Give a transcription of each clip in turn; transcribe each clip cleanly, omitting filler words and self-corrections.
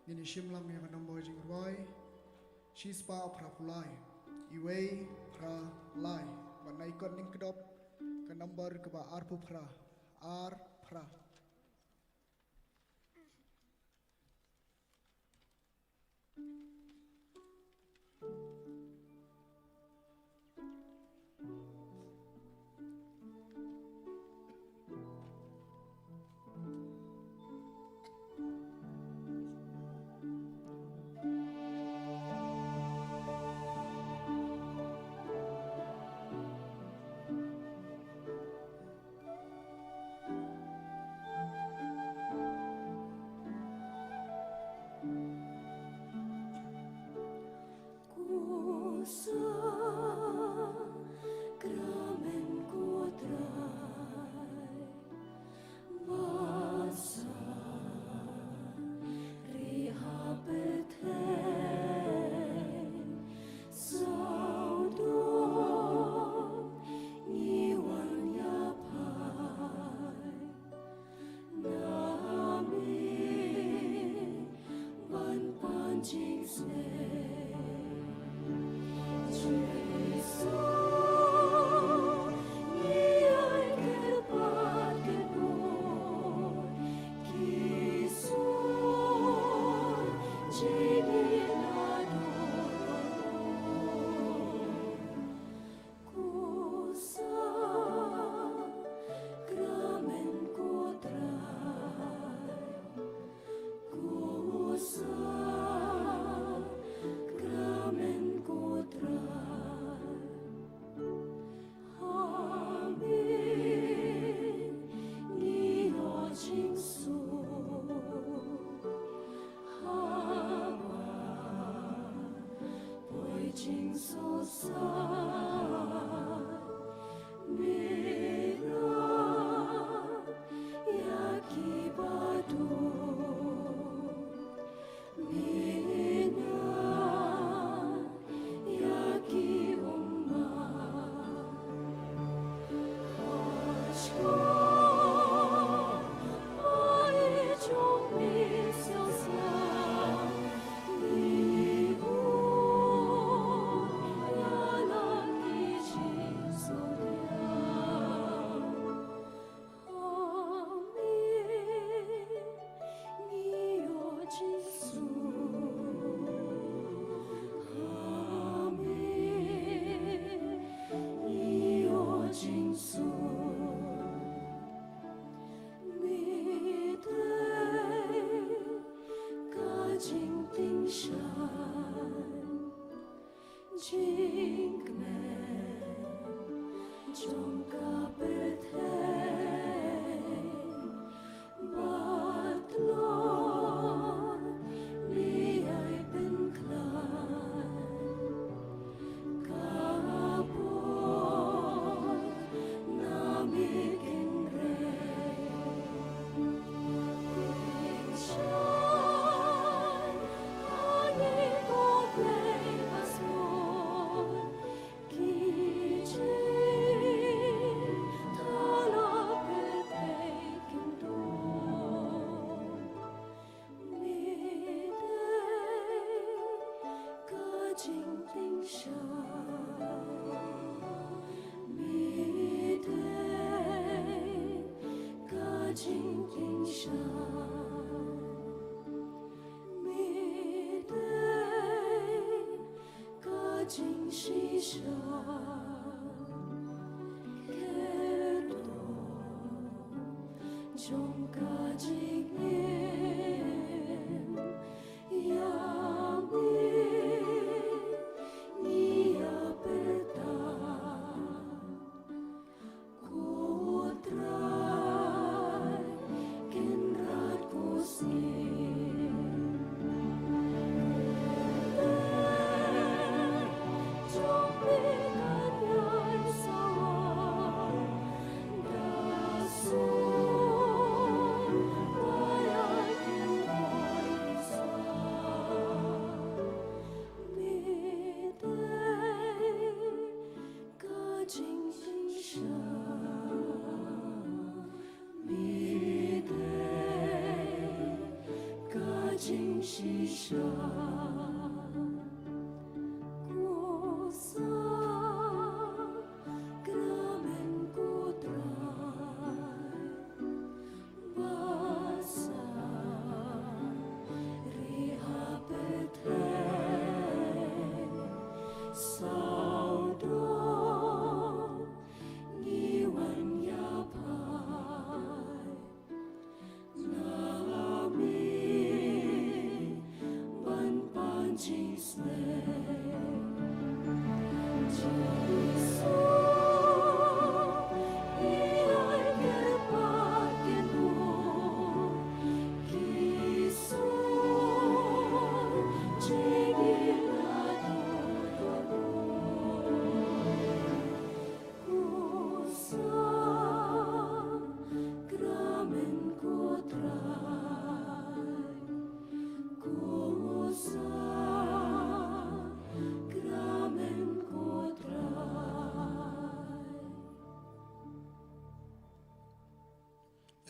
Nini shimlam yang nomor jingwai, shispa prapulai, iway pralai, mana ikon ning kedop, ke nomor keba arpu pra, ar pra.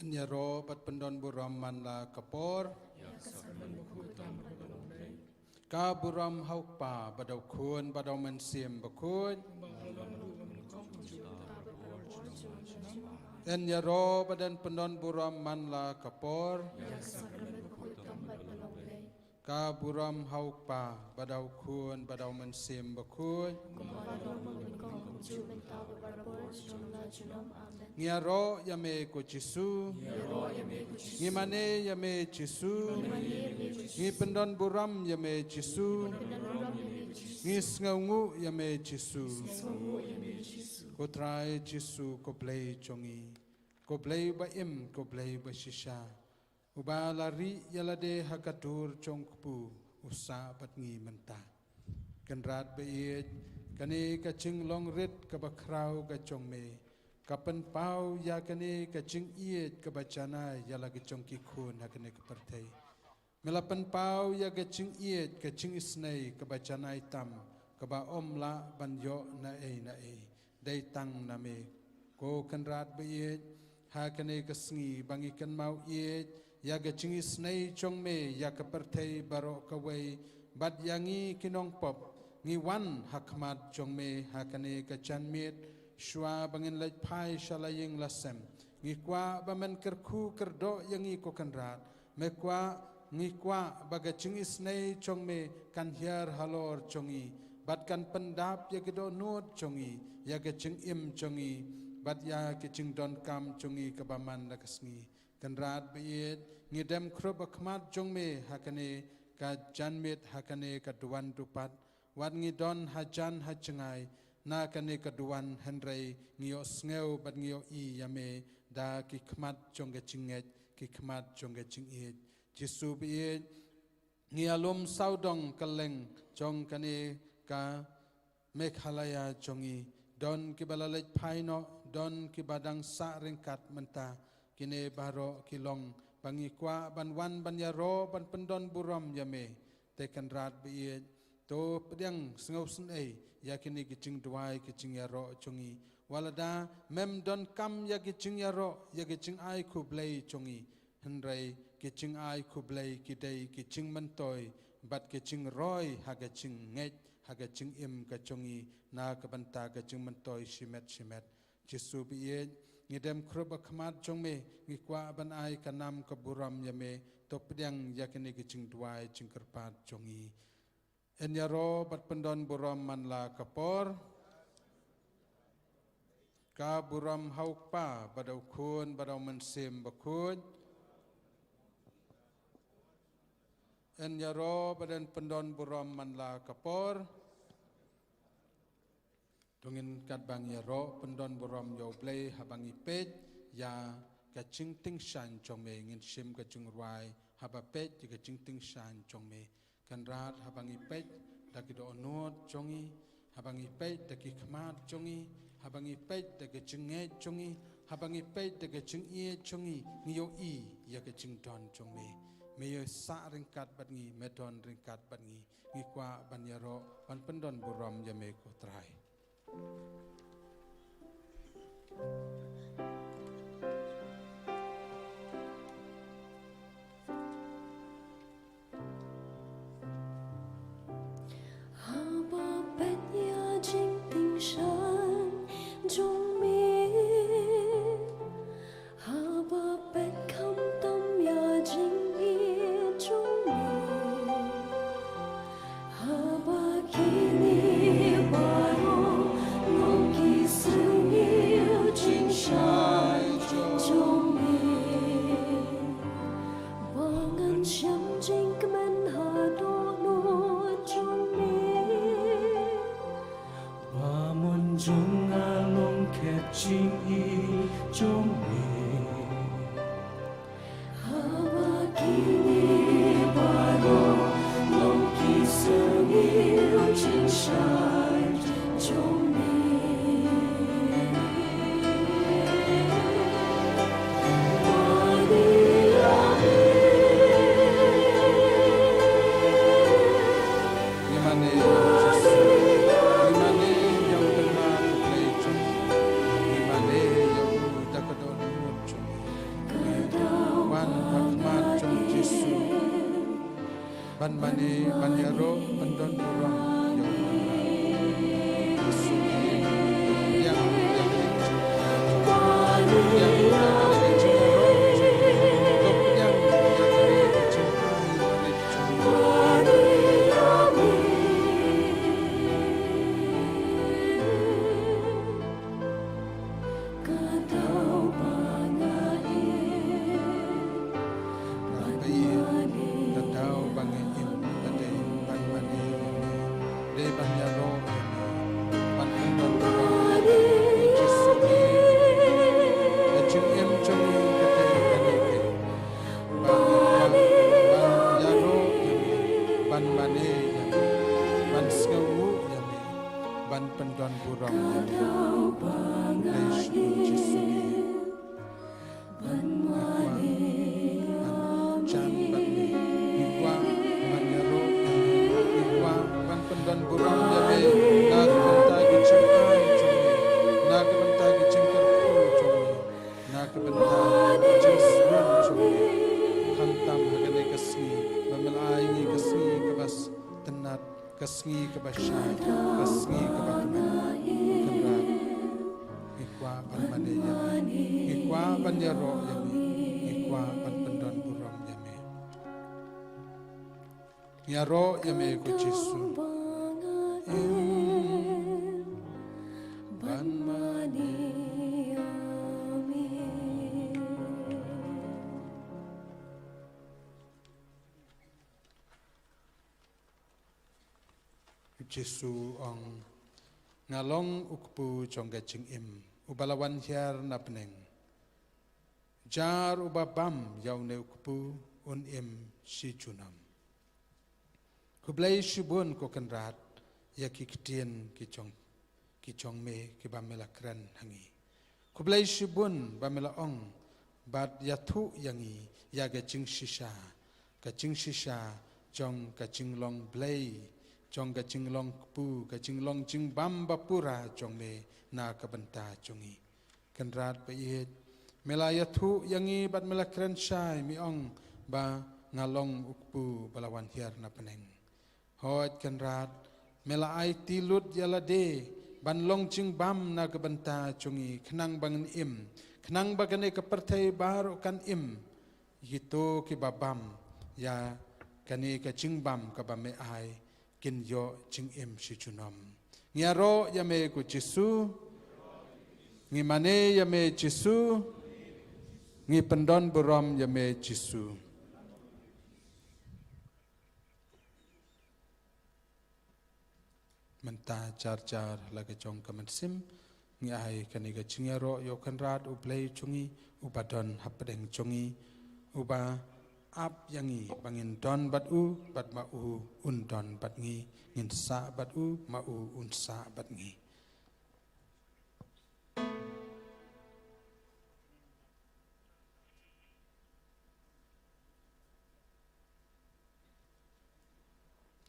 Nyaro bat pendon buram manla kapor ka buram haukpa badau kun badau mensim bakun nyaro badan pendon buram manla kapor ka buram haukpa badau kun badau mensim bakun Nyaro yame ko Jisu, ngimane yame Jisu, ngipendon buram yame Jisu, ngisngaungu yame Jisu, ko trai Jisu ko play chongi, ko play ba im ko play ba shisha, uba lari yalade hakatur chongpu usa patngi menta, kenrat beit kani kacing long rit kabakrau kacongme. Kapan pau ya kene kacing iet kabacana ya lagi congki kun hakene kepertai. Melapan pau ya kacing iet kacing isnai kabacana itam kaba omla banjo na e dai tang name ko kenrat beiet hakene kesngi bangikan mau iet ya kacing isnai congme ya kepertai baro kawai bad yangi kinong pop ngiwan hakmat congme hakene kacanmit Shua bangin laj pai shalaying lasem ngikwa bamen kerku kerdo yang iko kenrat mekwa ngikwa baga cingis nei chongme kan hiar halor chongi bat kan pendap ya gedo nut chongi ya ke cing im chongi bat ya ke cing don kam chongi kebaman dakasngi kenrat beit ngidem krub akmat chongme hakane ka janmit hakane ka duan dupat wat ngidon hajan hacengai na kane kaduan henrei ngio sneu bat ngio I yame da ki khmat chonga chinget ki khmat chonga chinget Jisu bi ngialum saudong kaleng chong kane ka Meghalaya chongi don ki balalej phaino don ki badang sa ringkat menta kine baro kilong bangi kwa banwan banyaro ban pendon buram yame tekan rat bi to pedang sengau senai yakini kicing duai kicing yaro chongi walada mem don kam ya kicing yaro ya kicing ai kublai chongi henrai kicing ai kublai kidai kicing mentoi bat kicing roi haga cing nget haga cing im ka chongi na ka banta ka cing mentoi shimet Jisu bi ngidem krub akhmat chongme ngikwa ban ai kanam ka buram yame to pedang yakini kicing duai cingkerpat chongi Enyaro bat pendon buram manla kapor ka buram haukpa badau kun badau mensim bakun Enyaro badan pendon buram manla kapor dongin kat bang yaro pendon buram yo play habangi pet ya kacing ting shan chongme ngin sim kacing ruai haba pet ya kacing ting shan chongme Kanrat habangi pet daki do onot chongi habangi pet daki khmat chongi habangi pet daki chinget chongi habangi pet daki chingie chongi ngiyo I ya ke chingdon chongme meyo sa ringkat bat ngi medon ringkat bat ngi ngikwa banyaro ban pendon buram yame ko trai 中啊龙开进一中美，哈巴基尼巴罗龙基生意真善中美。ban mani ban yaro ban don burong yang pendon burong pendon burong yabe nag bentai gicengkai cumi nag bentai gicengkerku cumi nag bentai jesron cumi hantam hagane kasni memelai ni kasni kebas tenat kasni kebasyai kasni kebakuman kenrat ikwa pan mane yame ikwa pan yaro yame ikwa pan pendon burong yame yaro yame ku Jesu ban mane Jesu ong ngalong ukpu jongga jing im ubalawan hiar napneng jar ubabam yaune ukpu un im si junam kublai shibun ko kenrat ya kikitien kichong me kibamela kran hangi kublai shibun bamela ong bat yathu yangi ya ga jing shisha jong ka jing long blai jong ka jing long pu ka jing long jing bam bapura jong me na ka benta jongi kenrat ba yet mela yathu yangi bat mela kran shai mi ong ba ngalong ukpu balawan hiar na peneng hot kenrat mela ai tilut yala de ban long jing bam na ka benta jongi khnang bangen im khnang bagane ka perthai bar kan im yito ki babam ya kani ka jing bam ka ba me ai kin yo jing im si chunom ngiaro yame ku Jesu ngi mane yame Jesu ngi pendon burom yame Jesu menta jar laga jong kamansim ngi ai kaniga jingiaro yo kanrat ublei chungi ubadon hapdeng chungi uba ap yangi bangin don bat ma u un don bat ngi ngin sa bat ma u un sa bat ngi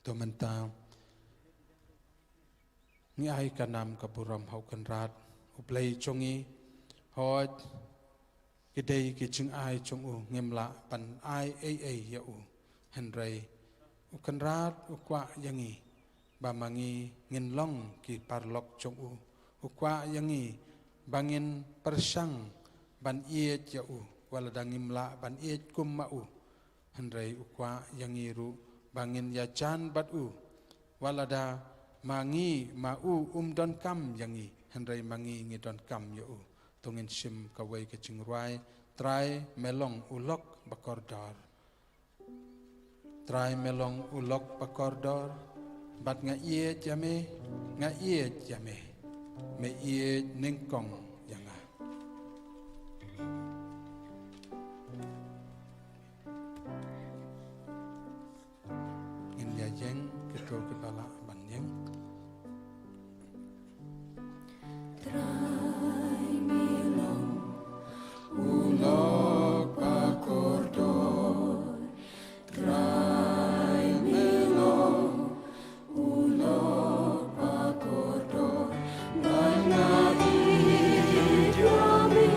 to menta ngi ai kanam kaburam hau kanrat ublei chungi hot kidei kiching ai chung u ngemla pan ai ya u henrei u kanrat u kwa yangi ba mangi ngin long ki parlok chung u kwa yangi bangin persang ban iet ya u wala dangimla ban iet kum ma u henrei u kwa yangi ru bangin ya chan bat u wala da mangi ma u don kam yangi henrei mangi ngi don kam ya u tungin sim kawai ke cingruai try melong ulok bakordor try melong ulok bakordor bat nga iet yame me ie ningkong yanga in ya jeng ketro kepala banyeng Trai milong ulok pakordor Trai milong ulok pakordor Ngait yami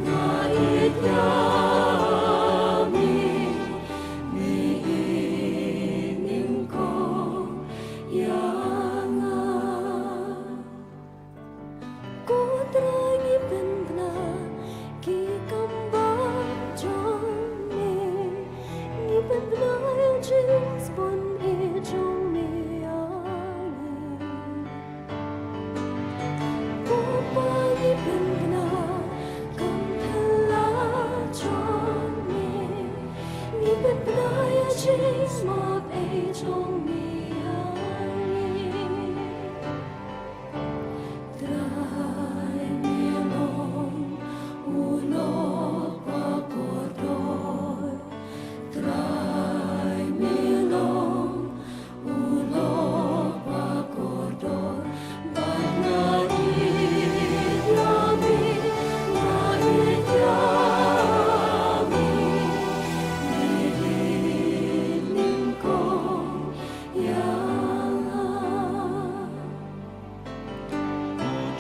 Ngait yami Miining ko Yanga Ko trai ngipin na Ki kambang chong me Ngipin na yung jeans Bon e chong me Ko pa ngipin na Kang hala chong me Ngipin na yung jeans Map e chong me Trai milong ulok pakordor Trai milong ulok pakordor Ba't ngait yami Miining ko Yanga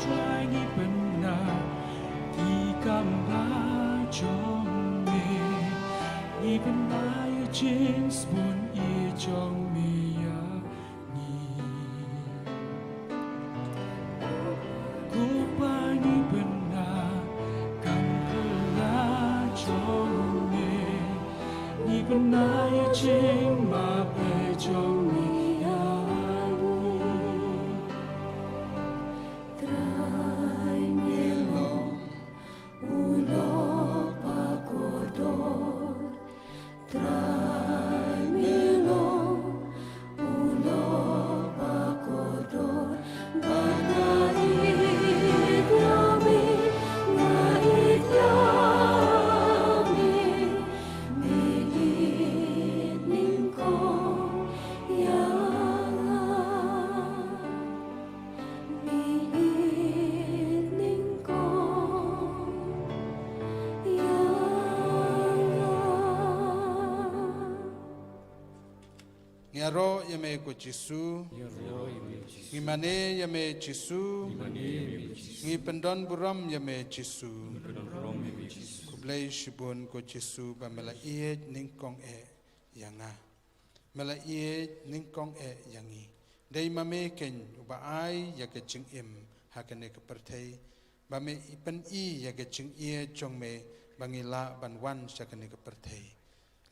try ni penna di kamba chong me even by a jeans bun e chong me ya ni ku pa ni penna kan pula chong me even by a jeans ma pe chong me ya Trai milong ulok pakordor Trai milong ulok pakordor Ba't ngait yami Miining ko Yanga Miining ko Yanga Ngaro yame ko Jisu ngimane yame Jisu ngi pendon buram yame Jisu kublai shibun ko Jisu ba mela iye ningkong yanga mela iye ningkong yangi dei mame ken ba ai ya ke ching im hakane ke perthai ba me ipen I ya ke ching iye chong me bangila ban wan sakane ke perthai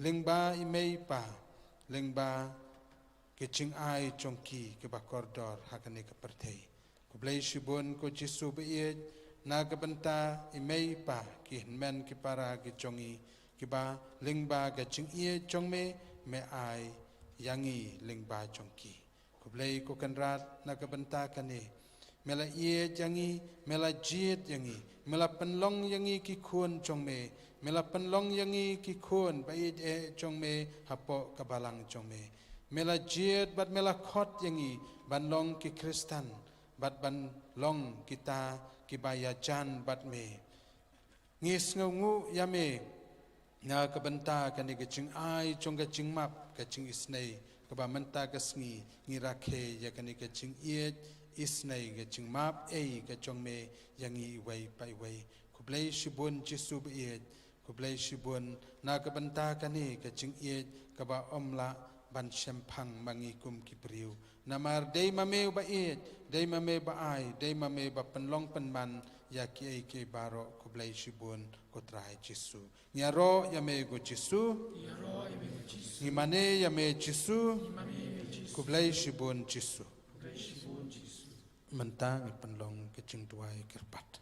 lingba imei pa lingba ke ching ai chongki ke bakordor hakane ke perthei ku blai shibun ko Jisu be ie na ke benta imei pa ki men ki para ke chongi ki ba lingba ke ching ie chongme me ai yangi lingba chongki ku blai ko kanrat na ke benta kane mela ie yangi mela jit yangi mela penlong yangi ki khun chongme mela penlong yangi ki khun ba ie chongme hapo kabalang chongme mela jiet bat mela khot yangi ban long ki Kristan bat ban long kita ki baya jan bat me ngis ngu yame nga ka banta ka ni ching ai chong ka ching map ka ching isnei ka ba manta ka sngi ngi rakhe ya ka ni ka ching iet isnei ka ching map ka chong me yangi wai pai wai ku blai shibun Jisu be iet ku blai shibun na ka banta ka ni ka ching iet ka ba omla ban sempang mangi kum ki priu namar dei mame ba it dei mame ba ai dei mame ba penlong penman ya ki ai ke baro ku blai shibun ko trai Jisu nyaro ya me go Jisu ngimane ya me Jisu ku blai shibun Jisu mentang penlong ke ching tuai kerpat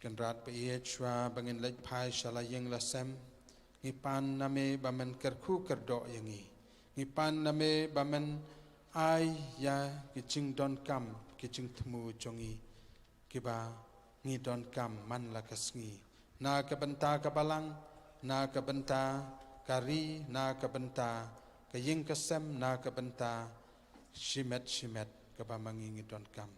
kan rat pe ye chwa bangin lek phai shala yeng la sem ngi pan name ba men ker khu ker do yangi ngi pan name bamen ai ya ki ching don kam ki ching thmu chongi kiba ngi don kam man la kasngi na ka benta ka balang na ka benta kari na ka benta ka ying ka sem na ka benta shimet ka ba mangi ngi don kam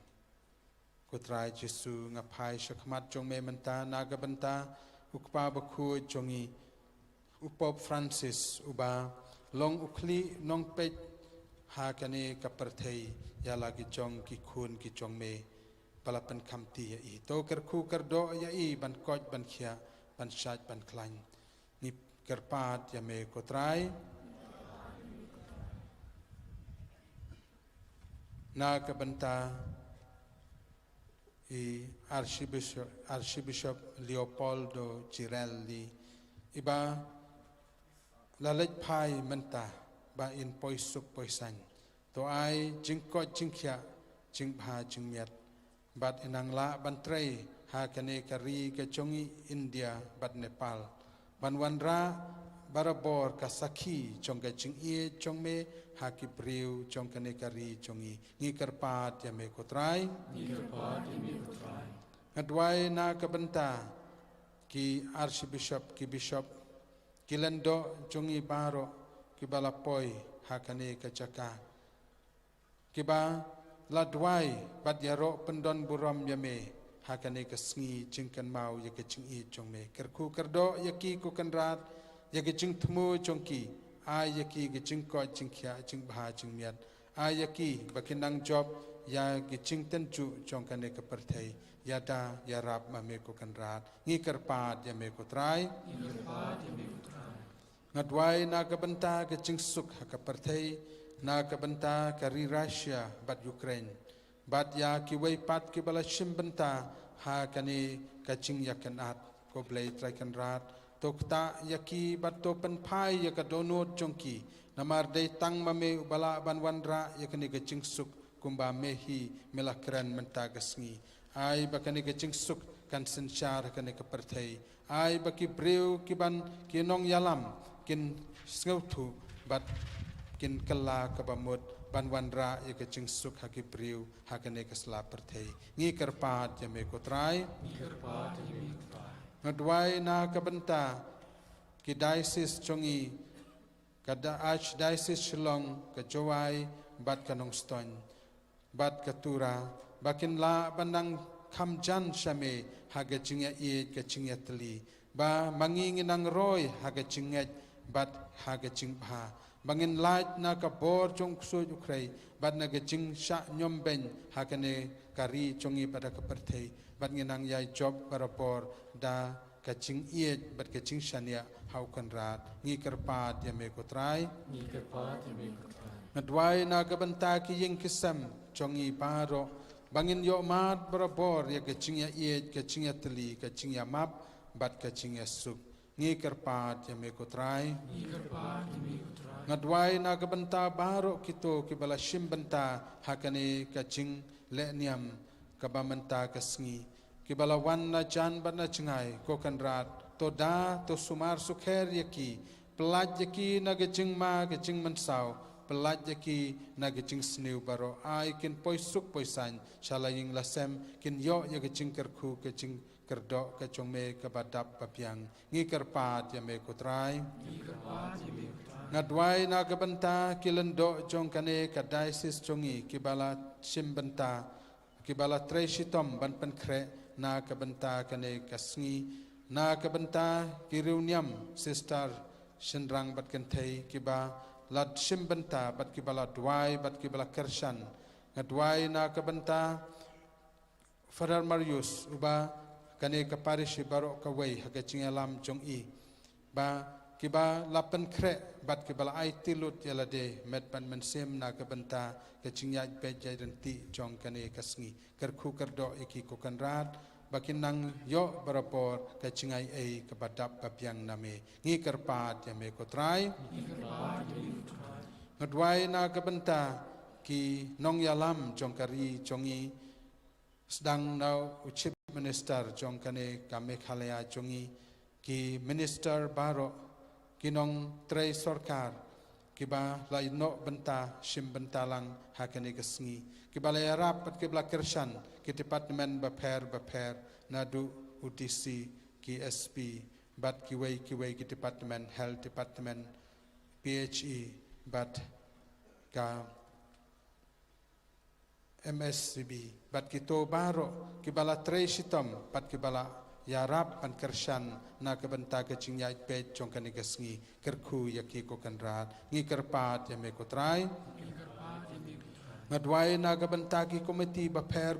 kutrai Jesu ngapai shakmat jong me menta na ka benta ukpa ba khu jongi upop Francis uba long ukli nong pe ha kane ka perthei ya lagi jong ki khun ki jong me palapan khamti ya I to ker khu ker do ya I ban koj ban khia ban shaj ban klang ni ker pat ya me kotrai na ka benta I Archbishop Leopoldo Girelli iba lalaj phai menta ba in poisuk poisang to ai jingko jingkhia jingbha jingmiat bat inang la bantrei ha kane kari ka chongi India bat Nepal banwanra barabor ka sakhi chongga jingye chongme ha ki priu chongkane kari chongi ngi karpat ya me kotrai adwai na ka benta ki Archbishop ki bishop kilendo chongi baro ki balapoi hakane kacaka kiba ladwai bat yaro pendon buram yame hakane kasngi jingkan mau ya ke jingi chongme kerku kerdo yaki ku kanrat ya ke jing thmu chongki ai yaki ke jingko jingkhia jingbha jingmiat ai yaki bakinang job ya ke jingten chu chongkane ka perthei yada yarap mame ku kanrat ngi karpat ya me ku trai ngadwai na ka benta ka jingsuk ha ka perthei na ka benta ka ri Russia bat Ukraine bat ya ki wei pat ki bala shim benta ha kani ka jing yakanat ko blai trai kan rat tokta yaki bat to pen phai ya ka donot chongki namar dei tang mame bala banwanra yakani ka jingsuk kumba mehi melakran menta gasngi ai bakani ka jingsuk kan senchar kani ka perthei ai baki breu kiban kinong yalam kin ngautu bat kin kala kabamut banwanra ya ka jingsuk haki priu hakane ka sla perthei ngi karpat ya me kotrai ngadwai na ka benta ki diocese chongi kada archdiocese Shillong ka jowai bat kanong ston bat katura bakin la banang khamjan shame haga jingya e ka jingya tli ba mangi nang roy haga jinget bat haga jingbha bangin light na ka bor chong su ukrai bat na ga jing sha nyom ben hakane kari chongi pada ka perthei bat nginang yai job barapor da ka jing ie bat ka jing shania hau kan rat ngi karpat ya me kotrai ngadwai na ka benta ki ying kisam chongi paro bangin yo mat barapor ya ka jing ya ie ka jing ya tli ka jing ya map bat ka jing ya suk ngi karpat ya me kotrai ngadwai na ka benta baro kito ki bala shim benta hakane ka jing le niam ka ba menta ka sngi ki bala wan na jan ban na chingai ko kan rat to da to sumar sukher yaki pelaj yaki na ga jing ma ga jing mansau pelaj yaki na ga jing sneu baro ai kin poisuk poisan shalaying lasem kin yo ya ga jing kerku ka jing kerdo ka chongme ka badap papiang ngi karpat ya me kotrai ngadwai na ka benta kilendo jong kane ka diocese chongi kibala shimbenta kibala treshitom ban pen kre na ka benta kane kasngi na ka benta kiruniam sister shinrang bat kan thei kiba lad shimbenta bat kibala dwai bat kibala kershan ngadwai na ka benta Father Marius uba kane ka parish baro ka wei haga chingalam chong I ba kiba lapan kre bat kibala ai tilut yalade met pan mensem na ka benta ka chingya pe jaidenti chong kane kasngi kerku kerdo iki ko kanrat bakinang yo barapor ka chingai ei ka badap papyang name ngi karpat ya me kotrai ngadwai na ka benta ki nong yalam chong kari chongi sedang nau uchip minister chong kane ka Meghalaya chongi ki minister baro kinong trei sarkar kiba lai no benta shim benta lang hakane kesngi kiba lai rap pat kibla kershan ki department baper nadu UTC ki SP bat ki way ki department health department PHE bat ka MSCB bat kito baro kibala tresitom pat kibala yarap pan kershan na kebenta kecing yai pet chong kanigasngi kerku yaki ko kanrat ngi kerpat ya me kotrai ngadwai na kebenta ki komiti baper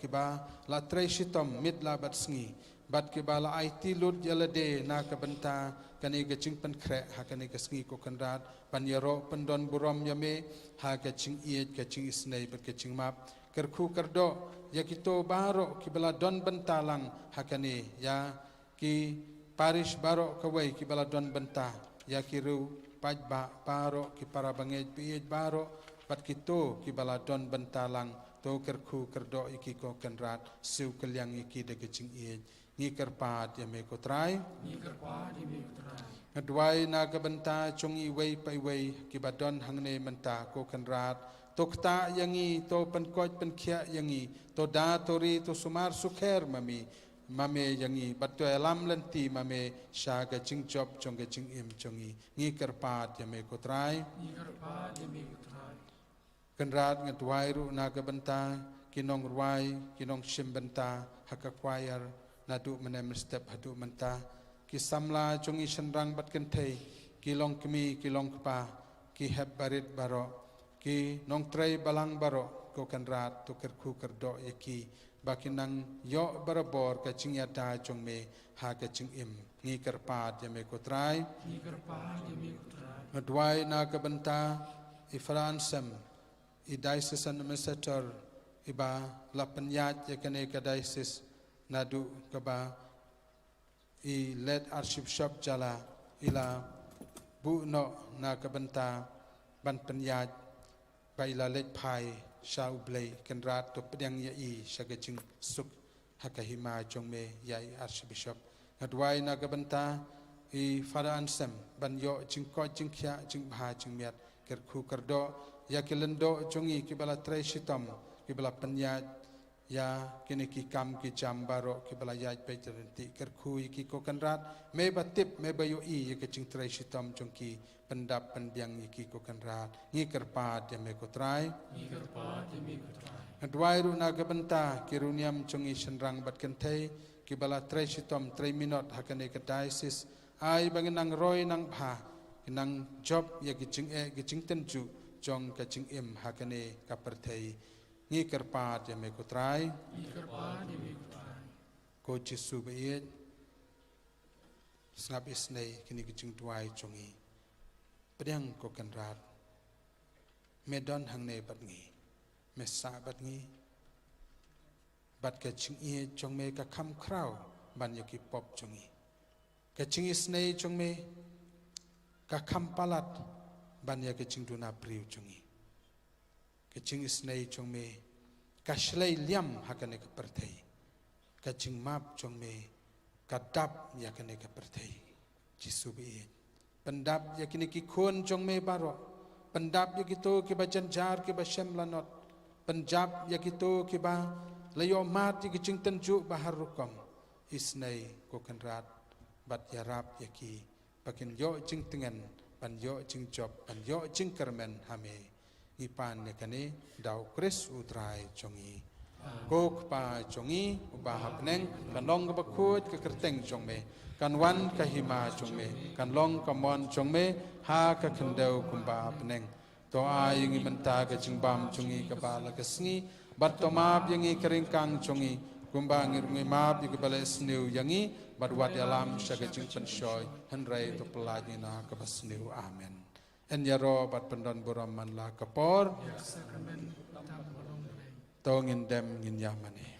kiba la tresitom mid la bat sngi bat kibala IT lut yalade na kebenta kanigacing pan kre ha kanigasngi ko kanrat pan yaro pandon burom yame ha kecing iet kecing isnei bat kecing map kerku kerdo ya kito baro kibala don bentalang hakane ya ki parish baro kawai kibala don benta ya kiru pajba baro ki para bangej biej baro pat kito kibala don bentalang to kerku kerdo iki ko kenrat siu kelyang iki de kecing iej ngi kerpat ya me ko trai ngadwai na ka benta chung i wei pai wei kibadon hangne menta ko kenrat tokta yangi to pankoj pankhya yangi to da tori to sumar sukher mame yangi batto alam lanti mame shaga chingchop chonge chingim chongi ngi karpat yame kotrai kenrat ngatwai ru naga benta kinong ruai kinong shimbenta hakakwayar nadu menem step hadu menta kisamla chongi shanrang bat kentei kilong kmi kilong kpa ki heb barit baro ki nong tray balang baro ko kanrat to kerku kerdo yaki bakinang yo barabor ka chingya da chongme ha ka chingim ngi kerpat yame ko trai ngadwai na ka benta ifransam I diocese administrator iba lapanyat yakane ka diocese nadu kaba I led archbishop jala ila bu no na ka benta ban panyat baila lek pai shau blay kenrat to pedang yai shagaching suk hakahima chongme yai archbishop ngadwai na gabanta I Father Ansem ban yo chingko chingkhya chingbha chingmiat kerkhu kerdo ya kilendo chongi kibala treshitam kibala panyat ya kini ki kam ki jambaro kibala yai peterenti kerkhu iki ko kenrat me batip me bayo I yakaching treshitam chongki pendap pendiang iki ko kanrat ngi kerpat ya me kotrai adwai ru na gabenta kiruniam chongi shenrang bat kentei kibala tresitom 3 minute hakane ka diocese ai banginang roy nang bha kinang job ya gicing tenju jong ka ching im hakane ka perthei ngi kerpat ya me kotrai ko chisu be snap isnei kini gicing tuai chongi pedang ko kanrat medon hangne batngi mesa batngi bat ka chingi chongme ka kham khrau ban yoki pop chongi ka chingi snei chongme ka kham palat ban ya ka chingduna priu chongi ka chingi snei chongme ka shlei liam hakane ka perthei ka chingmap chongme ka dap yakane ka perthei jisubi pendap yakini ki khon chongme baro pendap yakito ki bajanjar ki bashem lanot pendap yakito ki ba layo mat ki chingten ju bahar rukom isnai ko kanrat bat yarap yaki pakin yo chingtengan pan yo chingchop pan yo chingkermen hame ipan nekane dau kris utrai chongi kok pa chongi ubahapneng kanong bakut ke kerteng chongme kan wan kahima chongme kan long kamon chongme ha ka khendau kumba apneng to ayingi menta ka jingbam chongi ka bala ka sngi bat to map yangi keringkang chongi kumba ngirungi map yu ka sniu yangi bat wat alam syaga jing penshoy hanrai to pelagi na ka basniu amen en yaro bat pendon buram man la kapor to ngindem ngin yamane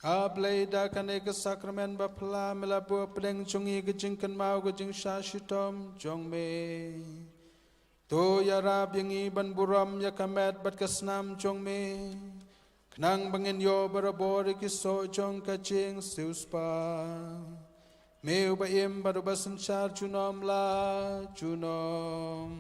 Ablay da kane ke sakramen bapla melabu pedeng chungi gejingkan mau gejing syashitom jong me to ya rab yangi ban buram ya kamet bat kasnam jong me knang bangin yo barabor kiso jong kaching siuspa me ubayim barubasan char junom la junom.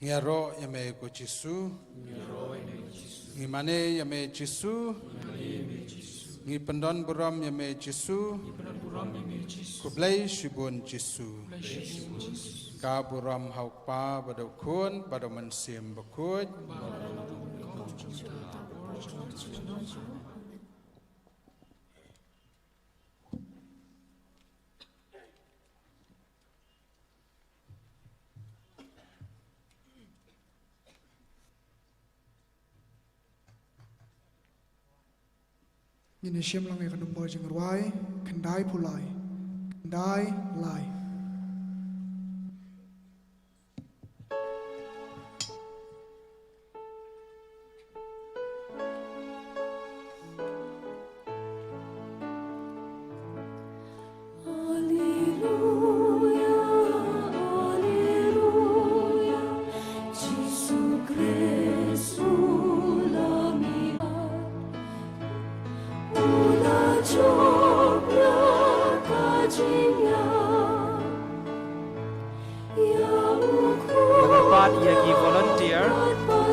Ngaro yame ko Jisu, ngi mane yame Jisu, ngi pendon buram yame Jisu, kublai shibun Jisu, ka buram hauk pa bado kun bado mensim bakut. Ini siam lang ikan dumbo jengruai, kendai pulai, kendai lai. Berempat yagi volunteer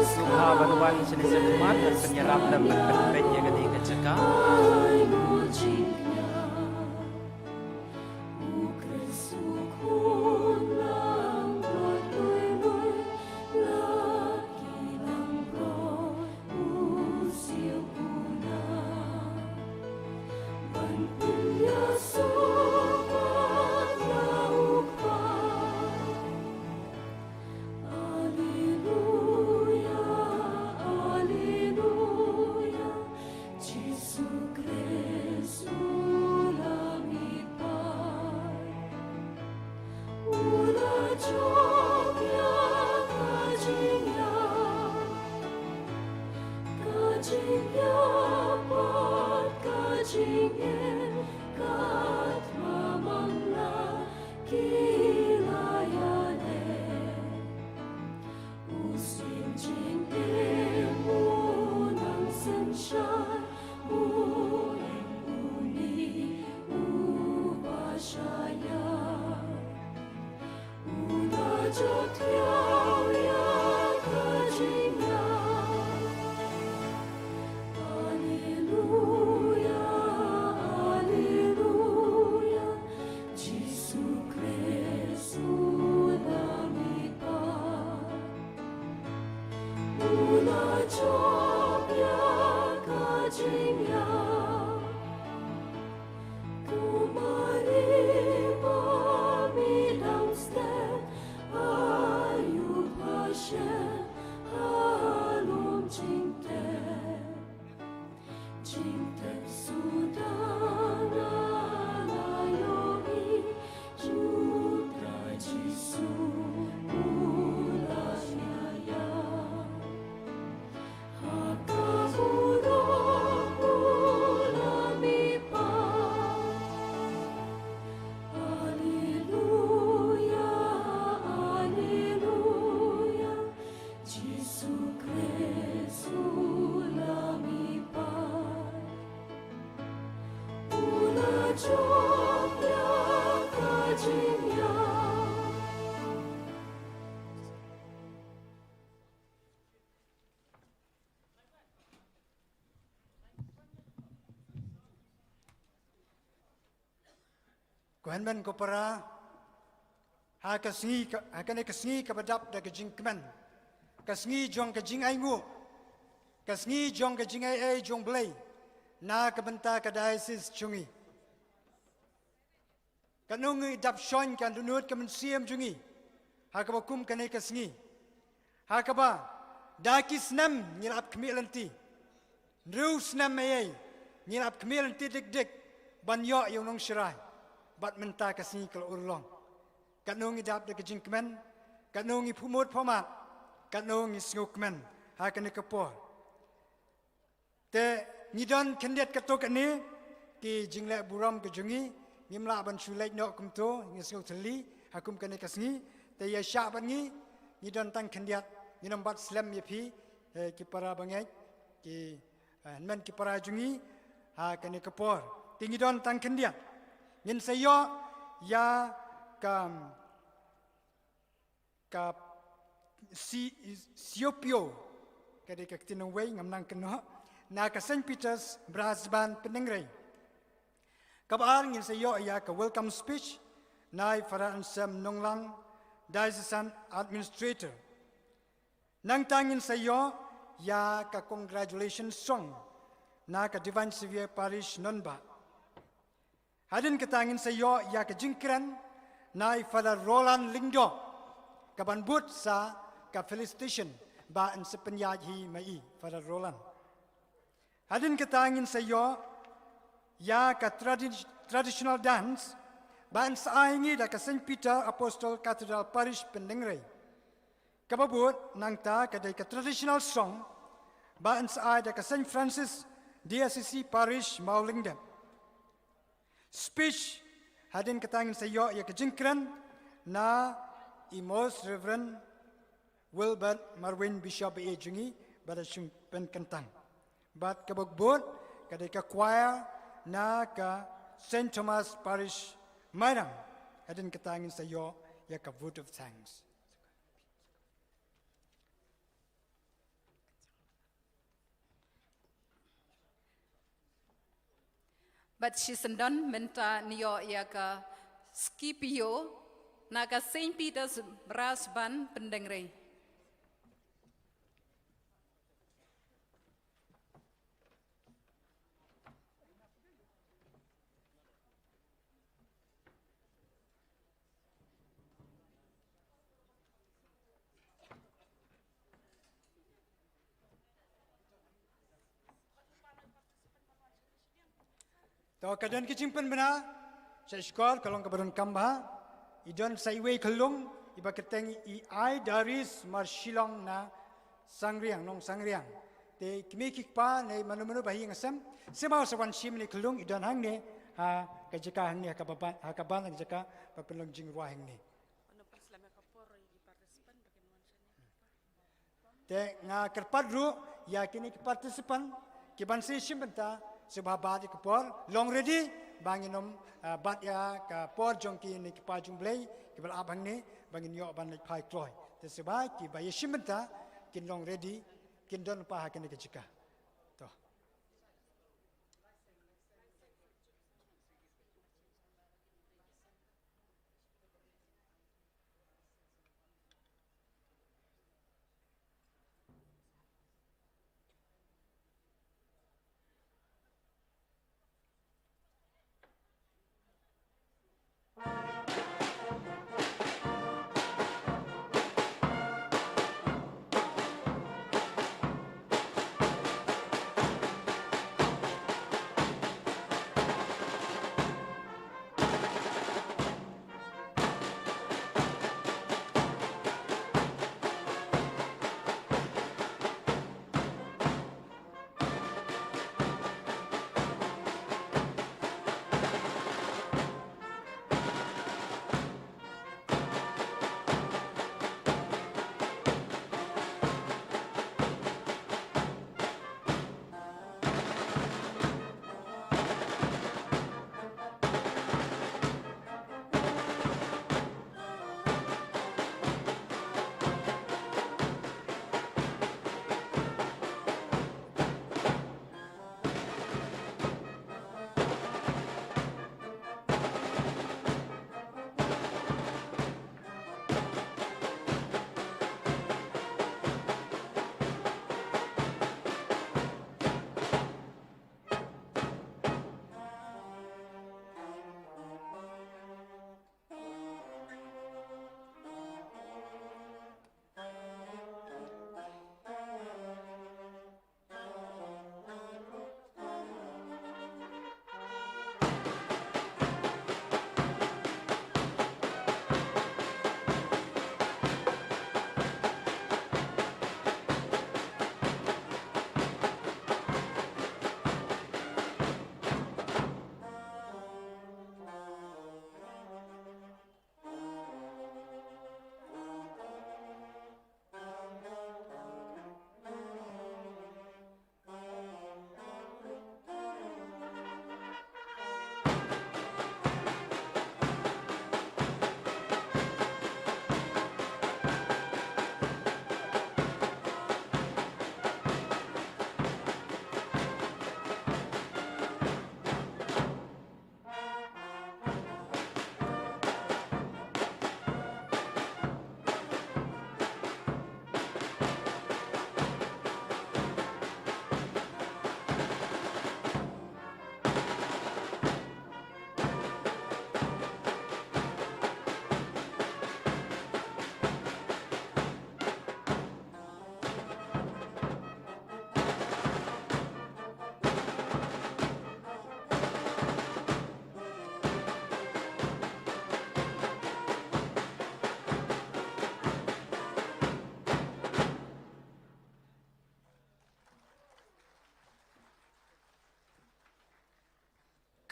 Sukha Banuan Senisa Umat dan penyerap dan penpen yang ketiga cekak Jesus. Kuhanman ko para hakane kasngi kabadap da kajing keman kasngi jong kajing ai ngu kasngi jong kajing ai jong blai na kabenta ka diocese chungi kanungi dap shon kan dunut kamen siam chungi hakabakum kane kasngi hakaba dakis nam nyilap kemilanti rus nam ai nyilap kemilanti dik dik banyo yung nong shirai bat menta kasih kalau urlong, kanungi dap de kejing kemen, kanungi pumut pomat, kanungi senguk kemen, hakane kapor. Te nidon kendiat katok ni ki jinglek buram kejungi, nimla ban sulek nok kumto, ni senguk teli, hakum kane kasih, te ya syak ban ni nidon tang kendiat, nidon bat slam yepi ki para bangai, ki men ki para jungi, hakane kapor. Te nidon tang kendiat. Ngin sayo ya ka siopio kade ka tinong way ngamnang keno na ka St. Peter's Brass Band Peningray. Kabar ngin sayo ya ka welcome speech na Faraan Sam Nonglang Diocesan Administrator. Nang tangin sayo ya ka congratulations song na ka Divine Savior Parish Nonba. Hadin ketangin sayo ya kejingkran nai Father Roland Lingdo kabanbut sa ka felicitation ba an sepenyaj hi mai Father Roland. Hadin ketangin sayo ya ka traditional dance ba an saingi da ka St. Peter Apostle Cathedral Parish Pendengray. Kababut nang ta kadai ka traditional song ba an saai da ka St. Francis DSCC Parish Maulingdam. Speech hadin ketangin sayo ya kejingkran na Most Reverend Wilbert Marwin Bishop Ejungi pada sung pen kentang. Bat kabagbot kadai ka choir na ka St. Thomas Parish Marang hadin ketangin sayo ya ka vote of thanks. But she sendon menta niyo ya ka skipio na ka St. Peter's Brass Band Pendengray. Tahu keadaan kecimpan benar, saya sekolah kalau kebaran kambah, idon saiway kelung, iba keteng ai daris marshilong na sangriang nong sangriang. Te kimi kikpa ne manu bahi ngasam, semau sawan sim ne kelung idon hang ne ha kajikahan ne hakaban kajika papelong jing ruahing ne. Te nga kerpadru ya kini partisipan kiban si simbenta sebab badi kepor long ready banginom bat ya ka por jongki ni pa jumblei ki bal abang ni bangin yo ban ni pai kloi te sebai ki ba yeshimenta kin long ready kin don pa ha kin ke jika to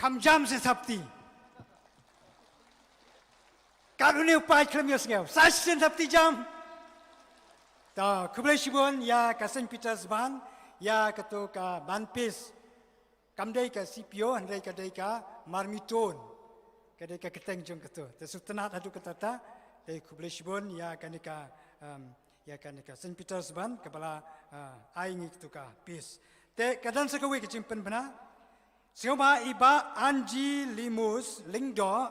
คำจำเสียทับตีการอุณหภูมิเคลมยศเงาสายเสียทับตีจำต่อคุบเลชิบอนยากาเซนต์ปีเตอร์สบานยากาโตกาบันเปสคำใดกาซิปิโอหันใดกาใดกามาร์มิโตนกาใดกากระเตงจงกาโตแต่สุดท้ายฮัตุกาตาตาแต่คุบเลชิบอนยากานิกาเซนต์ปีเตอร์สบานกับบลาไองิกตุกาเปสแต่กระดันสักวีกจิมเป็นพนาSiapa iba Anji Limus Lingdo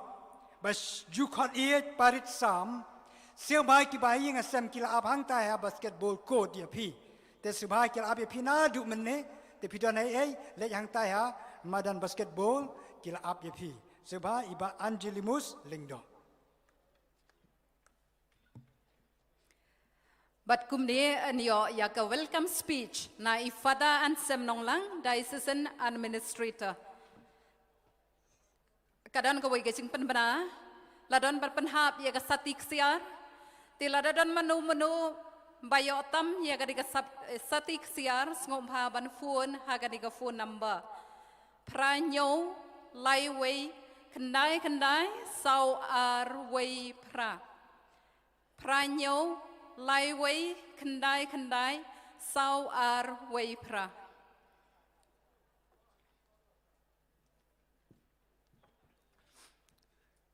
bas jukot iet parit sam siapa kiba yang asam kila abhang taya basketball court dia pi te siapa kila abi pi na du menne te pi dan ai le yang taya madan basketball kila ab dia pi siapa iba Anji Limus Lingdo But kumni niyo yaka welcome speech na ifada ansem nonglang diocesan administrator. Kadang kau wajib penbena, ladon berpenhap yaka satik siar, ti ladon menu bayotam yaka diga satik siar ngomha ban phone haga diga phone number. Pranyo laiway kendai sau arway pra. Pranyo Laiway kendai sau arway pra.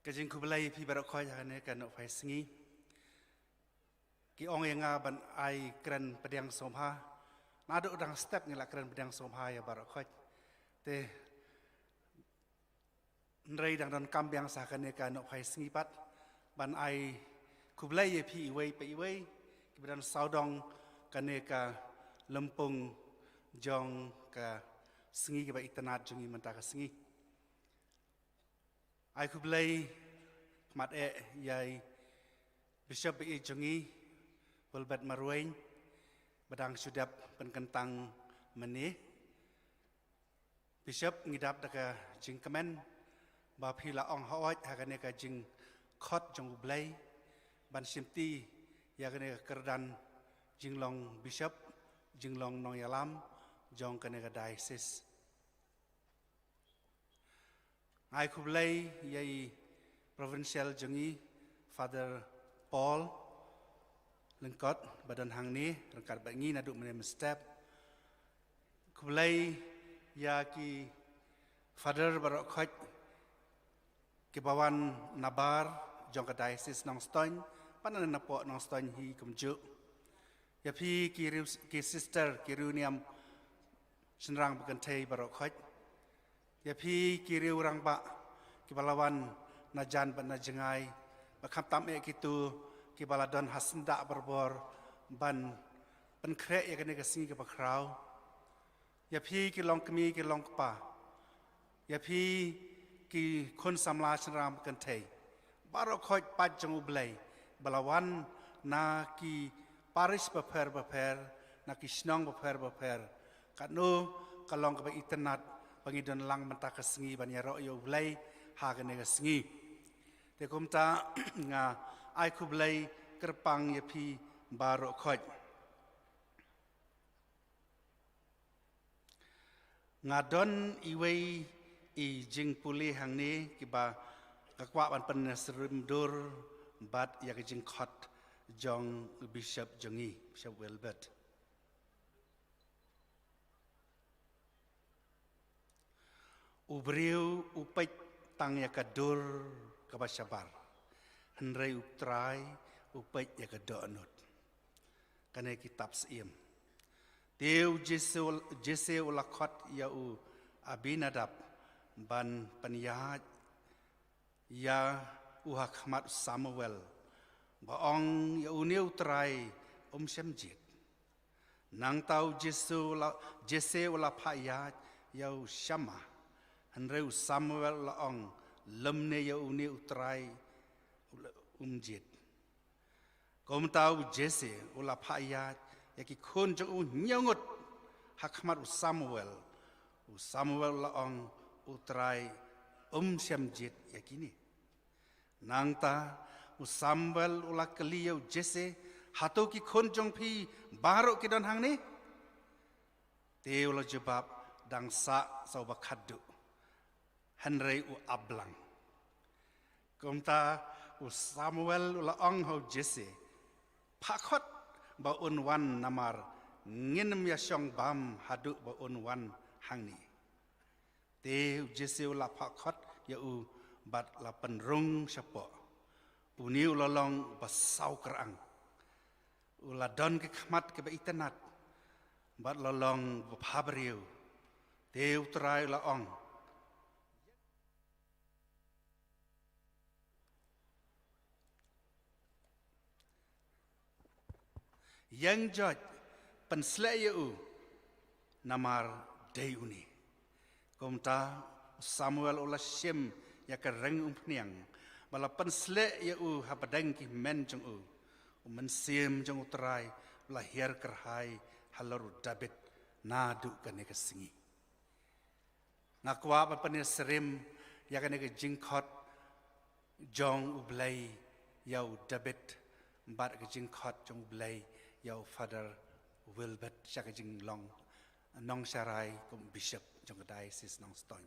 Kajing kublai pi barok koi hane kan ok fai singi. Ki ong yang ban ai keren pediang somha. Nado udang step ngila keren pediang somha ya barok koi. Te nrei dang don kambiang sa kan kan ok fai singi pat ban ai kublai pi iwei pe iwei ki badan saudong kan ka lempung jong ka singi ki ba itanat jongi menta ka singi. Ai kublai mat yai Bishop Bi Jongi Wilbert Maruain badang sudap penkentang meni Bishop ngidap daka jing kemen ba phila ong hawaj hakane ka jing khot jong kublai ban simti yakane ka kerdan jing long Bishop jing long nong yalam jong kane ka diocese Ai kublai yai provincial jongi Father Paul lengkot badan hang ni rengkat bangi naduk menem step kublai ya ki Father barok khoj ki bawan nabar jong ka diocese nong stoin panan napo nong stoin hi kumju ya pi ki sister ki runiam senrang bekentei barok khoj ya pi kiri orang pak kibalawan najan ban najengai bakam tam kitu kibaladon hasenda berbor ban penkrek ya kene kesingi ke bakrau ya pi ki long kemi ki long pa ya pi ki kon samla senram kentei barok khoj pat jong ublai balawan na ki paris beper na ki snong beper kanu kalong ke internet pangidon lang menta kesengi banyaro yo blai ha kene kesengi te kumta nga ai ku blai kerpang ye pi baro khoj ngadon iwei I jing puli hang ni kiba kakwa ban pen serumdur bat ya ke jing khot jong Bishop Jongi Bishop Wilbert Ubriu upait tang ya kadur kabasyabar henrei uptrai upait ya kadonot kane kitab siem teu jese ulakot ya u abinadab ban penyahat ya uhakmat Samuel baong ya uniu trai semjit nang tau jese ulapayat ya syama Henreu Samuel laong lemne ya uni utrai umjit. Kom tahu Jesse ula payat ya ki kon jong nyangot hakmat Samuel laong utrai semjit ya kini. Nangta Samuel ula keliyau Jesse hato ki kon jong pi barok ki don hang ni. Te ula jebab dang sa bakadu. Henrei u ablang. Kumta u Samuel u laong ho Jesse. Pakot ba unwan namar nginem ya syong bam haduk ba unwan hangni. Te Jesse u la pakot ya u bat la penrung syapo. Uni u lolong basau kerang. U la don ke khmat ke ba itenat. Bat lolong bapabriu. Te u terai laong. Yang jod penslaya u namar dayuni. Komta Samuel ula syem ya kereng umpniang. Bala penslaya u hapadang ki men jong u. Mensiem jong utrai lahir kerhai halaru David nadu kane kesingi. Ngakwa papanir serim ya kane ke jingkot jong ublai yau David bar ke jingkot jong ublai Yau Father Wilbert siya kajing long nong saray kum bishop jong diocese nong stoin.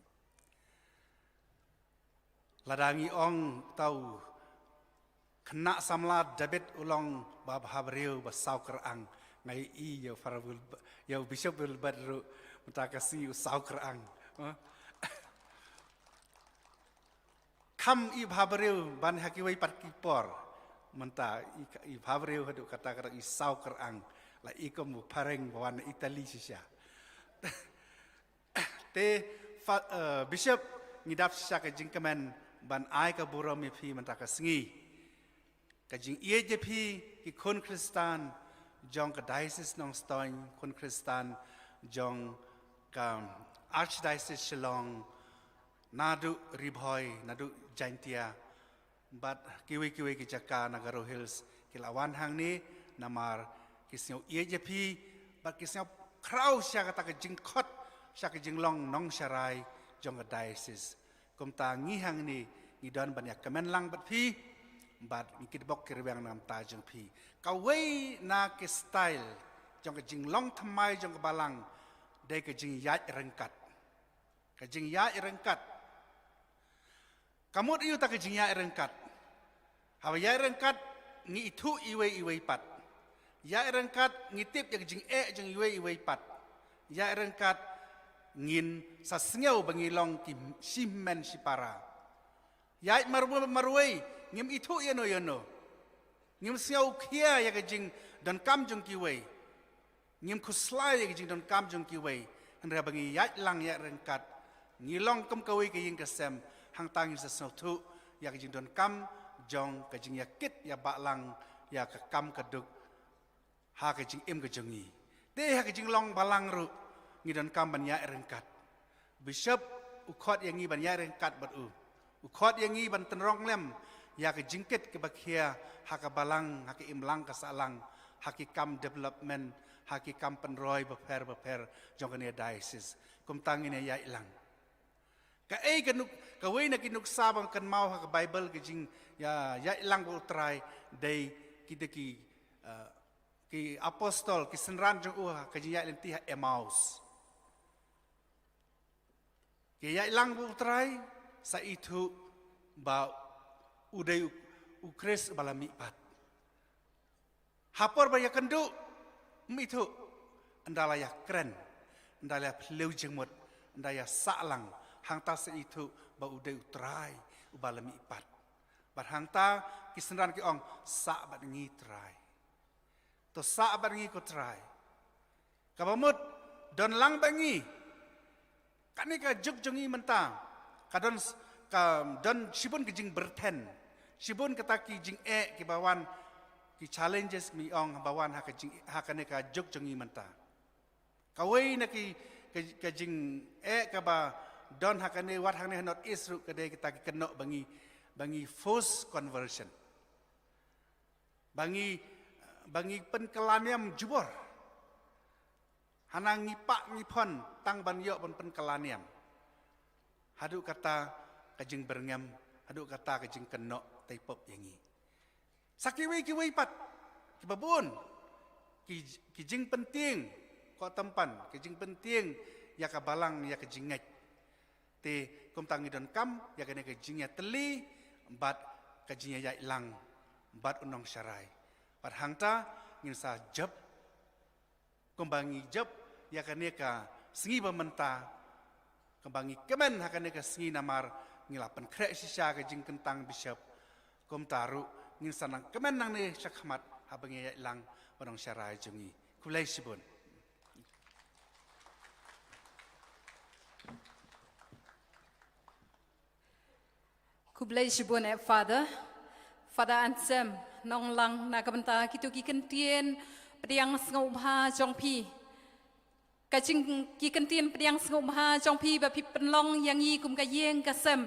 Ladangi ong tau kena samla David ulong bab habriu basau kerang ngai I yau Father Wilbert yau Bishop Wilbert ru mutakasi usau kerang. kam i bhabreu ban hakiwai pat kipor menta i bhabreu hadu kata i sau kerang la i kom pareng bawan Itali sisa te bishop ngidap sisa ka jingkamen ban ai ka buram mi phi menta ka sngi ka jing ie je phi ki kon kristan jong ka diocese nong stoin kon kristan jong ka archdiocese Shillong nadu ribhoi nadu jaintia bat kiwi ki jaka Nagaro Hills kilawan hang ni namar kisnyo EJP bat kisnyo kraw siya kata ka jingkot siya ka jinglong nong syarai jong ka diocese kumta ngihang ni ngidon banyak kemen lang bat pi bat ngikidbok kirwang nam ta jong pi kawai na ke style jong ka jinglong thamai jong ka balang dai ka jing yat rengkat ka jing yat rengkat kamut iu tak jing ya rengkat hawa ya rengkat ngi itu iwe pat ya rengkat ngitip ya jing jing iwe pat ya rengkat ngin sa sngeu bangilong ki simen sipara ya marwei ngim itu yano ngim sngeu khia ya jing dan kam jung ki wei ngim khuslai ya jing dan kam jung ki wei andra bangi ya lang ya rengkat ngilong kem kawi ke ying kasem hang tangin sesuatu ya kajing don kam jong kajing ya kit ya baklang ya ke kam keduk ha kajing im kajongi de ha kajing long balang ru ngi don kam ban ya rengkat bishop ukot yang ngi ban ya rengkat bat ukot yang ngi ban tenrong lem ya kajing kit ke bakhia ha ka balang ha ke im lang ka salang ha ki kam development ha ki kam penroy beper jong ne diocese kum tangin ya ilang ka kanuk kawai na kinuk sabang kan mau ha Bible ke jing ya ilang ko try day kita ki apostol ki senran jong ka jing ya lenti Emmaus ki ya ilang ko try sa itu ba uday ukres balami pat hapor ba ya kendu itu andala ya keren andala pleu jengmot andaya salang hangta se itu ba uday utrai ubalami ipat bar hangta kisenran ki ong sa bat ngi trai to sa bat ngi ko trai kabamut don lang bangi kani ka juk jongi menta kadon ka don sibun ki jing berten sibun kata ki jing ki bawan ki challenges mi ong bawan ha ka jing ha kani ka juk jongi menta kawai na ki jing ka ba don hakane wat hakane not isru kade kita kena bangi false conversion bangi penkelaniam jubor hanang ngipak ngipon tang ban yo ban penkelaniam hadu kata kajing berngam hadu kata kajing kena taipop yangi sakiwi kiwi pat kibabun kijing penting ko tempan kijing penting ya kabalang ya kajingat te kum tangi don kam ya kene ke jingya teli bat ke jingya ya ilang bat unong syarai bat hangta ngin sa jab kumbangi jab ya kene ka sengi bamenta kumbangi kemen ha kene ka sengi namar ngilapan krek sisa ke jing kentang bishop kum taru ngin sanang kemen nang ne syakmat habangi ya ilang unong syarai jungi kulai sibun Kublai sibun Father Ansem nong lang na kabenta kitu ki kentien pediang sngau bha jong pi kajing ki kentien pediang sngau bha jong pi ba pi penlong yang yi kum ka yeng kasem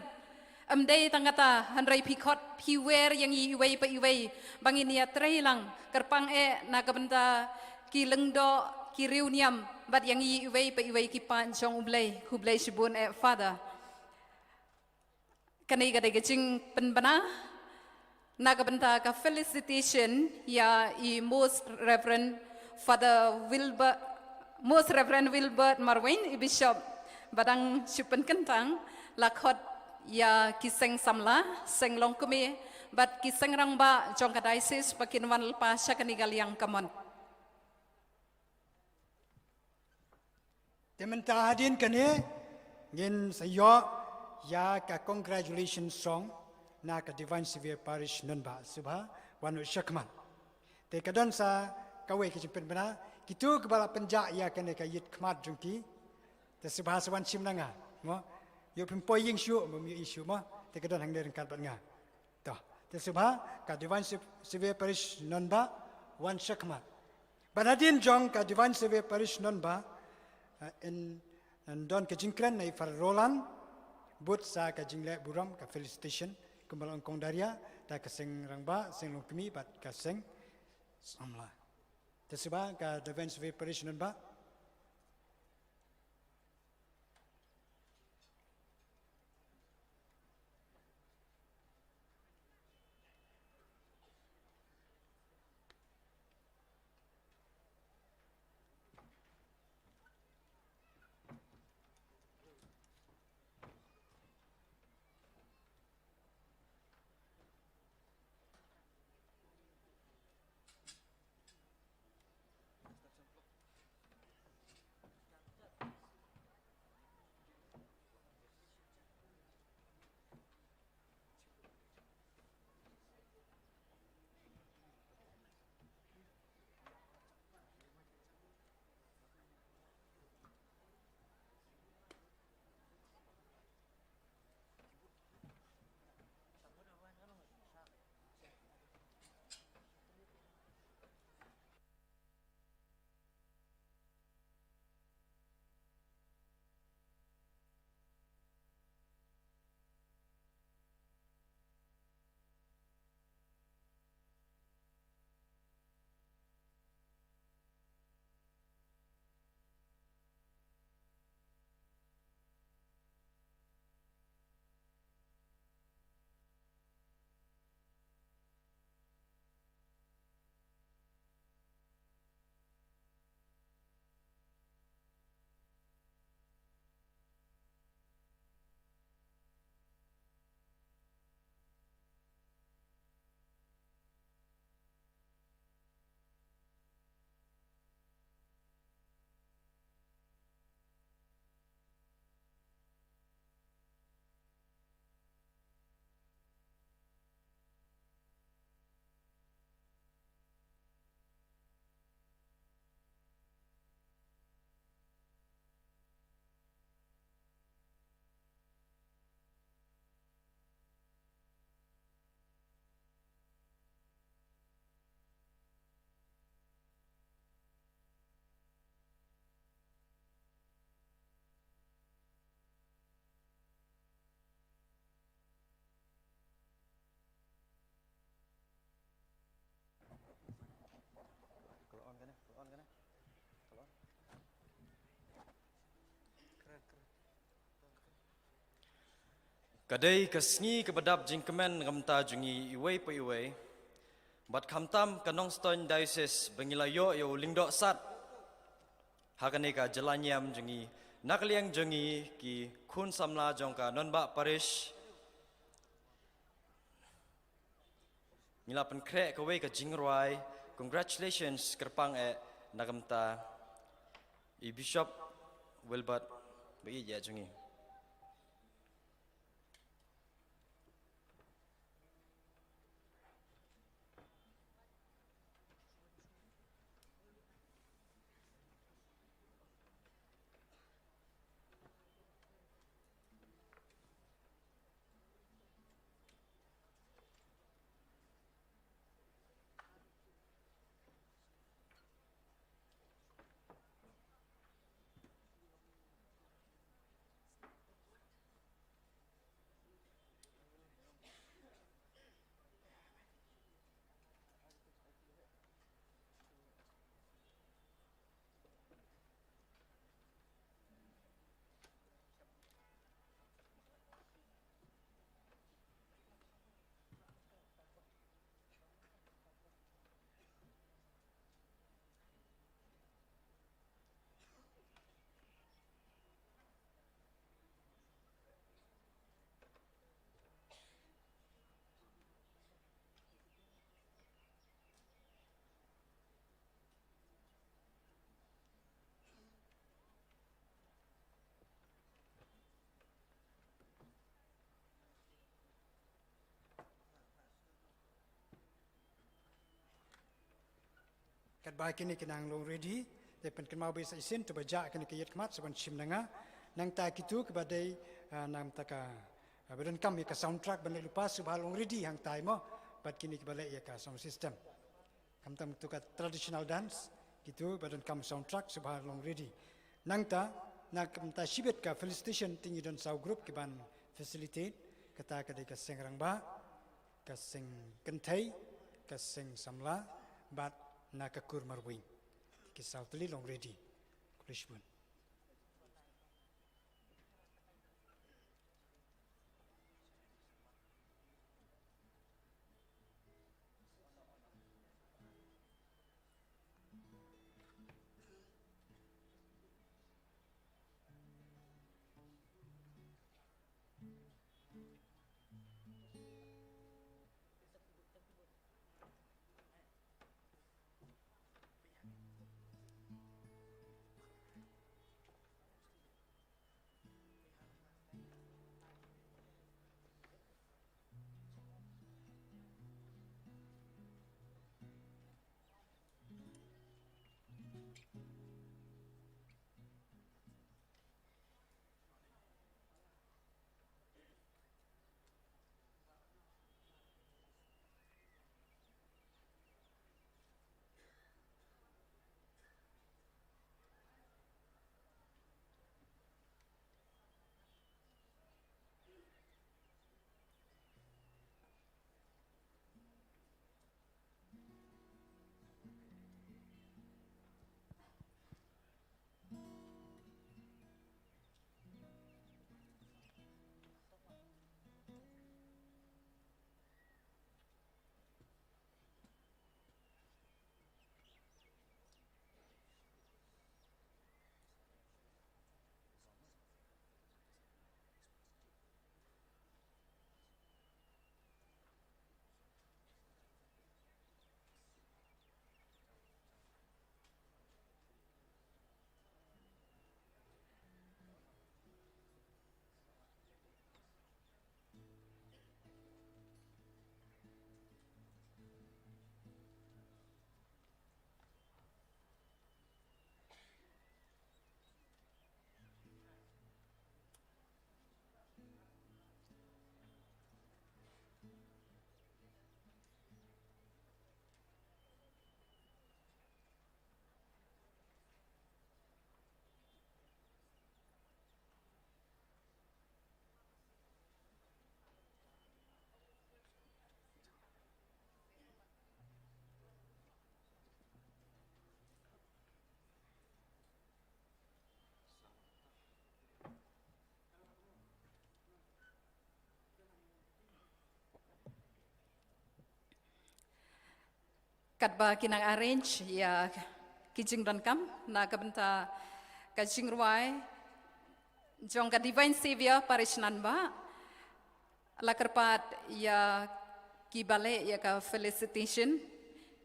amdei tangata hanrai pi khot pi wer yang yi iwei pa iwei bangin ya trailang kerpang na kabenta ki lengdo ki riuniam bat yang yi iwei pa iwei ki pan jong kublai sibun Father kanai kadai kecing penbana naga benta ka felicitation ya I most reverend Wilbert Marwin I bishop badang chupen kentang lakhot ya kiseng samla seng long kumi bat kiseng rang ba jong ka diocese pakin wan lepa syakani galiang kamon Temen tahadin kene ngin sayo ya ka congratulations song na ka Divine Savior Parish Nunba subha wanu syakman. Te kadon sa kawe ke jimpen bena kitu kebala penja ya kene ka yit khmat jungki te subha sawan sim nanga mo yo pempoi ying shu mo mi isu mo te kadon hang der kat bat nga. To te subha ka Divine Savior Parish Nunba wan syakman. Banadin jong ka Divine Savior Parish Nunba in don ka jingkran nai far Roland but sa ka jingle buram ka felicitation kembal angkong daria ta ka seng rangba seng lungkmi bat ka seng samla teseba ka Divine Savior Parish Nunba. Kadai kasngi kebadap jingkemen ngamta jungi iwei po iwei. Bat kamtam kanong ston diocese bengilayo yo lingdok sat. Hakane ka jelanyam jungi nakliang jungi ki kun samla jongka Nunba Parish. Mila penkrek kawei ka jingruai. Congratulations kerpang nagamta i Bishop Wilbert bagi ya jungi. kat ba kini kinang long ready te pen kan mau be sa isin to baja kini kiyat kmat saban chim nanga nang ta kitu kebadai nam taka badan kam ya ka soundtrack ban lupa subah long ready hang tai mo bat kini kebalik ya ka sound system kam tam tu ka traditional dance gitu badan kam soundtrack subah long ready nang ta nak ta sibet ka felicitation tinggi dan sau group ke ban facilitate kata kadai ka seng rangba ka seng kentai ka seng samla bat na ka kur marwing ki sau tli long ready kulishbun kat ba kinang arrange ya kijing dan kam na kabenta kajing ruai jong ka divine savior parish nan ba la kerpat ya ki bale ya ka felicitation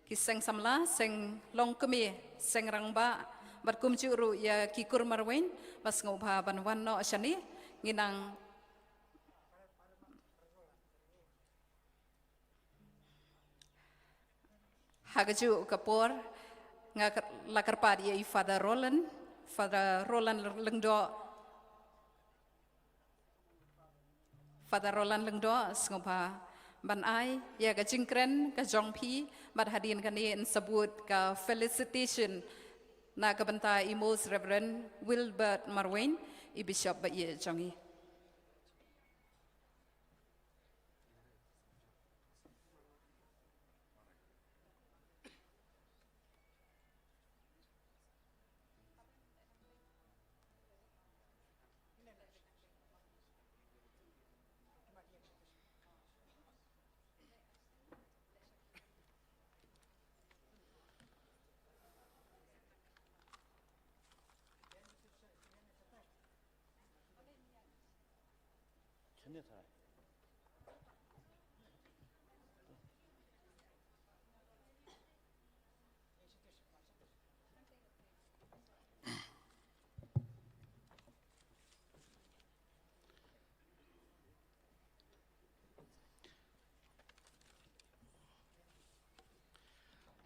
ki seng samla seng long kemi seng rang ba bat kum churu ya ki kur marwen bas ngobha banwan no ashani nginang hagaju kapor nga lakar pad ye Father Roland lengdo sngobha ban ai ya ka jingkren ka jongpi bad hadin kan ni sebut ka felicitation na ka banta Most Reverend Wilbert Marwin i bishop ba ye jongi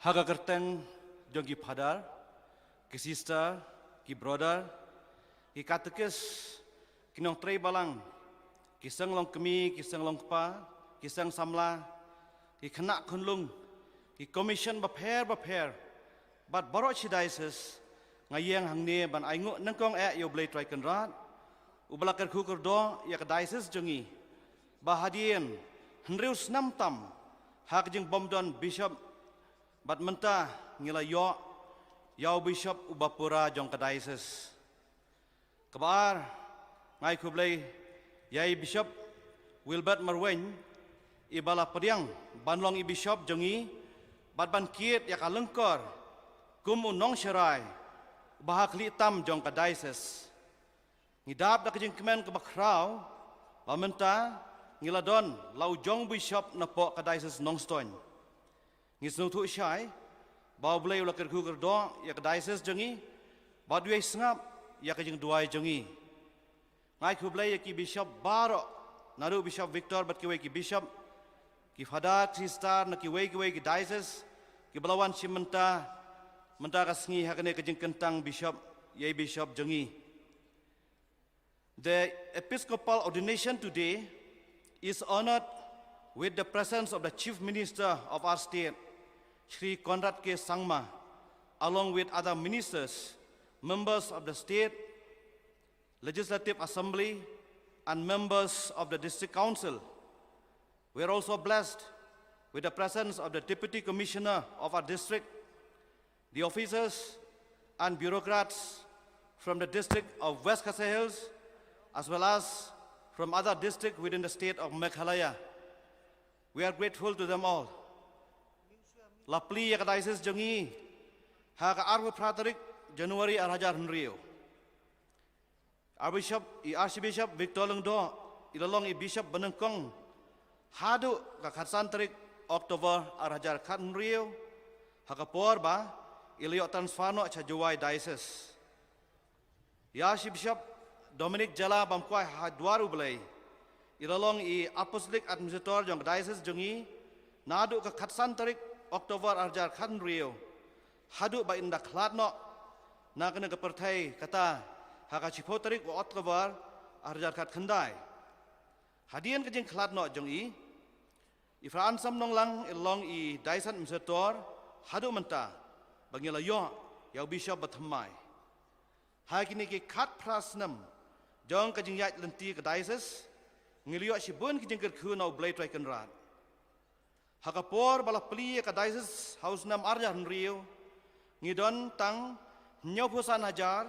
Haga kerteng jong ki father, ki sister, ki brother, ki katekis, ki nong trei balang, ki sang long kemi, ki sang long pa, ki sang samla, ki khanak khunlung, ki commission baper, but borok chi diocese, ngayang hangne ban aingu nangkong yo blay try kan rat, ubalakar kukur do ya ka diocese jongi, bahadien, henrius nam tam, hak jeng bomdon bishop, bat menta ngila yo, yau bishop ubapura jong ka diocese. Kabar, ngai kublay, yai bishop Wilbert Marwen, ibala pediang banlong i bishop jongi, bat ban kiet ya ka lengkor, kum unong syarai, bahak li tam jong ka diocese. Ngidap da kajing kemen ke bakrau, bamenta ngiladon lau jong bishop na po ka diocese Nongstoin. Ngisnu tu syai, bau blay ula kerku kerdo ya ka diocese jongi, ba duai sengap ya kajing duai jongi. Ngai ku blay ya ki bishop baro, naru bishop Victor bat kiwai ki bishop, ki fada Tristar na kiwai ki diocese, ki belawan si menta kasngi hakane kajing kentang bishop, yai bishop jongi. The Episcopal ordination today is honored with the presence of the Chief Minister of our state, Shri Conrad K. Sangma, along with other ministers, members of the State Legislative Assembly, and members of the District Council. We are also blessed with the presence of the Deputy Commissioner of our district, the officers and bureaucrats from the district of West Khasi Hills, as well as from other districts within the state of Meghalaya. We are grateful to them all. Lapli ya kadaises jongi, ha ka arbu pratarik Januari arhajar Henrio. Archbishop Victor Lengdo, ilalong Bishop Benengkong, hadu ka khatsan tarik Oktober arhajar Henrio, ha ka porba ilio transfano chajuai diocese. Archbishop Dominic Jala bamkwai hadwaru belai, ilalong apostolic administrator jong diocese jongi, nadu ka khatsan tarik Oktober arhajar Henrio, hadu ba inda khladno, na kena ke pertai kata haka cipo tarik wa Oktober arhajar khat khandai. Hadian kejeng khladno jongi, ifraan sam nong lang ilalong diocese administrator, hadu menta, bangila yo, yau bishop bathamai. Hari kini ke khat prasnam, jong kajing yat lenti ke diocese, ngiliyo sibun kejeng kerku nau blay try kenrat. Hakapor bala peli ke diocese haus nam arja Henrio, ngidon tang nyau pusan hajar,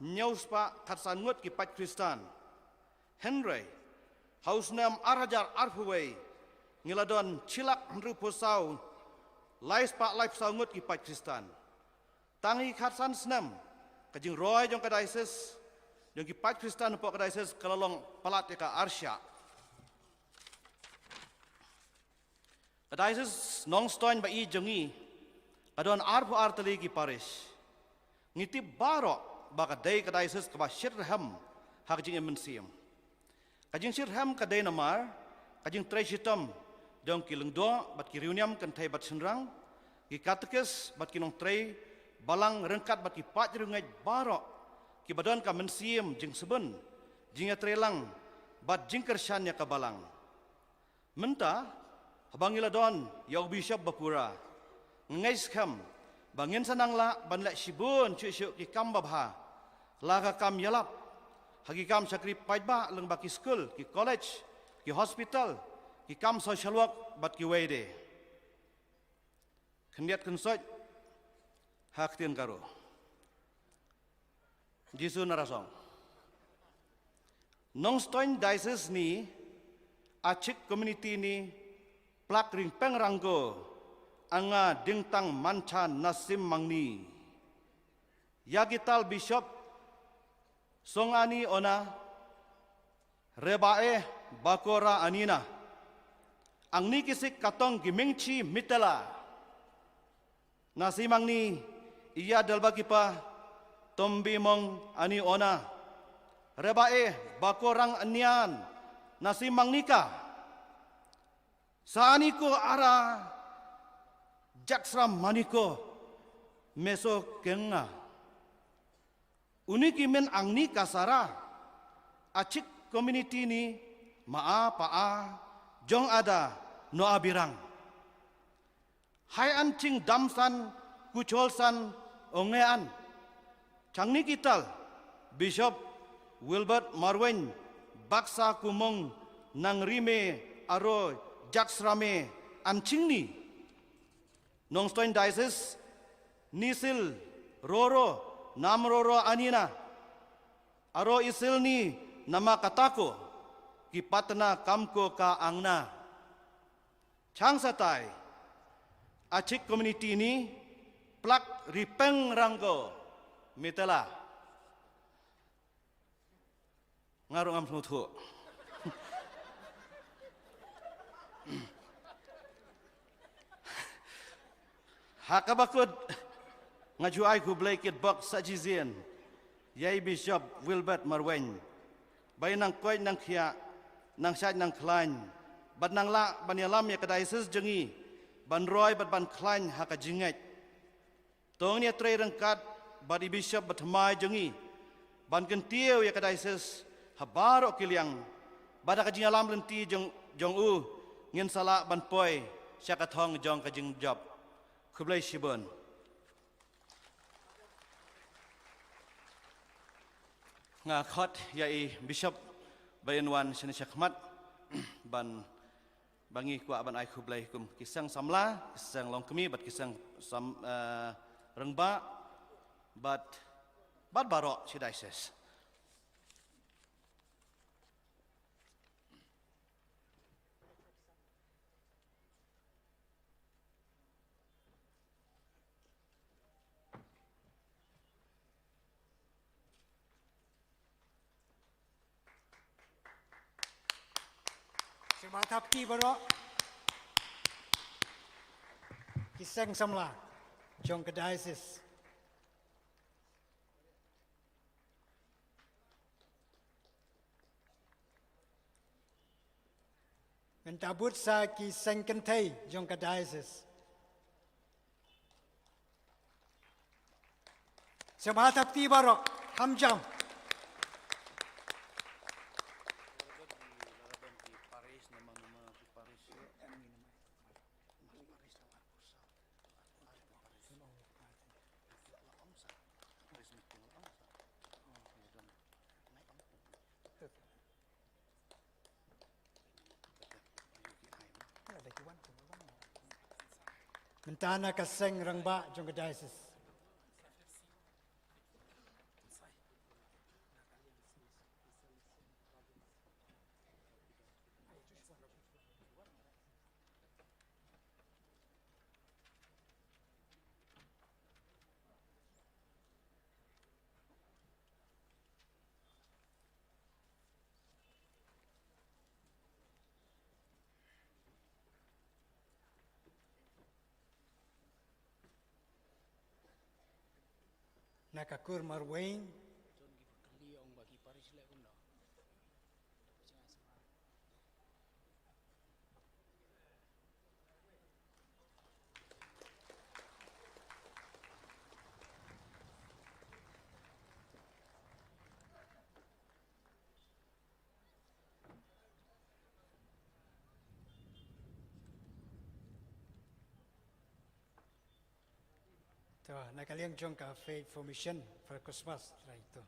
nyau spa katsan ngut ki pat Kristan. Henry, haus nam arhajar arfuway, ngiladon cilak henru pusau, lai spa lai pusau ngut ki pat Kristan. Tangi katsan senam, kajing roy jong ke diocese, jong ki pat Kristan po ke diocese kalalong palat ka arsya. Ke diocese Nongstoin ba i jongi, kadon arfu artali ki parish. Ngiti barok baka day ke diocese ka ba Shirham hak jing emensiam. Kajing Shirham ka day namar, kajing treshitam jong ki lengdo bat ki reuniam kan thai bat senrang, ki katekes bat ki nong trei balang rengkat bat ki pat rungai barok ki badon ka mensiam jing seben jing trelang bat jing kersanya ka balang. Menta habangila don yau bishop bapura ngais kam bangin sanang la ban la shibun chu ki kam babha laga kam yalap hagi kam sakri paitba leng baki school ki college ki hospital ki kam social work bat ki weide kendiat kensoj hak tin karo jisu narasong Nongstoin diocese ni achik community ni plak ring pengranggo anga dingtang mancha nasim mangni yagital bishop songani ona rebae bakora anina angni kisik katong gimingchi mitela nasim mangni iya dalbagi pa tombi mong ani ona rebae bakorang anian nasim mangnika saaniko ara jaksram maniko meso kenga. Uniki men angni kasara, acik community ni maa paa jong ada no abirang. Hai ancing damsan kucholsan ongean. Changni kital Bishop Wilbert Marwen baksa kumong nang rime aro jaksrame ancingni. Nongstoin diocese nisil roro namroro anina aro isilni nama katako kipatna kamko ka angna. Chang satai acik community ini plak ripeng rangko mitela ngarung am smutu. Hakabakut ngajuai ku blakit bok sajizian yai Bishop Wilbert Marwen bay nang koy nang khia nang sat nang klain bad nang la ban yalam ya kadai sis jengi ban roy bad ban klain haka jinget tong ni tre rangkat bad Bishop batmai jengi ban kentiau ya kadai sis habaro kiliang bad ka jingalam lenti jong u ngin sala ban poi syakathong jong ka jing job kublai shibon. Nga khot yai Bishop Bayanwan Sinisyakmat ban bangi kwa ban ai kublai kum kisang samla kisang long kemi bat kisang sam rengba bat barok sidai ses. Matapti baro kisang samla jong ke diocese mentabut sa kisang kentai jong ke diocese sematapti baro hamjam mentana kaseng rangba jong ke diocese nakakur Marwen nakaliang jong cafe formation for Christmas right to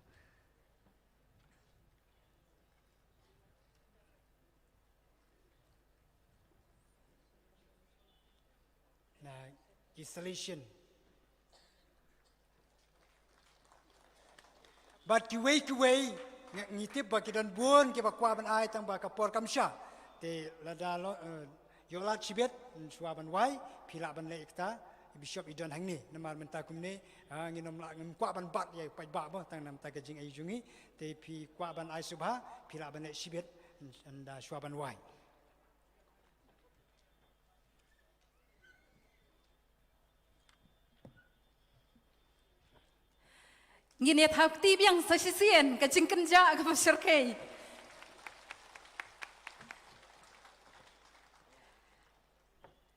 na installation but kiway ngitip ba kidan buon ke bakwa ban ai tang ba kapor kamsha te ladalo yolat sibet suaban wai pila ban lekta Bishop Idon hangni namar mentakum ni nginom la ngim kwa ban bat ye pai ba ba tang nam ta gajing ai jungi te pi kwa ban ai subha pila ban sibet anda suaban wai ngine thak ti biang sa sisien ka jingkan ja ka masyarkay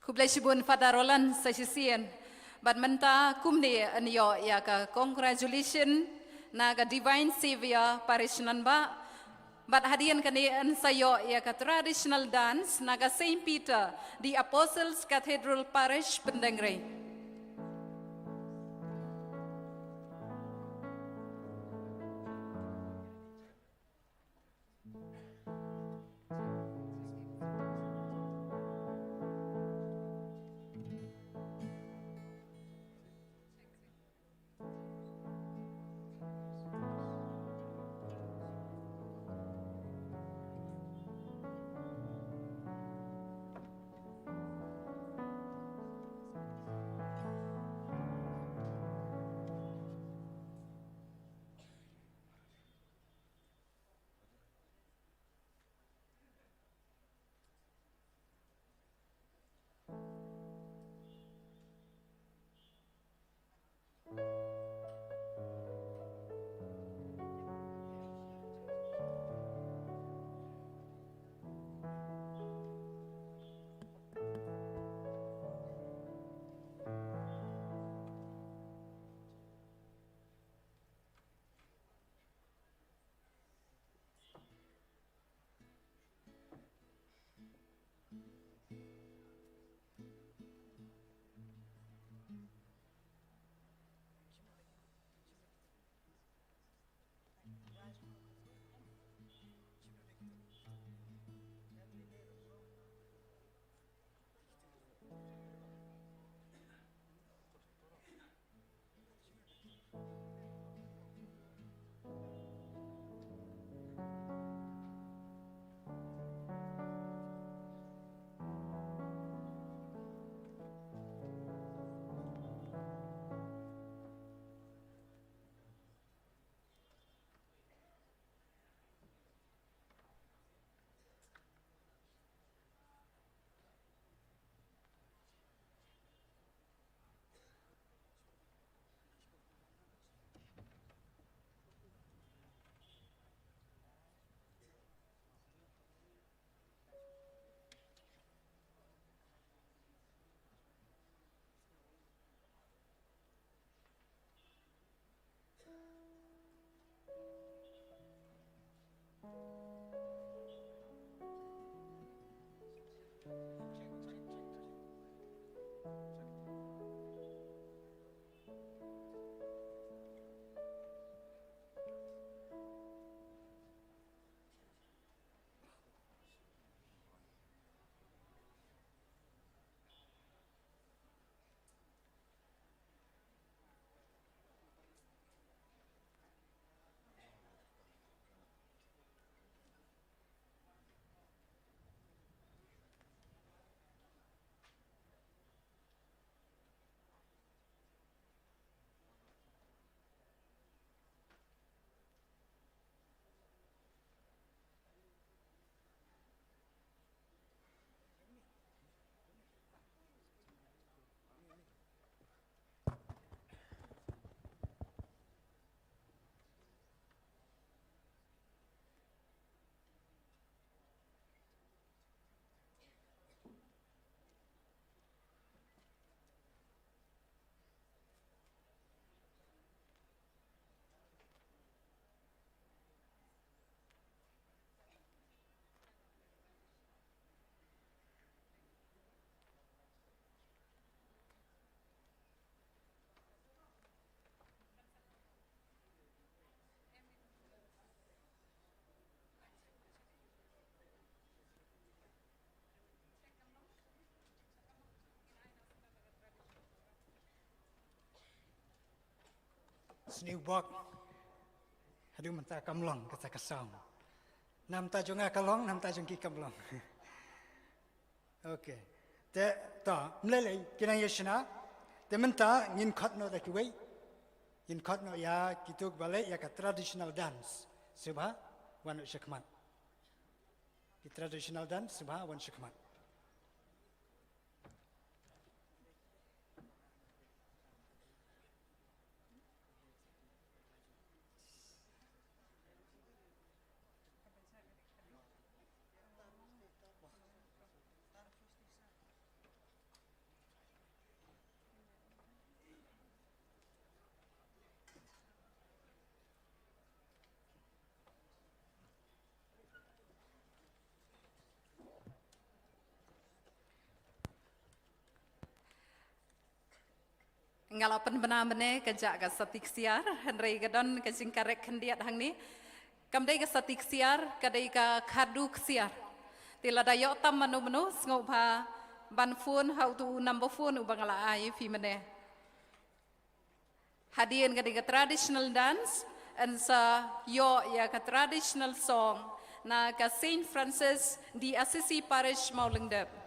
kublai shibun Father Roland sa sisien But menta kumni anyo ya ka congratulation na ka Divine Savior parish nan ba. But hadian kani an sayo ya ka traditional dance na ka Saint Peter the Apostles Cathedral Parish Pendengray. Sniubok. Hadu menta kamlong kata kasam. Nam ta jonga kalong, nam ta jongki kamlong. Okay. Te ta mlele kinang yeshna. Te menta ngin khatno da kiwei. Ngin khatno ya kituk bale ya ka traditional dance. Subha wan shakman. Ki traditional dance subha wan shakman. ngalapan benar-benar kejak ke satik siar, henry gadon ke jingkarek kendiat hang ni, kamdai ke satik siar, kadai ke kadu siar. Tila dayok tam manu-manu, ngau pa ban phone, how to number phone ubang ala ai fi mana. Hadian kadai ke traditional dance, and sa yo ya ke traditional song, na ke Saint Francis di Assisi Parish Maulingdep.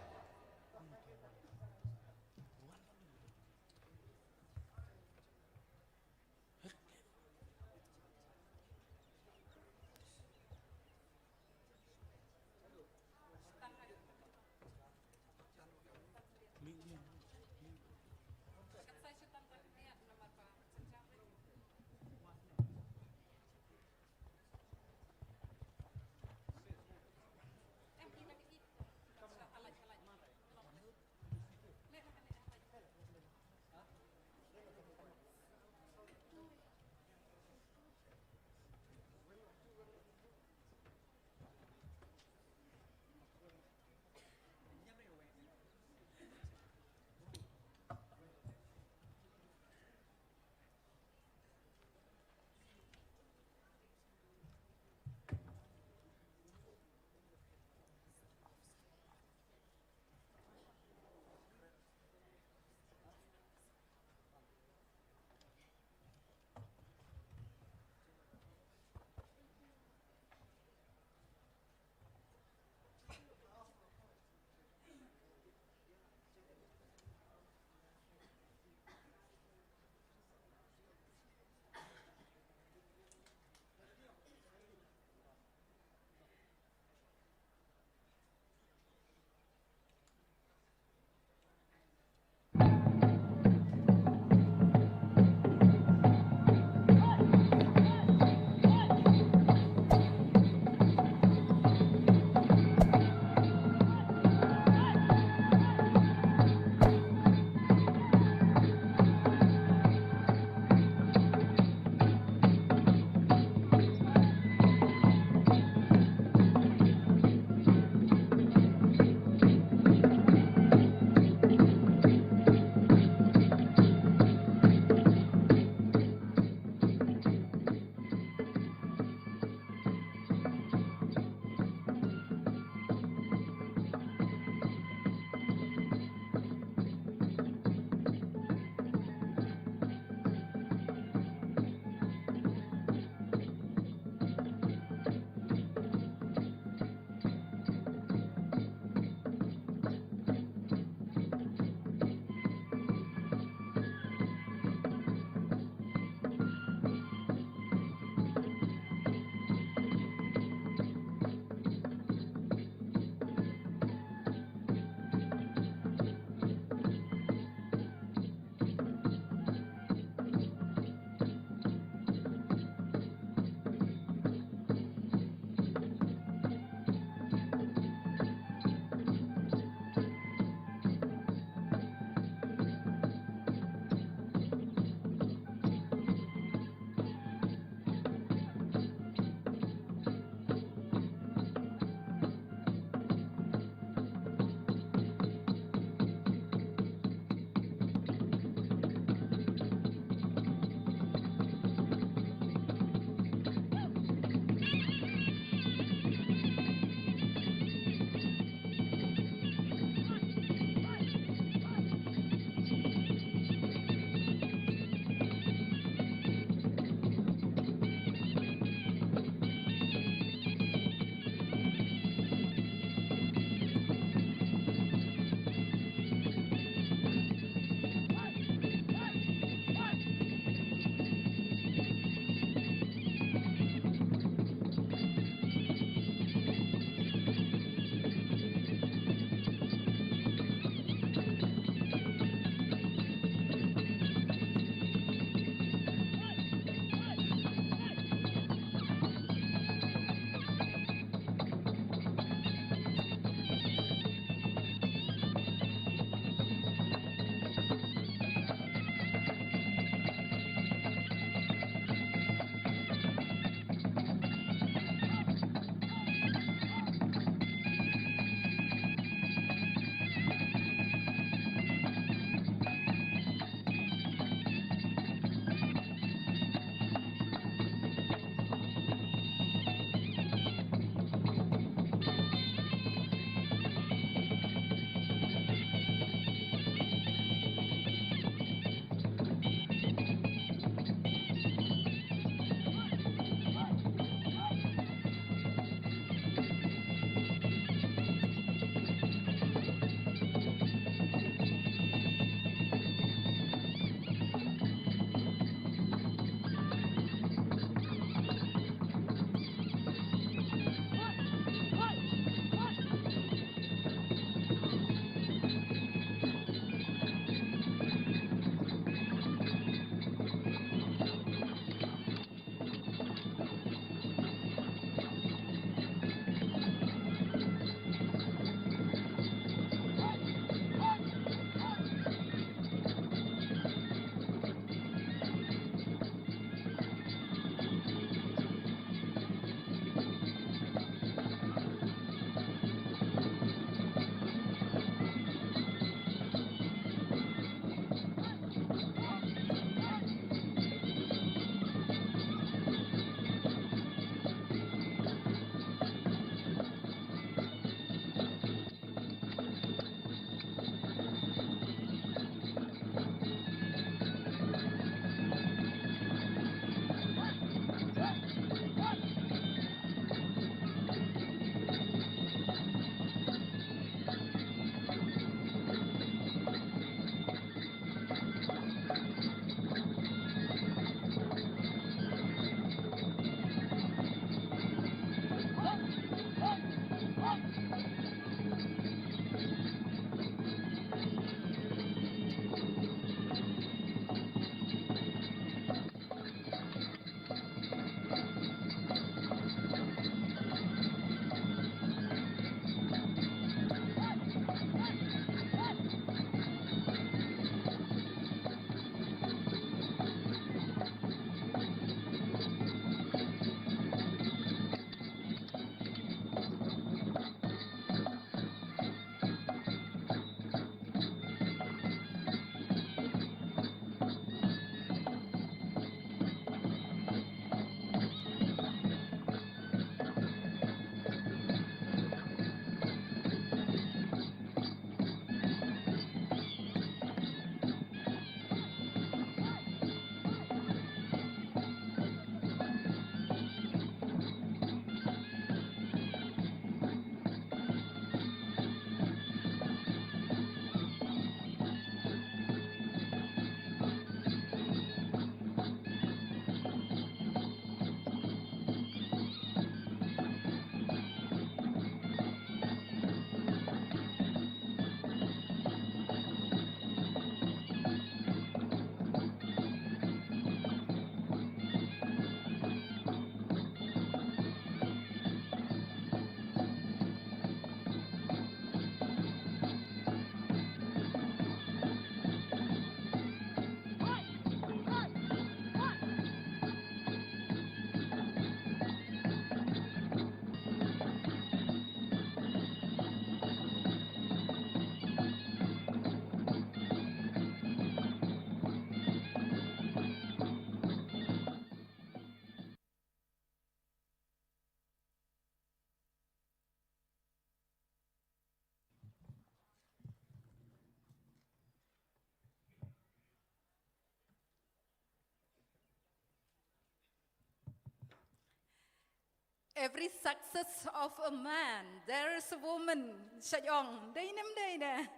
every success of a man, there is a woman. Sayong, day nem day na.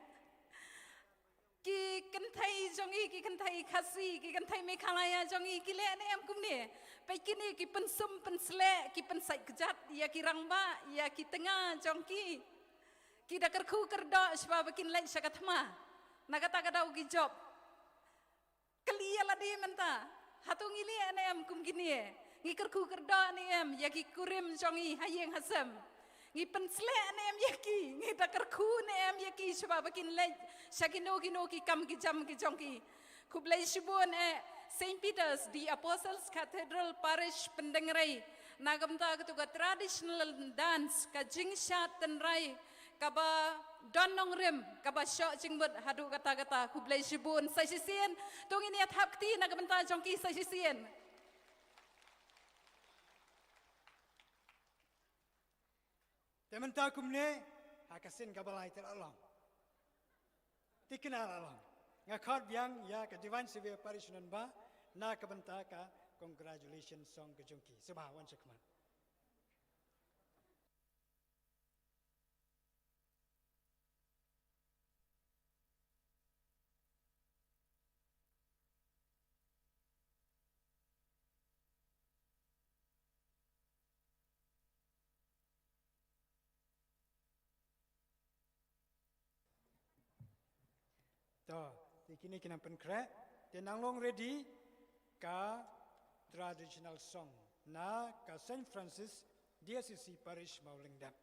Ki kan thai jongi ki kan thai khasi ki kan thai mekhalaya jongi ki le ne am kumne pai kini ki pensum pensle ki pensai kejat ya ki rangba ya ki tengah jongki ki dakar khu kerdo sebab kin lai sakathma nagata kadau ki job kelia ladi menta hatung ili ne am kum kini ngikar khu kerdo ne am ya ki kurim jongi hayeng hasam ngi pensle ne am yaki ngi takar khu ne am yaki sebab kin lai sakino kino ki kam ki jam ki jongki kublai shibun Saint Peter's the Apostles Cathedral Parish Pendengrai nagamta ketuga traditional dance ka jingshat tenrai kaba donong rim kaba syok jingbut hadu kata-kata kublai shibun sai sisien tung ini athapti nagamta jongki sai sisien Teman-teman kumne hakasin kabalai teralong. Tikenal along. Ngakot biang ya ke Divine Civil Parish Nanba na kabenta ka congratulations song ke jongki. Sebab wan sekman. Di kini kena penkrek, dan nanglong ready ka traditional song na ka Saint Francis Diocese Parish Maulingdap.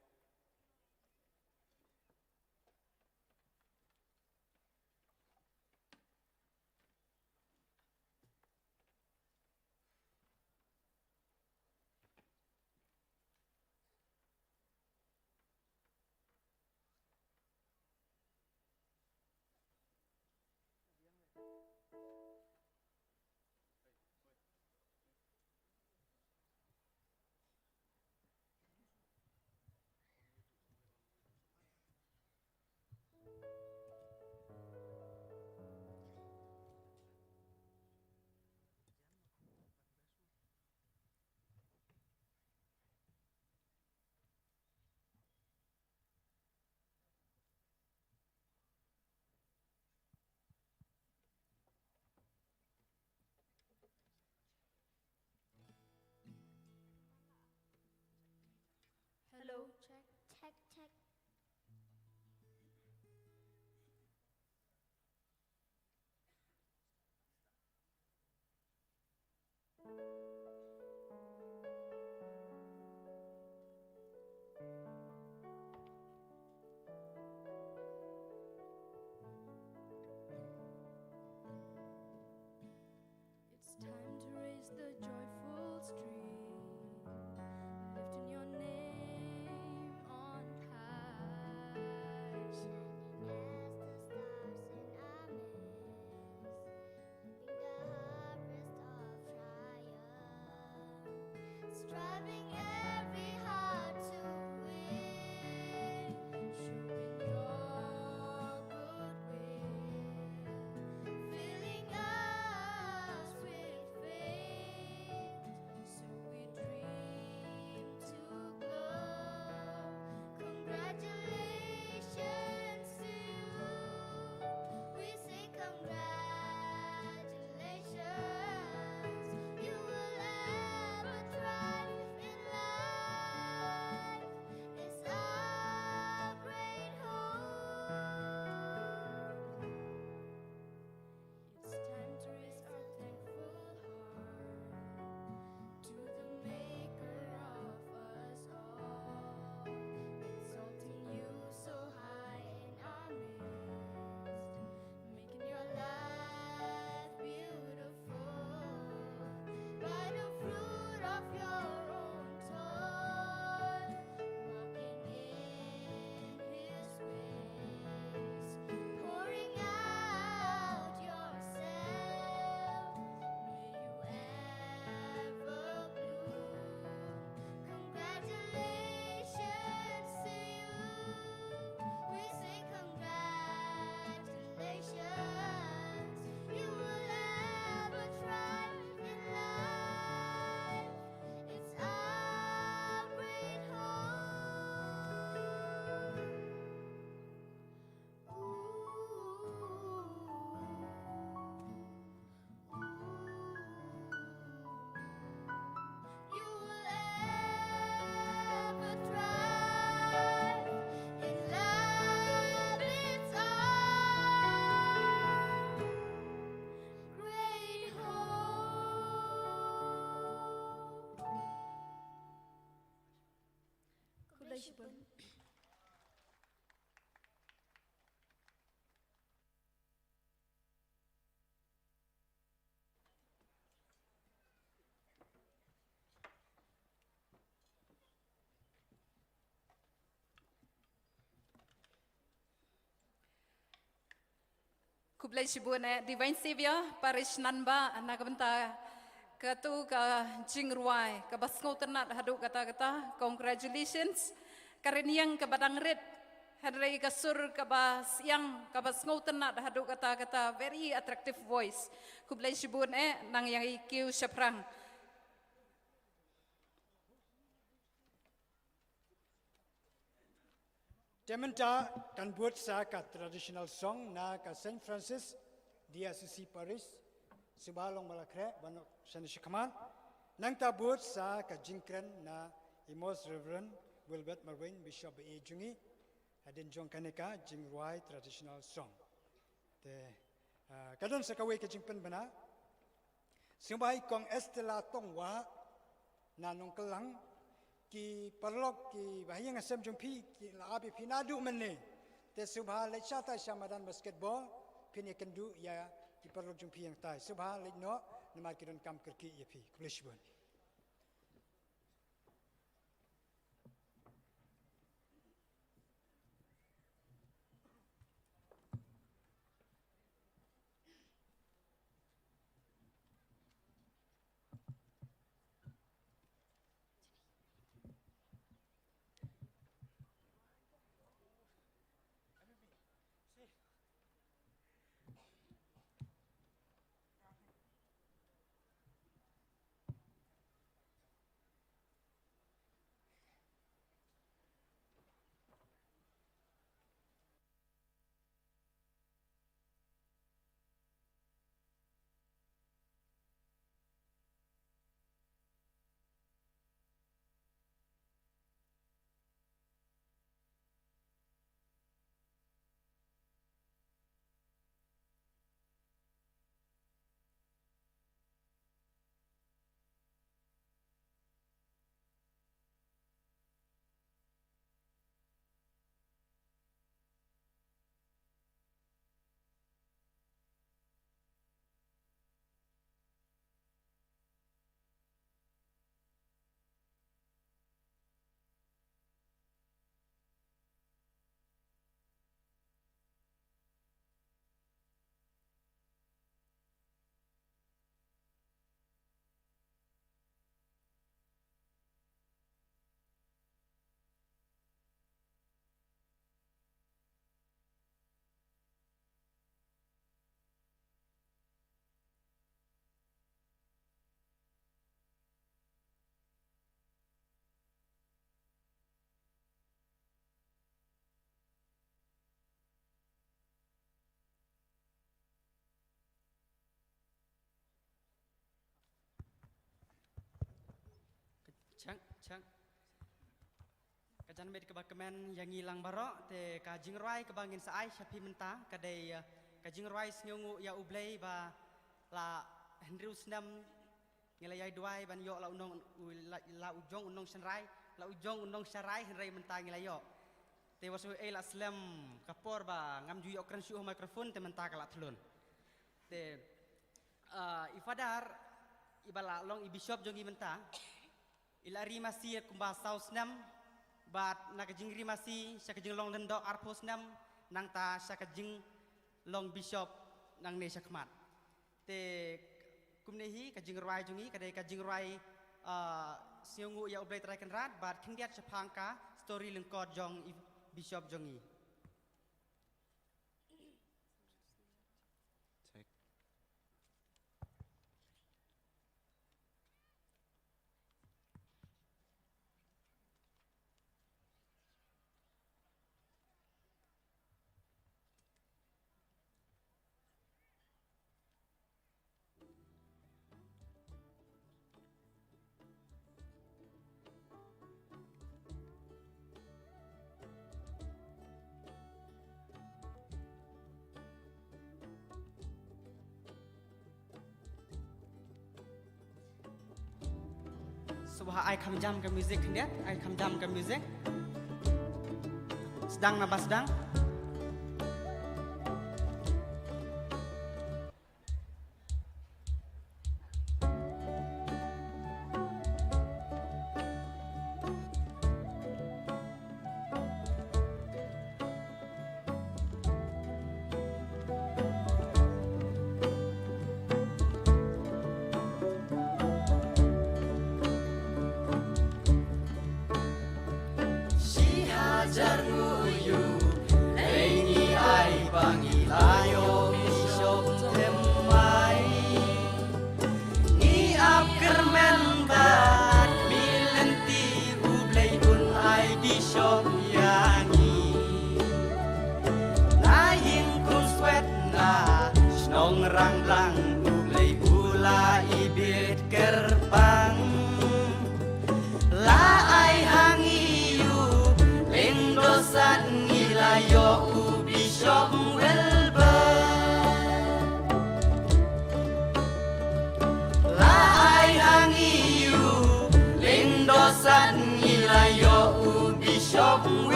Kublai Shibun Divine Savior Parish Nanba Nakabanta Katu ka Jingruai ka Basngau Ternat Haduk kata-kata congratulations kareniang ka Badang Red Hadrai ka Sur ka Siang ka Basngau Ternat Haduk kata-kata very attractive voice Kublai Shibun nang yang ikiu Syaprang. Tementa kan buat ka traditional song na ka Saint Francis dia Susi Paris subalong malakre banok sanishikaman nang ta buat ka jingkren na Imos Reverend Wilbert Marwin Bishop E Jungi hadin jong kaneka jingruai traditional song te kadon sa kawai ka jingpen bana sumbai kong Estela Tongwa na nong kelang ki perlok ki bahaya ngasem jumpi ki laabi pinadu menne te subha le chata shamadan basketball pini kendu ya ki perlok jumpi yang tai subha le no nama kiron kam kerki ya pi kulishbon. Chang kajan med kebakemen yang hilang barok te kajing rai kebangin saai syapi menta kadai kajing rai sngungu ya ublei ba la Henry Usnam ngelayai duai ban yo la unong la ujong unong syanrai la ujong unong syarai Henry menta ngelayo te wasu la slam kapor ba ngam ju yo kran su mikrofon te menta kala thlun te ifadar ibala long ibishop jongi menta ilari masih kumba saus nam bat nakajing rimasi syakajing long lendok arpos nam nang ta syakajing long bishop nang ne syakmat te kumnehi kajing rai jungi kadai kajing rai siungu ya ublai terakan rat bat kendiat syapangka story lengkot jong bishop jongi. Subha ai kam jam ke music kendiat ai kam jam ke music sedang nabas sedang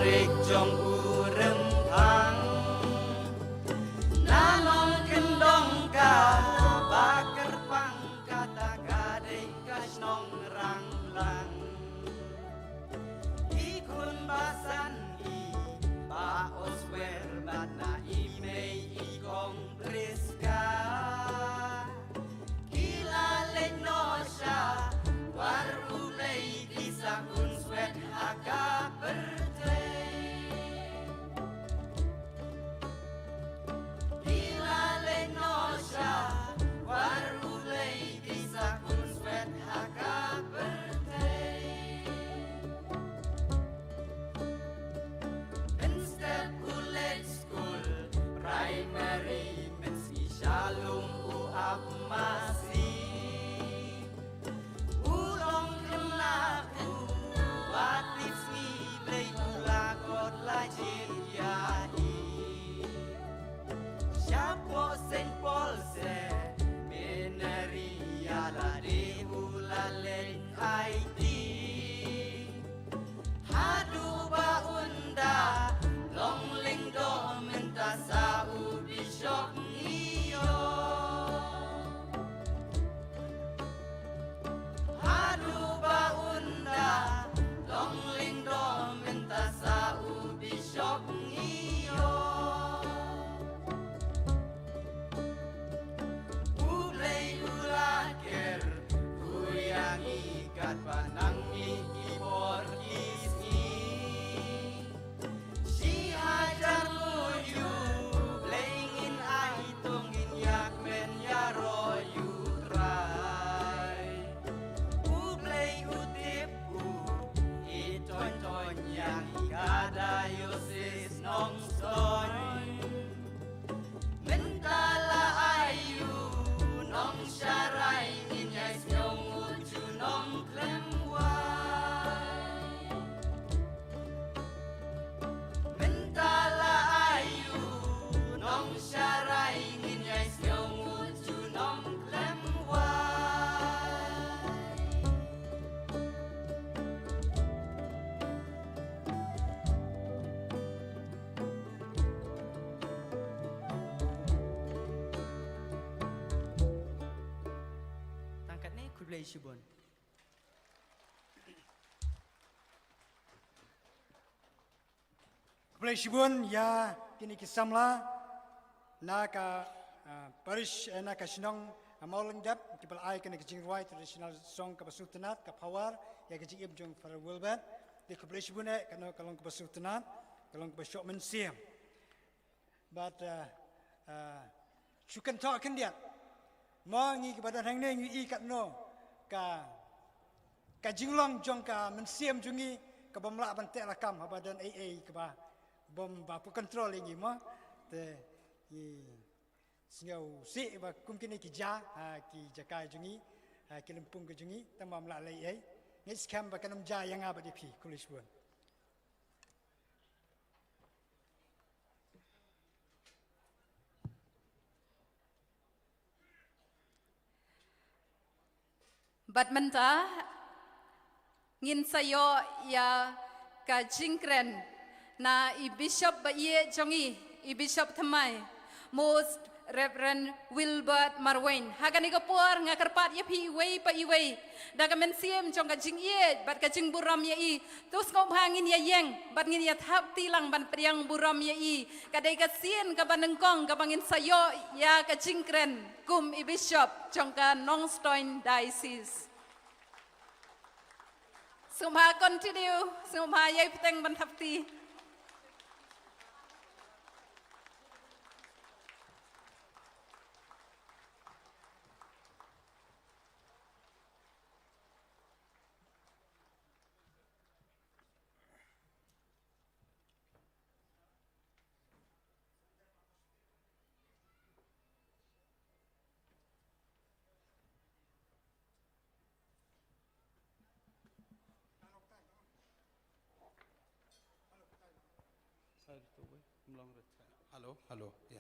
tarik jong urem hang nanong kendong ka bakar pang kata kadai kasnong rang lang ikun basan I baos wer bana imei ikong priska kilalen no siya war ulay bisa kun swet haka bertay kilalen no siya war ulay bisa kun swet haka bertay Step ulit school primary mensi shalom uap masih ulong kenaku watis nilai ulakot lajin yahi siapo sen polse meneri ala de ulalen IT hadu ba unda long ling do menta sa ubi shok iyo hadu ba unda long ling do menta sa ubi shok iyo ulay ulaker kuyang ikat panang ikibor kisni si hajar luyu playing in aitung in yak men yaro you try ublay utip iton ton yang ikada yosis nong son mentala ayu nong syarai ninyais nyong uju nong klemwai mentala ayu nong syarai ninyais nyong uju nong klemwai tangkat ni kublai shibon Kublai Shibun ya kini kisamla naka parish naka sinong maulang dap kibal ai kena kejing ruai traditional song kabasutanat kapawar ya kejing ibjong para wilbat di Kublai Shibun kana kalong kabasutanat kalong kabasok mensiam but chukan talk kendiat mo ngi kepada hang ne ngi ikat no ka jinglong jong ka mensiam jungi ka bamla bantek lakam habadan AA ka ba bom bapu control ini mo te singau si ba kum kini ki ja ki jakai jungi ki lempung ke jungi tamam la lai ai ngi skam ba kanam ja yang aba di pi kulishbun Badmenta ngin sayo ya ka jingkren na I bishop ba iye jongi I bishop thamai most Reverend Wilbert Marwain hagani kapur ngakarpat ya pi iway pa iway daga mensiem jong ka jing iye bat ka jing buram ya I tus ngom hangin ya yeng bat ngin ya thap tilang ban priang buram ya I kadai ka sien ka banengkong ka bangin sayo ya ka jingkren kum I bishop jong ka Nongstoin diocese Sumha continue sumha yai peteng ban thapti Hello, yeah.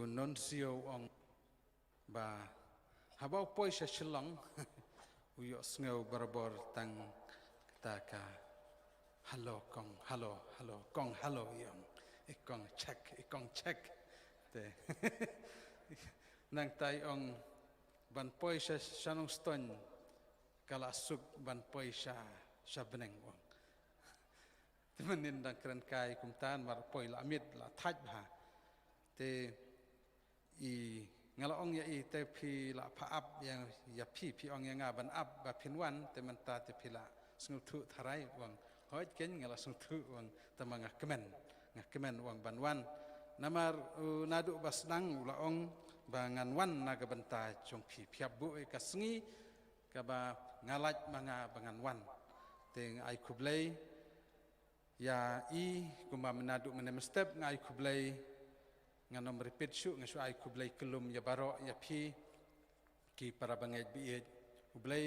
nuncio ong ba habau poi sha shilong uyo sngo barabor tang taka hello kong hello yong ikong check te nang tai ong ban poi sha shanong ston kala suk ban poi sha beneng ong temenin dang kran kai kumtan mar poi la mit la thaj ba te i ngala ong ya i te phi la pha ap yang ya phi ong yang ban ap ba phin wan te man ta te phi la snu thu tharai wang hoi ken ngala snu thu wang tamanga kemen wang ban wan namar nadu basnang la ong ba ngan wan naga banta chong phi phiap bu e kasngi ka ba ngalaj manga bangan wan teng ai kublei ya i kuma menadu menem step ngai kublei nganom repeat shu ngasu ai kublei kelum ya baro ya phi ki para bangai bi kublei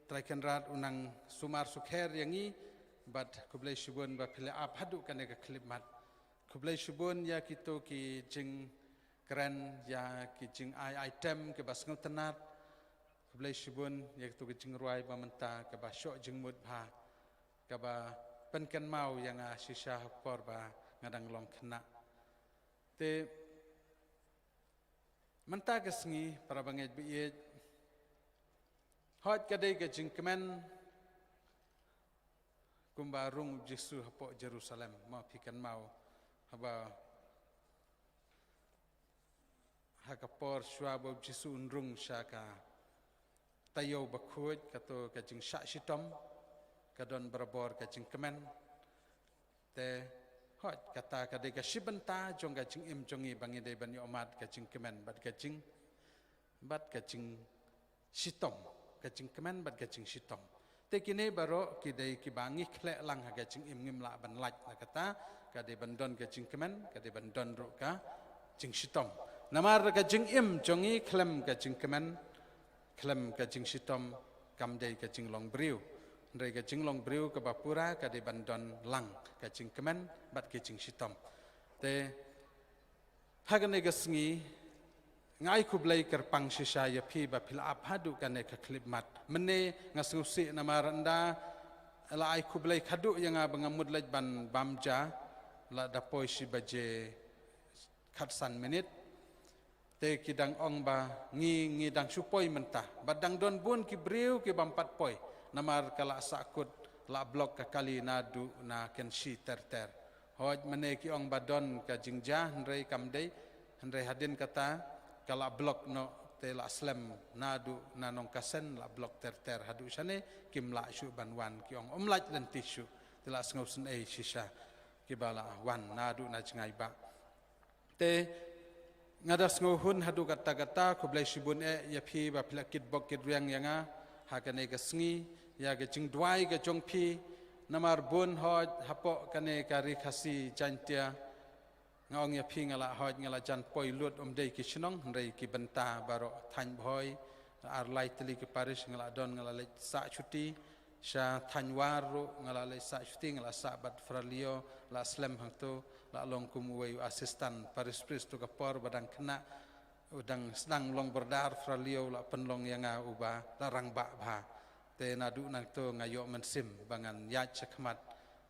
traikan rat unang sumar sukher yangi bat kublei shubun ba phila ap hadu kane ka klimat kublei shubun ya kito ki jing keren ya ki jing ai item ke bas ngutanat kublei shubun ya kito ki jing ruai ba menta ke ba syok jing mut ba ka ba penken mau yang shisha por ba ngadang long kena te menta ke sengi para bangai bi hot kadai ke jing kemen kumbarung Jesu hapo Jerusalem ma pikan mau haba hakapor shwabo Jesu unrung shaka tayo bakhoj kato kajing sha shitom kadon barabor kajing kemen te hot kata kadai ka shibanta jong kajing im jongi bangi dei ban yomat kajing kemen bat kajing shitom kajing kemen bat kajing shitom te kini baro kidai kibangi khle lang ha kajing im ngim la ban laj la kata kadai bandon kajing kemen kadai bandon ro ka jing shitom namar kajing im jongi klem kajing kemen klem kajing shitom kamdei kajing long briu ndai kajing long briu ke bapura kadai bandon lang kajing kemen bat kajing shitom te hagane gasngi ngai kublai kerpang shisha ya phi ba phila aphadu kane ka klipmat mene ngasusi namaranda la ai kublai khadu yang bangamud laj ban bamja la dapoi shi baje khatsan minit te kidang ong ba ngi dang supoi mentah badang don bun ki briu ki bampat poi namar kala sakut la blok ka kali nadu na ken shi ter hoj mene ki ong badon ka jingja ndrei kamdei ndrei hadin kata kala blok no te la slam nadu nanong kasen la blok ter hadu sane kim la shu banwan ki ong omlaj dan tisu te la sngo sen e shisha ki bala wan nadu na jingai ba te ngadas ngo hun hadu kata kublai shibun e ya phi ba philakit bok kit riang yanga hakane ka sngi ya ga jing dwai ga jong phi namar bun hoj hapo kane kari khasi jantia ngong ya phi ngala hoj ngala jan poi lut dei ki chnong ndai ki benta baro than bhoi ar lai tli ki parish ngala don ngala le sa chuti sha thanwar ro ngala le sa chuti ngala sa bat fralio la slam hangto la long kumwei assistant paris pris to ka por badang kena udang sedang long berdar fralio la penlong yang uba larang ba bha te nadu nang to ngayo mensim bangan ya chakmat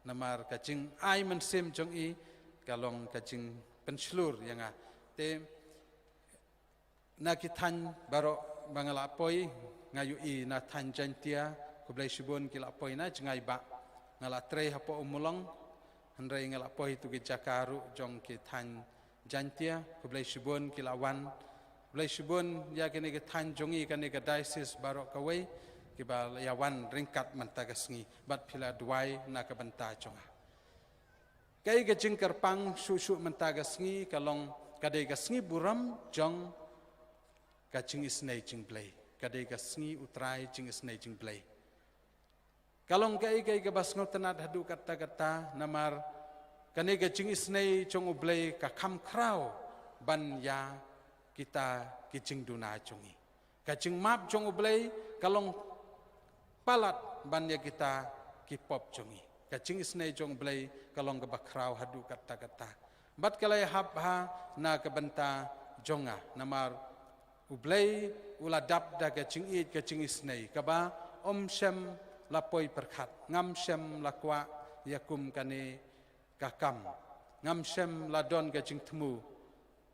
namar kacing ai mensim jong i kalong kacing penslur yang te nakithan baro bangala poi ngayu i na than jantia kublai shibun kila poi na jengai ba ngala tre hapo umulong handrai ngala poi tu ki jakaru jong ki than jantia kublai shibun kila wan kublai shibun ya kene ki than jongi kane ka diocese baro kawai ki ba ya wan ringkat mantagasngi bat phila duai na ka banta jonga kai ga jingkar pang su mentagasngi kalong kadai gasngi buram jong ka jing isnai jing play kadai gasngi utrai jing isnai jing play kalong kai ga bas ngotanat hadu kata namar kane ga jing isnai jong ublai ka kham krau ban ya kita kijing duna jongi ka jing map jong ublai kalong palat ban ya kita kipop jongi kacing isnai jong blai kalong ke bakrau hadu kata bat kalai hab ha na ke benta jonga namar ublei uladap da ke cing isnei kaba shem lapoi perkhat ngam shem lakwa yakum kane kakam ngam shem ladon ke cing temu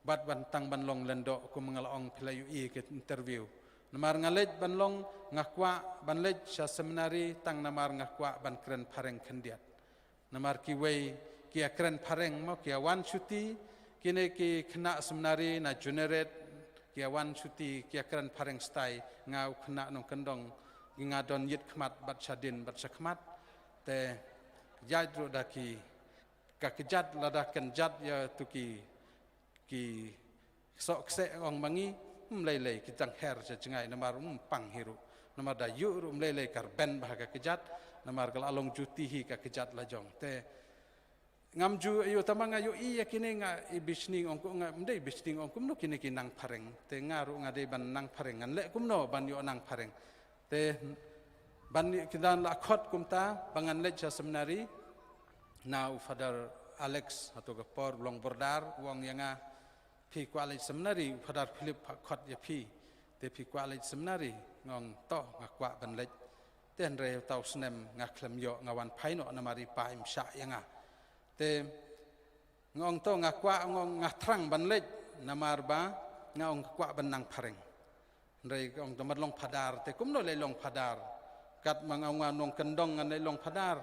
bat bantang banlong lendo ku mengalong pilayu ke interview namar ngalet banlong ngakwa banlej sya seminari tang namar ngakwa ban kren pareng kendiat namar kiwei kia kren pareng mo kia wan cuti kini ki kena seminari na juneret kia wan cuti kia kren pareng stai ngau kena nong kendong ngadon yit khmat bat syadin bat sakmat te jadru daki kakejat ladakan jat ya tuki ki sok se ong mangi mlelei kitang her sejengai namar pang hiru namar da yu mlelei karben bahaga kejat namar kal along jutihi ka kejat lajong te ngamju ayo tamang ayo iya kini nga ibisning ongku nga mdei bisning ongku no kini kinang pareng te ngaru ngade ban nang pareng ngan le kumno ban yo nang pareng te ban kidan la khot kumta bangan le cha seminari now Father Alex atau Gapor long bordar wong yanga pi kwalej seminari Father Philip khot ya pi te pi kwalej seminari ngong to ngakwa ban le ten re tau snem ngaklem yo ngawan phaino namari paim sha yanga te ngong to ngakwa ngong ngatrang ban le namar ba ngong kwa ban nang pareng re ngong tamad long padar te kumno le long padar kat mangawnga nong kendong ngan le long padar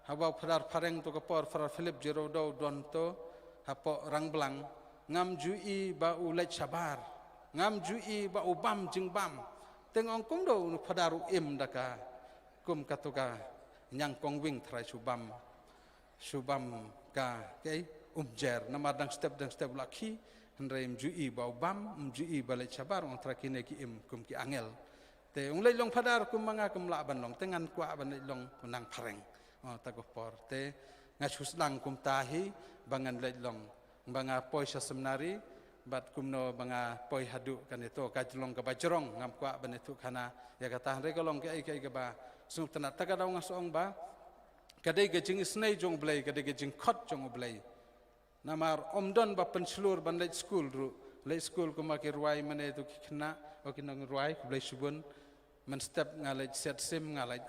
hawa padar pareng to Kapor Father Philip Jerodo donto hapo rang belang ngam jui ba ulet sabar ngam jui ba ubam jingbam tengong kumdo padaru im daka kum katoka nyang kongwing trai subam ka ke umjer namadang step laki hendrem jui ba ubam jui ba let sabar on trakine ki im kum ki angel te unglei long padar kum manga kum la ban long tengan kwa ban long nang pareng Tagopor te ngasus lang kum tahi bangan le long banga poi sa seminari bat kumno banga poi hadu kan itu kajlong ka bajrong ngam kwa ban itu kana ya kata re kolong ke ai ke ba sung tana takadaw ngasong ba kadai gejing snei jong blai kadai gejing khot jong blai namar omdon ba penslur ban le school ru le school kuma ke ruai mane itu kena okinong ruai blai subun men step ngalai set sim ngalai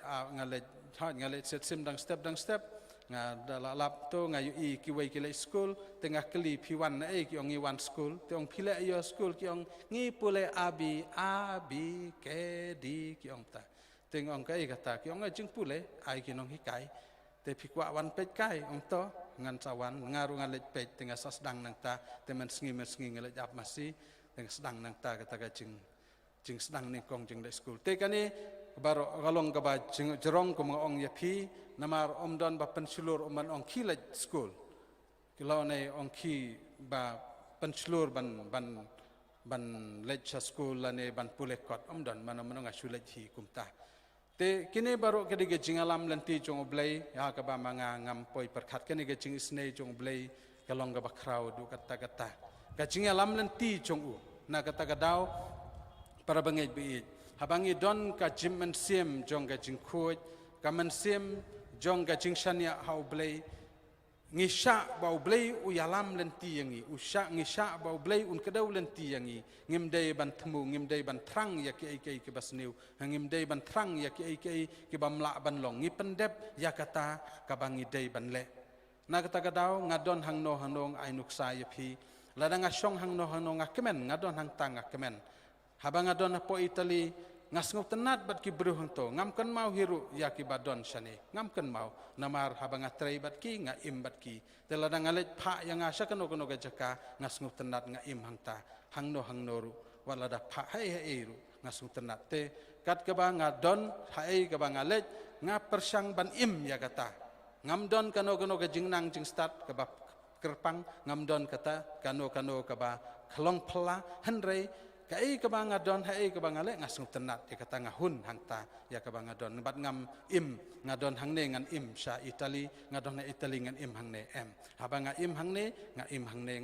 ngalai set sim dang step nga dalalap to ngayu i kiwai kile school tengah keli piwan na ki ong iwan school te ong pile yo school ki ong ngi pule abi ke di ki ong ta teng ong kai kata ki ong jing pule ai ki nong hikai te pikwa wan pet kai ong to ngan sawan ngaru ngalet pet tengah sasdang nang ta te men sngi ngalet ap masi tengah sedang nang ta kata ka jing sedang ni kong jing le school te kani baro galong ka ba jerong ko mga ong yapi namar omdon ba pensulur oman ong kilet school kilo ne ong ki ba pensulur ban lecha school lane ban pulekot omdon mano ngasulet hi kumta te kini baro kedi ge jingalam lanti jong oblei ya ka ba manga ngampoi perkhat kini ge jing isnei jong oblei kalong ga ba crowd du kata ka jingalam lanti jong u na kata gadau para bangit bi habangi don ka jimmen sim jong ga jing khoj ka men sim jong ga jing shania hau blei ngisha bau blei u yalam lenti yangi usha ngisha bau blei un kedau lenti yangi ngimdei ban temu ngimdei ban trang ya ki ai ke basniu ngimdei ban trang ya ki ai ke bamla ban long ngi pendep ya kata ka bangi dei ban le na kata gadau ngadon hangno hanong ai nuksa ya phi ladang asong hangno hanong ngakemen ngadon hang tang ngakemen habang adon po Italy ngasngop tenat bat ki bruhang to ngam kan mau hiru ya ki badon shane ngam kan mau namar habang atrei bat ki nga im bat ki teladang alet pha yang asa kano ga jaka ngasngop tenat nga im hangta hangno ru walada pha hai ru ngasngop tenat te kat ka ba ngadon hai ka ba ngalet nga persang ban im ya kata ngam don kano ga jingnang jing start ka ba kerpang ngam don kata kano ka ba khlong phla henrei kai ka bang adon hai ka bang ale ngasung tenat ya kata ngahun hangta ya ka bang adon bat ngam im ngadon hangne ngan im sha Italy ngadon Italy ngan im hangne em habang im hangne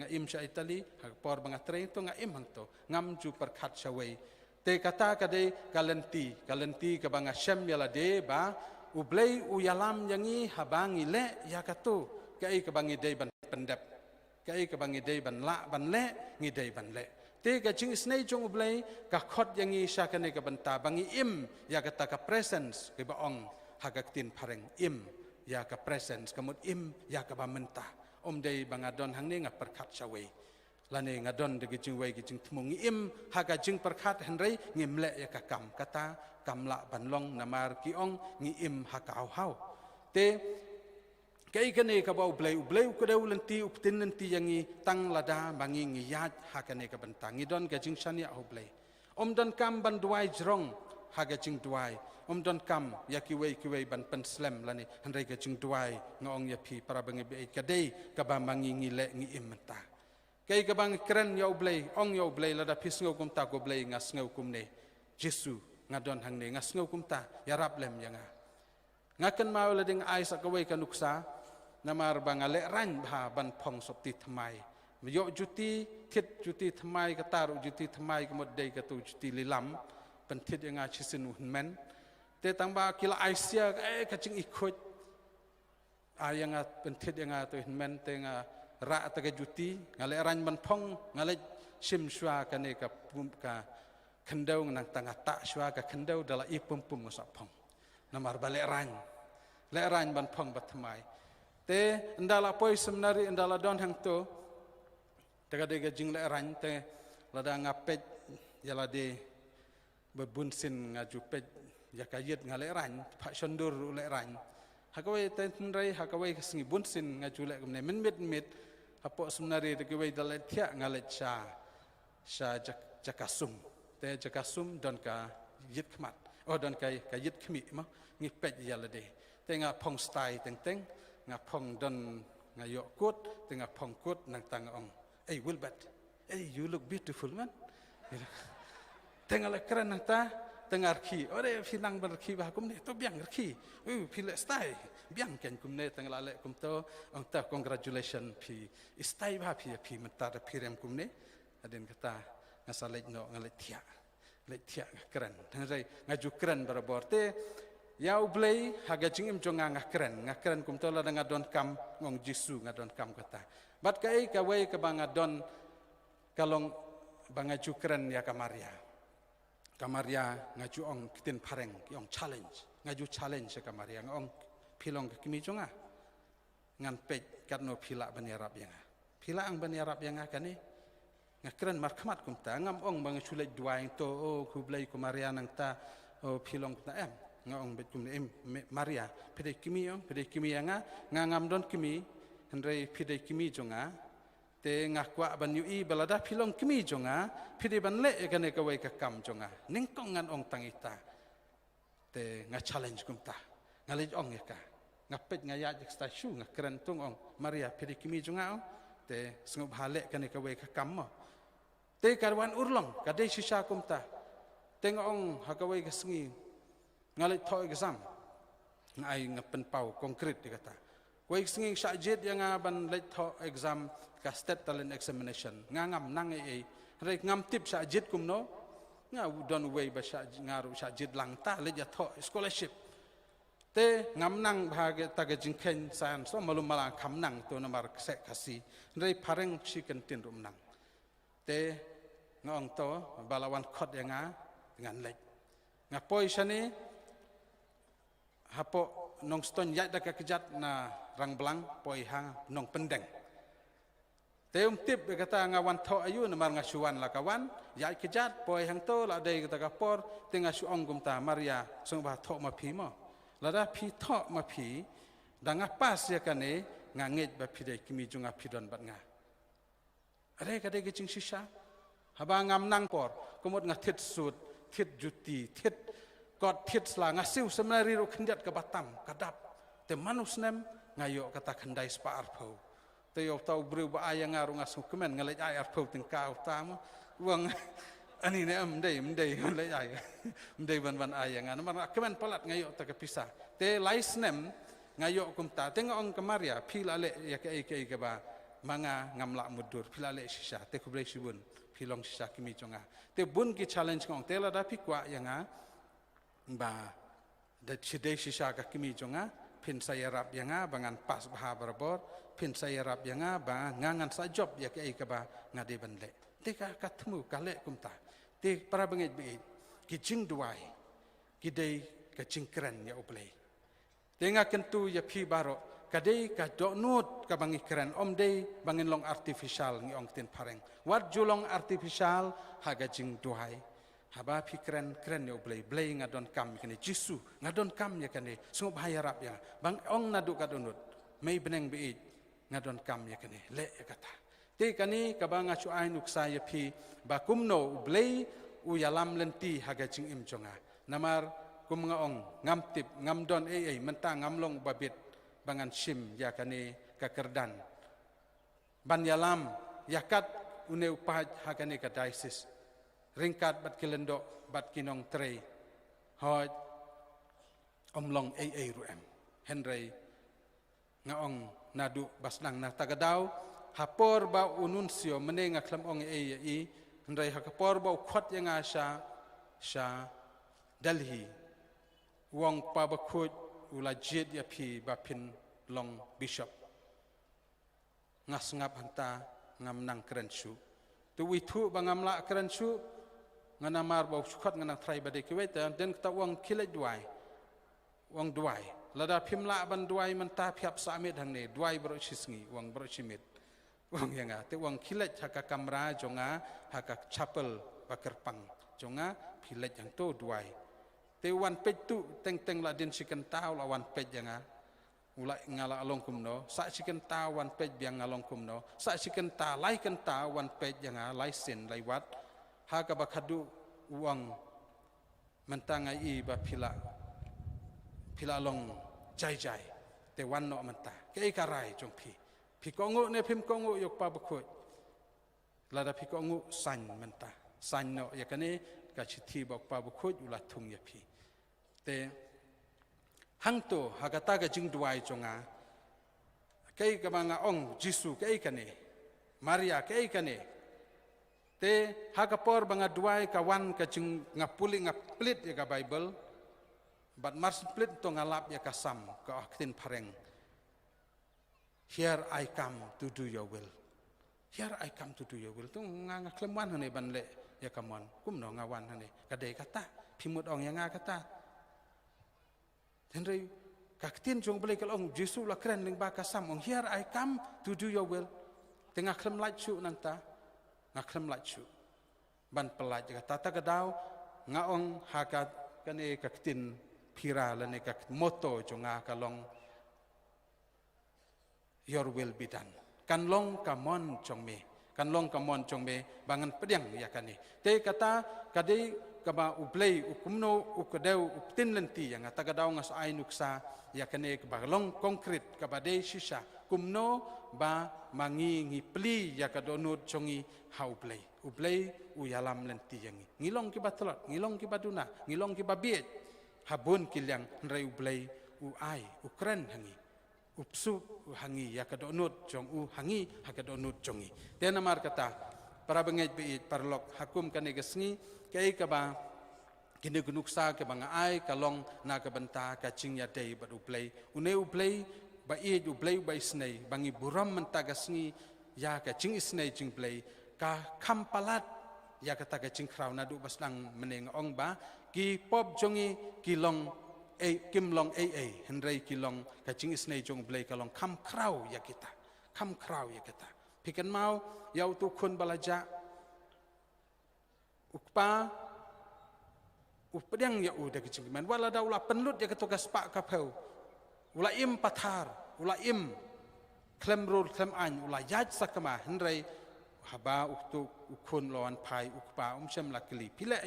nga im sha Italy por bang atre to nga im hangto ngam ju perkhat shawai te kata ka de kalenti ka bang shem yala de ba ublei u yalam yangi habang ile ya katu kai ka bang ide ban pendep kai ka bang ide ban le ngidei ban le te ka jing snei jong ublei ka khot yang i sha kane ka banta bangi im ya kata ka presence ke ba ong hagak tin pareng im ya ka presence kamut im ya ka ba mentah dei bangadon hang ne nga perkhat chawe lane ngadon de jing wei jing tmung im haga jing perkhat henrei ngimle ya ka kam kata kamla banlong namar ki ong ngi im hakau hau te kai kane ka ba ublei ku deu lenti uptin lenti yangi tang lada bangi ngiyat hakane ka bantang idon ka jing shania ublei don kam ban duai jrong haga jing duai don kam ya kiwei ban pen slam lani handai ka jing duai ngong ya pi para bangi be ka dei ka ba bangi ngile ngi imta kai ka bang kren ya ublei ong ya ublei lada pisngau kum ta ko ublei ngas ngau kum ne jesu ngadon hang ne ngas ngau kum ta ya rap lem yanga ngakan mau lading ai sakawai ka nuksa namar bangale ran bha ban phong sop ti thamai yo juti thit juti thamai ka taru juti thamai ka mod dei ka tu juti lilam pen thit yang a chisin men te tang ba kila aisia ka ching ikhot ayang a pen thit yang a tu men te nga ra ta ka juti ngale ran ban phong ngale sim shwa ka ne ka pum ka khendau nang tanga ta shwa ka khendau dala i pum pum sa phong namar bale ran le ran ban phong bat thamai te ndala poi seminari ndala don hang to tega dega jing le ran te lada ngapet yala de bebunsin ngaju pet yakayet ngale ran pha sondur le ran hakawai te nrai hakawai singi bunsin ngaju le kumne mit hapo seminari de kwai dal thia ngale cha jakasum te jakasum don ka yit khmat don ka yit khmi ma ngi pet yala de te nga phong stai teng nga phong don nga yo kut tengah phong kut nang tang ong Wilbert you look beautiful man tengah le keren nang ta tengah ki ore finang ber ki ba kum ne to biang ki pile stai biang ken kum ne tengah le kum to ong ta congratulations pi stai ba pi mentar pi rem kum ne aden kata ngasalej no ngalet thia keren tang rai ngaju keren barabor te ya ublei haga jingim jonga ngakren kum tola dengan don kam ngong jisu ngadon kam kata bat kai ka wei ka banga don kalong banga jukren ya kamaria ngaju ong kitin pareng yong ngaju challenge ya kamaria ngong pilong kimi jonga ngan pej katno pila baniarap yanga pila ang baniarap yanga kani ngakren markhamat kum ta ngam ong banga chulai duai to kublai kumaria nang ta pilong ta em ngong betum Maria pede kimi anga ngam don kimi hendrai pede kimi jonga te ngakwa ban yui balada pilong kimi jonga pede ban le gane ka wai ka kam jonga ningkong ngan ong tangita te nga challenge kumta ngalej ong ka ngapet ngaya jak sta shu ngakren tung ong Maria pede kimi jonga te sngop hale gane ka wai ka kam mo te karwan urlong kadai shisha kumta te ngong hakawai ka sngi ngalit tho exam ngai ngapen pau konkret dikata koi singing sajid yang ban let tho exam ka state talent examination ngam nang ei rek ngam tip sajid kumno nga don way ba ngaru sajid lang ta le ja tho scholarship te ngam nang bhage ta ga jingken san so malum mala kham nang to namar se khasi rei phareng chicken tin rum nang te ngong to balawan khot yang ngan lek ngapoi shani hapo nong ston yat da ka kejat na rang belang poi hang nong pendeng teum tip kata ngawan tho ayu namar ngasuan la kawan yat kejat poi hang to la dei kata kapor tenga su ong gumta Maria sung ba tho ma phi mo la da phi tho ma phi da nga pas ya kane nganget ba phi dei kimi junga phi don bat nga are ka dei gicing shisha haba ngam nang por komot nga thit sut thit juti thit God thit sla ngasiu seminari ro khendiat ka batam kadap te manus nem ngayo kata khendai spa arpho te yo tau bru ba ayang ngaru ngasu kemen ngalai ay arpho ting ka utam wang ani ne mdei ngalai ay mdei ban ayang an mar kemen palat ngayo ta ka pisah te lais nem ngayo kumta te ngong kamaria phila le ya ke ba manga ngamla mudur phila le shisha te kublai sibun philong shisha kimi jonga te bun ki challenge ngong te la da phikwa yanga ba da chidei shisha ka kimi jonga pin saya rap yanga bangan pas baha barabor pin saya rap yanga ba ngangan sa job ya ke ka ba ngade banle te ka katmu kale kumta te para bangit bi ki jing duai ki dei ka jing keren ya ublei tenga kentu ya pi baro kadei ka donut ka bangi keren om dei bangin long artificial ngi ong tin pareng wat julong artificial haga jing duai haba pi keren keren ya ublei blei ngadon kam kene jisu ngadon kam ya kene sungup hayarap ya bang ong nadu ka donut mei beneng bi ngadon kam ya kene le ya kata te kani kabanga chu ai nuksa ya pi ba kumno ublei u yalam lenti haga jing im jonga namar kum nga ong ngam tip ngam don menta ngamlong babit bangan sim ya kani kakerdan ban yalam yakat une upaj hakane ka diocese ringkat bat kilendo bat kinong trei hoj omlong ruem henry nga ong nadu basnang na tagadao hapor ba ununsio mene nga klam ong i henry hakapor ba khot yang sha Delhi wong pa bakut ula jid ya pi ba pin long bishop ngas ngap hanta ngam nang kerensu tu witu bangam la kerensu ngana mar ba khot ngana trai ba de kiwet den ta wong kile duai wong duai lada pim la ban duai menta phiap samit hang ne duai bro chisngi wong bro chimit wong yanga te wong kile haka kamra jonga haka chapel bakerpang jonga philet yang to duai te wan pej tu teng la din siken tau la wan pej janga ula ngala along kumno sa siken ta wan pej biang along kumno sa siken ta lai ken ta wan pej janga lai sin lai wat ha ka bakhadu uang mentangai i ba pila long jai te wan no menta ke karai jong pi kongu ne phim kongu yok pa bakhut lada pi kongu san menta san no yakane ka chithi bok pa bakhut ula thung ya pi te hangto hagata ga jing duai jonga kei ka banga ong jisu kei kane maria kei kane te hagapor banga duai ka wan ka jing ngapuli ngaplit ya ka bible but mars split to ngalap ya ka sam ka aktin pareng here I come to do your will here I come to do your will tu nga klemwan hane ban le ya kamon kumno ngawan hane kadai kata pimut ong yang kata Henry kaktin jong beli kalau Yesus lah keren ling baka sam ong here I come to do your will tengah klem lacu nanta ngaklem lacu ban pelaj kata gadau ngaong hakat kane kaktin pira lane kak moto jonga kalong your will be done kan long kamon jong me kan long kamon jong me bangan pedang ya kane te kata kadai kaba ublei ukumno ukadeu uptin lenti yang atagadau ngas ai nuksa ya kane kebalong konkret kabade shisha kumno ba mangi ngipli ya kadonut chongi haublei ublei uyalam lenti yang ngilong ki batlot ngilong ki baduna ngilong ki babiet habun kilyang nrai ublei u ai ukren hangi upsu hangi ya kadonut chong u hangi hakadonut chongi tenamar kata para bengej beit parlok hakum kane gesngi kei kaba kini gunuksa ke banga ai kalong na ka benta ka chingya dei ba uplei une uplei ba i uplei ba isnei bangi buram mentagasngi ya ka ching isnei ching plei ka kampalat ya ka ta ka ching kraw na du baslang meneng ong ba ki pop jongi ki long kim long henrei ki long ka ching isnei jong plei kalong kam kraw ya kita kam kraw ya kita pikan mau yau tu kun balaja ukpa upedang ya udah kecingman wala da ula penlut ya ketugas pak kapau ula im pathar ula im klem rul klem an ula yaj sakama henrei haba uktu ukun lawan pai ukpa syam lakli pila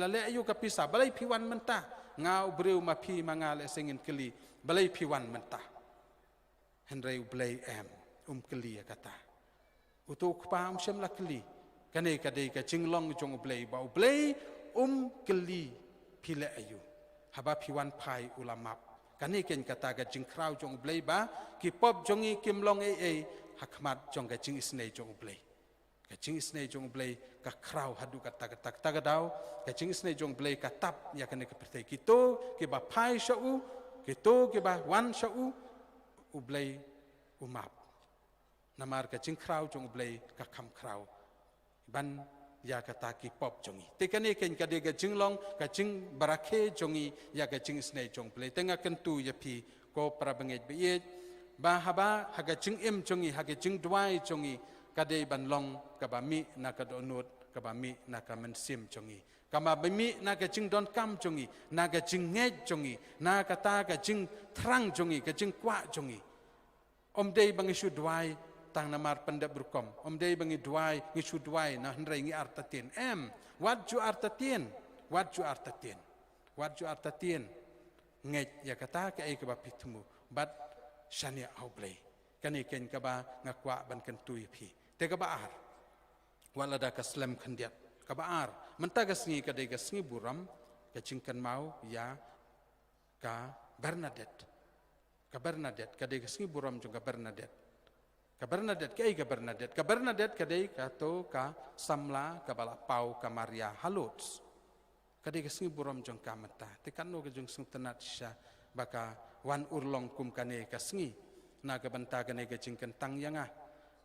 le ayu kapisa balai piwan mentah ngau breu ma pi mangale sengin keli balai piwan mentah henrei ublei keli ya kata utu ukpa syam lakli kane kadai ka jinglong jong ublei ba ublei keli pile ayu haba piwan pai ulamap kane ken kata ka jingkrau jong ublei ba ki pop jongi kimlong hakmat jong ka jing isnei jong ublei ka jing isnei jong ublei ka krau hadu kata tagadau ka jing isnei jong ublei ka tap ya kane ka pertai kito ki ba pai shau kito ki ba wan shau ublei umap namar ka jingkrau jong ublei ka kam krau ban ya kata ki pop jongi tekane ken kade ga jinglong ka jing barake jongi ya ga jing snei jong ple tenga kentu ya pi ko prabanget be ye ba haba haga jing em jongi haga jing dwai jongi kade ban long ka ba mi na ka donut ka ba mi na ka mensim jongi kama ba mi na ka jing don kam jongi na ga jing nge jongi na kata ka jing thrang jongi ka jing kwa jongi om dei bang isu dwai tang namar pendap berkom om dei bangi duai ngisu duai na hendrai ngi artatien what you artatien nget ya kata ke ai ke ba pitmu bat shania aublei kani ken ka ba ngakwa ban ken tui phi te ka ba ar wala da ka slam khandiat ka ba ar menta ka sngi ka dei ka sngi buram ka cingkan mau ya ka Bernadette ka dei ka sngi buram juga Bernadette ka Bernadette ka dei ka to ka samla ka bala pau ka Maria Haluts ka dei ka sngi buram jong ka mata te kan no ka jong sung tenat sha baka wan urlong kum kane ka sngi na ka banta kane ka cingkan tang yanga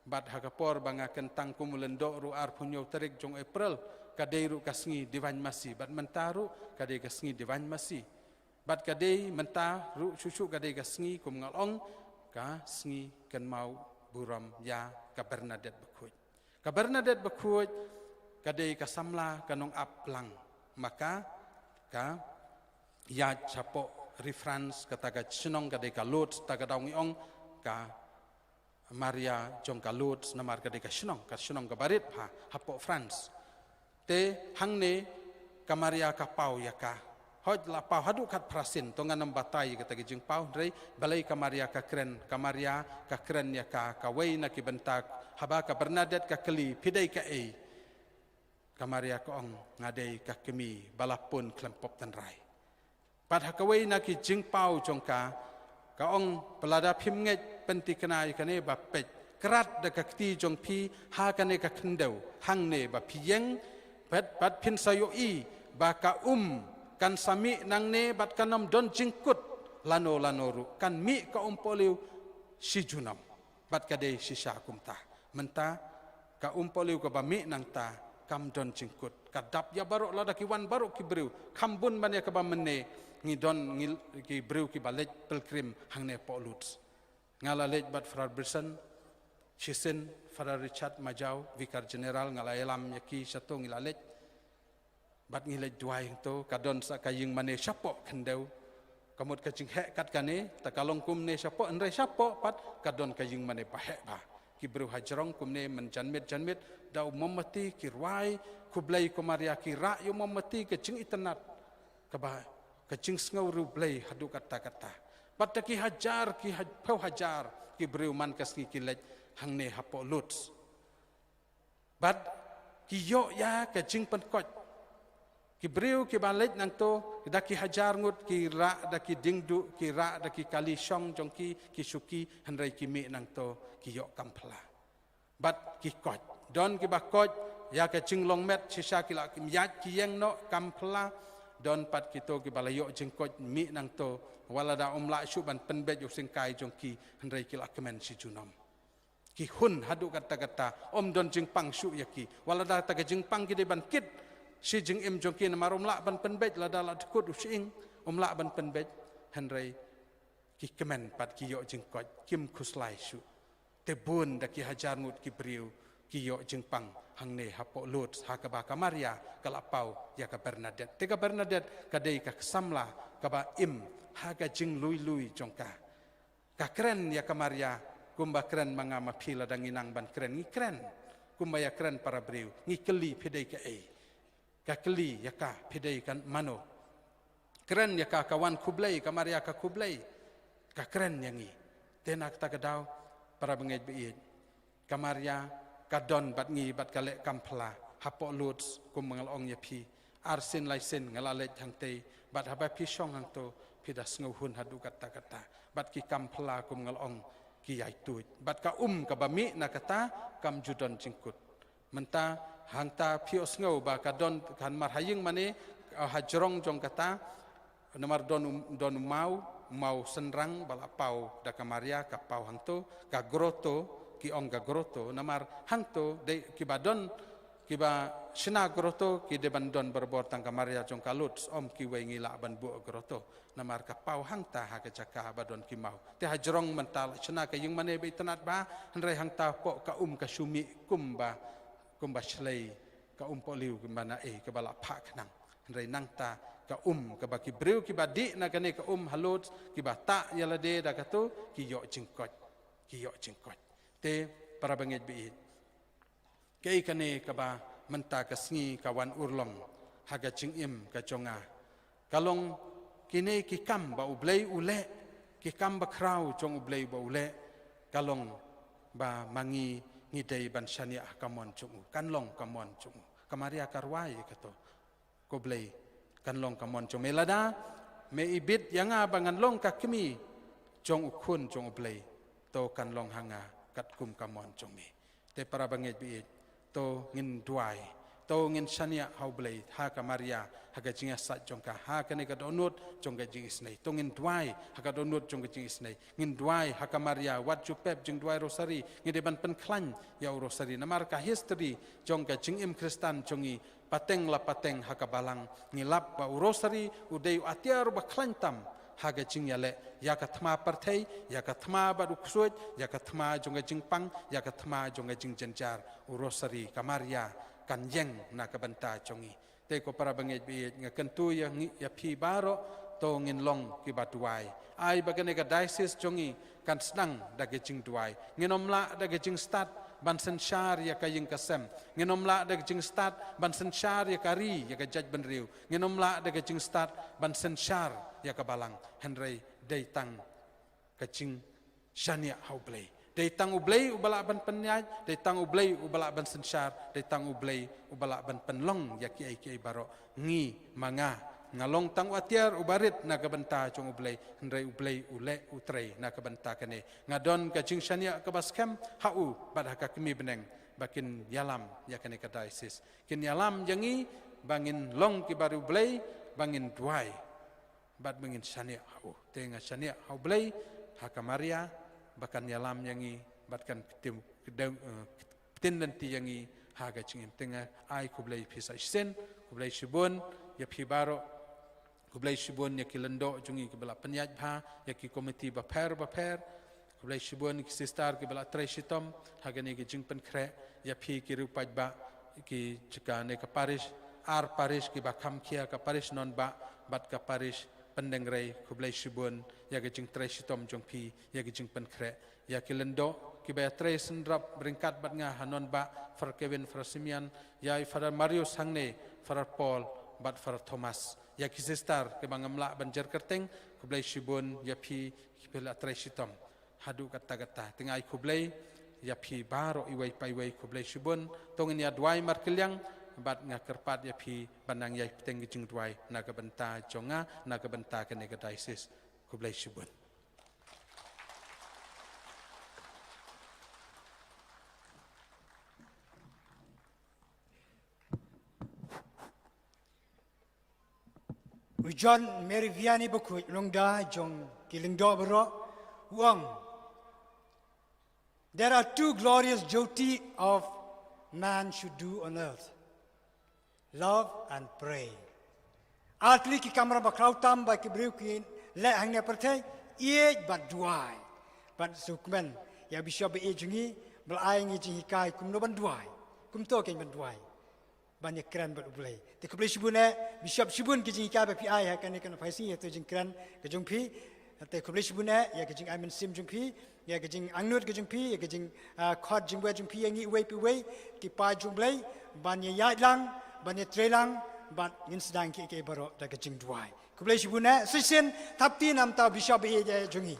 bat ha ka por banga kentang kumulendo ru ar punyo terik jong April ka dei ru ka sngi divan masi bat mentaru ka dei ka sngi divan masi bat ka dei menta ru susu ka dei ka sngi kum ngalong ka sngi kan mau buram ya ka Bernadette Bekhuj kadai ka samla kanong aplang maka ka ya chapo reference kata ka chinong kadai ka lot taga dawngi ong ka Maria jong ka lot namar kadai ka shinong ka barit ha hapo France te hangne ka Maria ka pau ya ka hoj la pau hadu kat prasin tonga nam batai kata jing pau rei balai ka Maria ka kren ya ka wei na ki bentak haba ka Bernadette ka keli pidai ka ei ka Maria ka ong ngadei ka kemi balapun klempop tan rai pad ha ka wei na ki jing pau jong ka ong pelada phimnget penti kenai kane ba pet kerat da ka kti jong pi ha kane ka kendau hangne ba piyeng pat pin sayo i ba ka kan sami nang ne bat kanam don jingkut lano ru kan mi ka umpoliu si junam bat kadei si syakumta menta ka umpoliu ka bami nang ta kam don jingkut kadap ya barok lada ki wan barok ki breu kambun ban ya ka bamene ngi don ngil ki breu ki balet pelkrim hangne polut ngala lej bat frar bersen chisen frar Richard Majau vikar general ngala elam yaki satu ngila lej bat ngilai duai to kadon sa kaying mane syapo kendau kamut kacing hek kat kane takalong kumne syapo andre syapo pat kadon kaying mane bahek ba ki bru hajrong kumne menjanmit dau momati ki ruai kublai ko Maria ki ra yo momati kacing itenat kaba kacing ngau ru blai hadu kata pat ki hajar ki pau hajar ki bru man kasni kilej hangne hapo luts bat ki yo ya kacing penkot ki breu ki balet nang to da ki hajar ngut ki ra da ki dingdu ki ra da ki kali shong jong ki suki hanrai ki mi nang to ki yok kampla bat ki kot don ki ba kot ya ka cinglong met sisa ki la ki yat ki yeng no kampla don pat ki to ki balayo jengkot mi nang to wala da la shu ban penbet yo sing kai jong ki hanrai ki la kemen si junom ki hun hadu kata om don jing pang shu yaki wala da ta jing pang ki de ban kit si jing im jongkin marum la ban penbet la dala tkut using la ban penbet henry ki kemen pat ki yo jing kot kim khuslai shu te bun da ki hajar ngut ki briu ki yo jing pang hangne hapo lut ha ka ba ka Maria kala pau ya ka Bernadette te ka Bernadette ka dei ka samla ka ba im ha ka jing lui jongka ka kren ya ka Maria kumba kren manga mapila danginang ban kren ngi kren kumba ya kren para briu ngi keli pidai ka ei kakeli yaka pidai kan mano keren yaka kawan kublai kamar yaka kublai ka keren yangi tenak ta kadau para bengej beid kamar ya kadon bat ngi bat kale kampla hapo luts kum mengalong yapi arsin laisen ngalale hangte bat haba pisong hang to pidas nguhun hadu kata bat ki kampla kum mengalong ki yaitu bat ka ka bami na kata kam judon jingkut menta hangta pios ngau ba kadon kan mar haying mane hajrong jong kata namar don mau senrang bala pau da kamaria ka pau hangto ka groto ki ong ka groto namar hangto de ki badon kiba sina groto ki de bandon berbor tangka Maria jong kalut om ki we ngila ban bu groto namar ka pau hang ta ha ka caka badon ki mau te hajrong mental sina ka yung mane be tanat ba hanrai hang ta po ka ka sumi kumba shlei ka po liu ki mana ka bala pha khnang hanrai nang ta ka ka ba ki breu ki ba di na ka ne ka halut ki ba ta yala de da ka tu ki yo jingkot te para bangit bi kei kane ka ba menta ka sngi ka wan urlong haga chingim ka chonga kalong kine ki kam ba ublei ule ki kam ba krau chong ublei ba ule kalong ba mangi ngidei ban shania kamon chungu kanlong kamon chungu kamaria karwai kato ko blei kanlong kamon chong melada me ibit yanga bangan long ka kimi chong ukhun chong ublei to kanlong hanga kat kum kamon chong mi te para bangit bi to ngin duai to ngin shania hau blei ha kamaria haga jinga sat chong ka ha kane ka donut chong ka jing isnei to ngin duai haga donut chong ka jing isnei ngin duai ha kamaria wat chu pep jing duai rosari ngide ban pen klan ya rosari namar ka history chong ka jing im kristan chongi pateng la pateng ha ka balang ngilap ba rosari udei atiar ba klantam haga jing yale ya ka thma parthei ya ka thma ba ruksuit ya ka thma jong ka jing pang ya ka thma jong ka jing jenjar rosari kamaria kan yeng na kabanta chongi te ko para bangit bi nga kentu ya phi baro to ngin long ki batuai ai bagane ka diocese chongi kan snang da ge jing duai nginomla da ge jing start ban senshar ya ka ying kasem nginomla da ge jing start ban senshar ya kari ya ka jaj ben riu nginomla da ge jing start ban senshar ya ka balang henry dei tang ka jing shania haublei dei tang ublei ubala ban penyaj dei tang ublei ubala ban senshar dei tang ublei ubala ban penlong ya ki baro ngi manga ngalong tang atiar ubarit na kabanta chong ublei hendrai ublei ule utrei na kabanta kane ngadon ka jing shania ka baskem hau bad haka kemi beneng bakin yalam ya kane ka diocese kin yalam yangi bangin long ki baru ublei bangin duai bad bangin shania hau tenga shania hau ublei haka Maria bahkan yalam yangi bahkan tin nanti yangi haga cingin tengah ai kublai pisa sen kublai shibun ya phibaro kublai shibun ya kilendo jungi kebala penyaj bha ya ki komiti baper kublai shibun ki sistar kebala treshitom haga ni jing pen kre ya phi ki rupaj ba ki jika ne ka parish ki bakam kia ka parish non ba bat ka parish pendengrai kublai shibun ya ke jing treshitom jong pi ya ke jing pen kre ya kilendo ki ba tres drop beringkat bat nga hanon ba far Kevin far Simian ya far Marius hangne far Paul bat far Thomas ya ki sister ke bangamla banjar kerteng kublai shibun ya pi ki bela treshitom hadu kata tengai kublai ya pi baro iwai paiwai kublai shibun tongin ya duai markelyang bat nga kerpat ya phi banang yai teng jing duai na ka banta chonga na ka banta ka ne ka diocese kublai shibun Ujon Mary Vianney buku longda jong kilingdo bro wang. There are two glorious duty of man should do on earth: love and pray. Atli ki kamera bakrautam ba ki briu ki le hangnya pertai ie bat duai bat sukmen ya bisya be jungi belai ngi jingi kai kum no ban duai kum to ken ban duai banyak kran bat ulai te kublai shibune bisya shibun ki jingi kai ba pi ai ha kan kan faisi ya to jing kran ke jung pi te kublai shibune ya ke jing amen sim jung pi ya ke jing angnut ke jung pi ya ke jing khot jing ba jung pi yang ngi wei pi wei ki pa jung blai ban ya lang ban ya trelang bat ngin sedang ki baro da ke jing duai kublai shibune sisen tapti nam ta bisya be ye jungi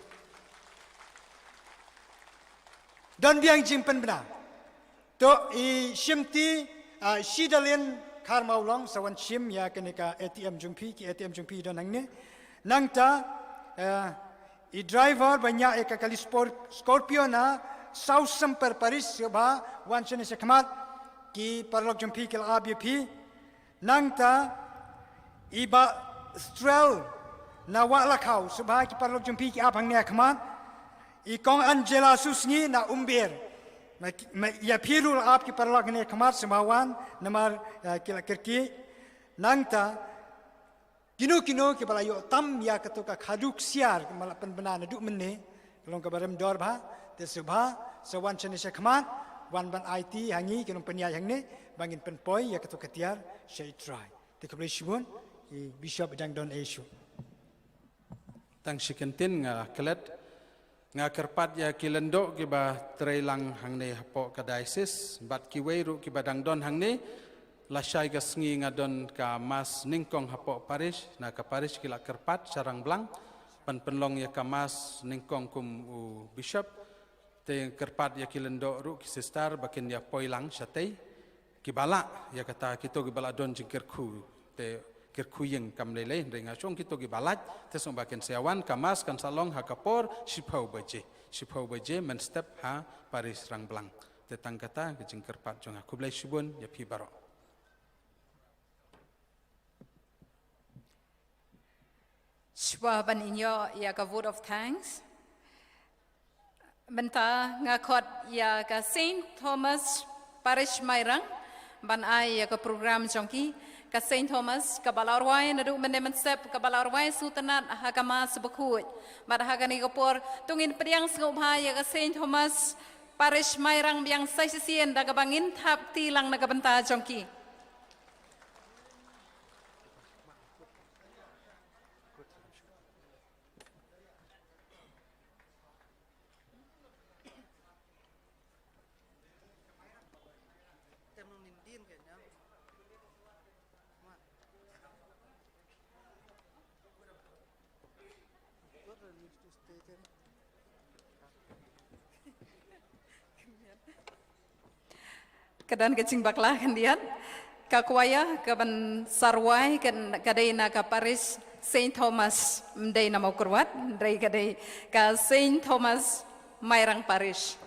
dan biang jing pen bena to I shimti shidalin karmau long sawan shim ya kenika ATM jungpi ki ATM jungpi don nangne nangta I driver banyak eka kali Scorpio na south semper Paris ba wan chene sekmat ki parlok jungpi kel ABP nangta iba strel na wala kau subha ki parlok jungpi ki abang ne kmat I kong Angela Susngi na umbir Ya pirul ap ki parlak ne khamar semawan namar kila kirki nangta kino ki balayo tam ya katuka khaduk siar malapan benar duk menne long ka baram dor bha te subha sawan chene se khamat wan ban IT hangi kinong penya yang ne bangin penpoi ya katuka tiar shei try te kabli shibun bishop dang don issue tang sikentin nga kelet nga kerpat ya kilendo kiba trailang hangne hapo ka diocese bat kiweru kiba dangdon hangne lasai ka sngi nga don ka mas ningkong hapo parish na ka parish kila kerpat sarang blang penlong ya ka mas ningkong kum u bishop te kerpat ya kilendo ru ki sister bakin ya poilang satay kibala ya kata kito kibala don jingkerku te kerkuyeng kam lele ringa chong kito gi balat te song baken seawan kamas kan salong hakapor sipau baje men step ha paris rang blang te tangkata gejing kerpat jong aku blai subun ya pi baro Shwaban inyo ya ka vote of thanks benta ngakot ya ka Saint Thomas Parish Mairang ban ai ya ka program jongki ka Saint Thomas ka balarwai na du mende mensep ka balarwai sutanat hagama sebekut mad hagani gopor tungin priang sngobhaya ka Saint Thomas Parish Mairang biang saisisien daga bangin thap tilang naga benta jongki Kedan kecing baklah kendian kakwaya kaban sarwai kan kadai na ka Paris Saint Thomas mdai na mau kurwat dai kadai ka Saint Thomas Mairang Parish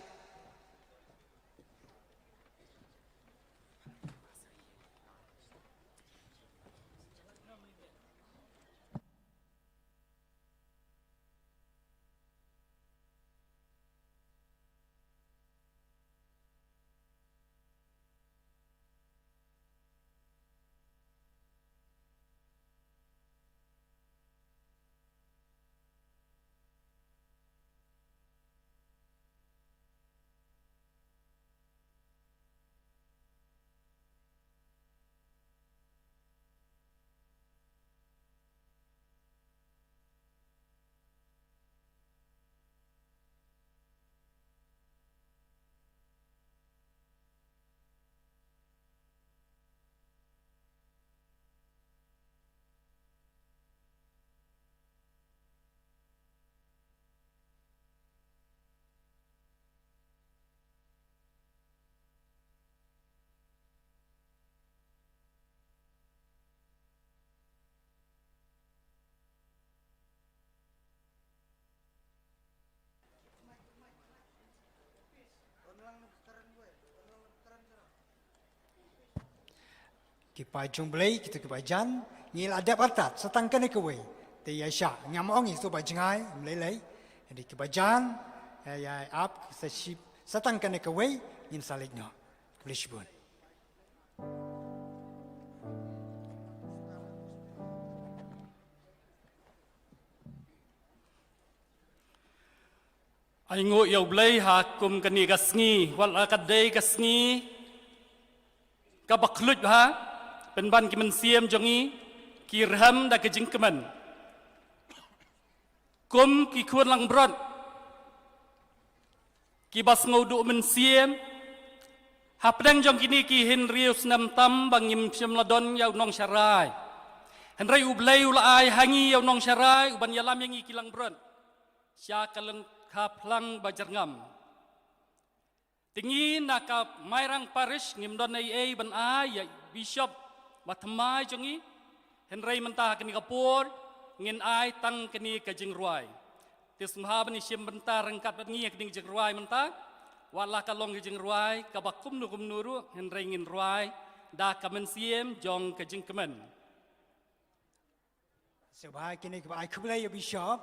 Kipai jumblai kita kipai jan ngil ada patat setangkan ke we te ya sha ngamong itu bai jingai lelai jadi kipai jan ya ap sesip setangkan ke we ngin salikno please bun Aingo yaw blay hakum kani kasngi wal akadai kasngi kabaklut ha penban ki mensiam jongi kirham da kejing keman kum ki kuan lang brot ki bas ngodu mensiam hapdang jong kini ki henrius nam tam bangim syam ladon yaw nong syarai henrai ublay ulai hangi yaw nong syarai uban yalam yang kilang brot sya kalang kaplang bajarngam tinggi nakap Mairang Parish ngimdon ai ban ya bishop matamai jongi henrai mentah kini kapur ngin ai tang kini kajing ruai tis mahaban isim bentar rengkat ngi kini kajing ruai mentah wala kalong kajing ruai kabakum nukum nuru henrai ngin ruai da kamen siem jong kajing kemen sebab kini ai kublai bishop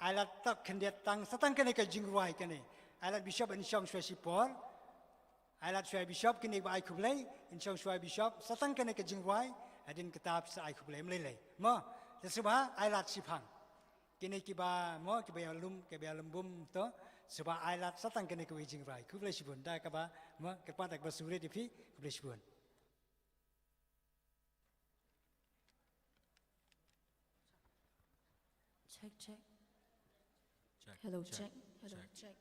alat tak kendiat tang setang kini kajing ruai kini alat bishop in syong swasipor Ailat Shwai Bishop kini ba ai kublai in chong Shwai Bishop satang kene ke jingwai adin kitab sa ai kublai mlele mo sesuba ailat sipang kini kiba mo kiba lumbum to suba ailat satang kene ke jingwai kublai sibun da kaba mo kepat ak basure dipi kublai sibun. Check, check. Hello, check. Hello, check.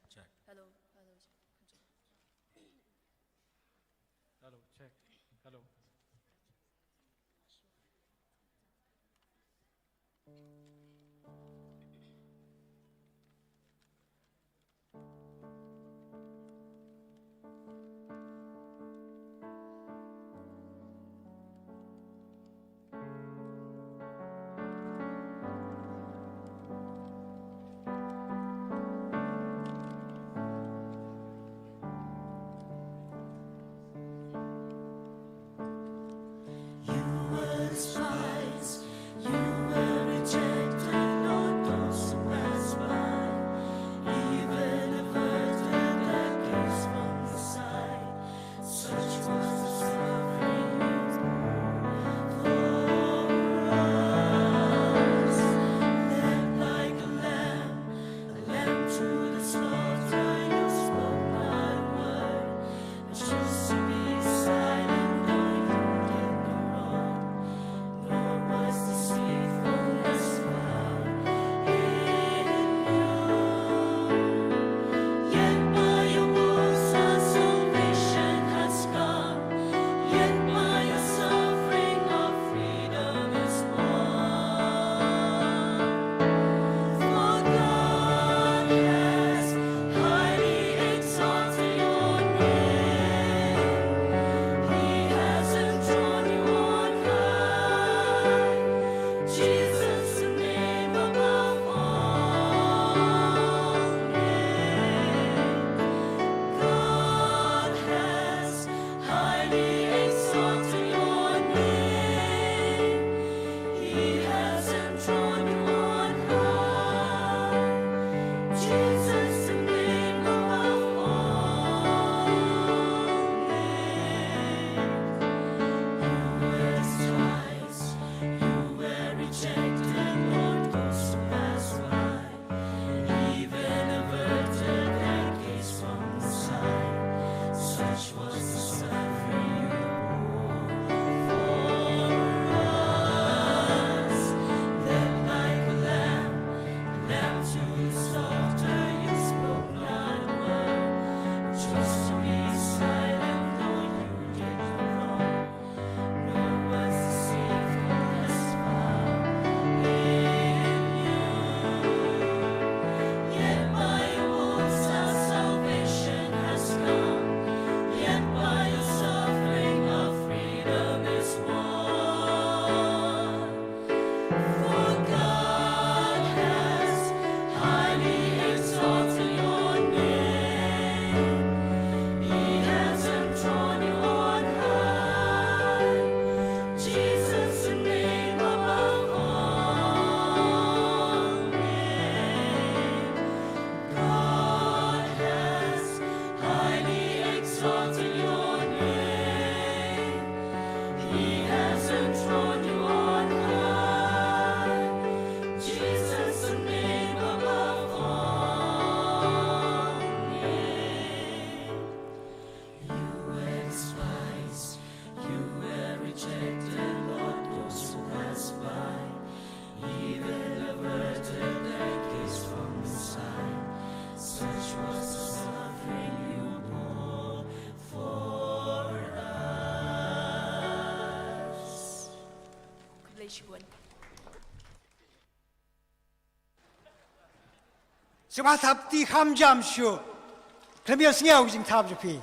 Hello, hello. Hello, check. Hello. Sebab tapi ham jam syu, kami sengaja ujung tab jepi.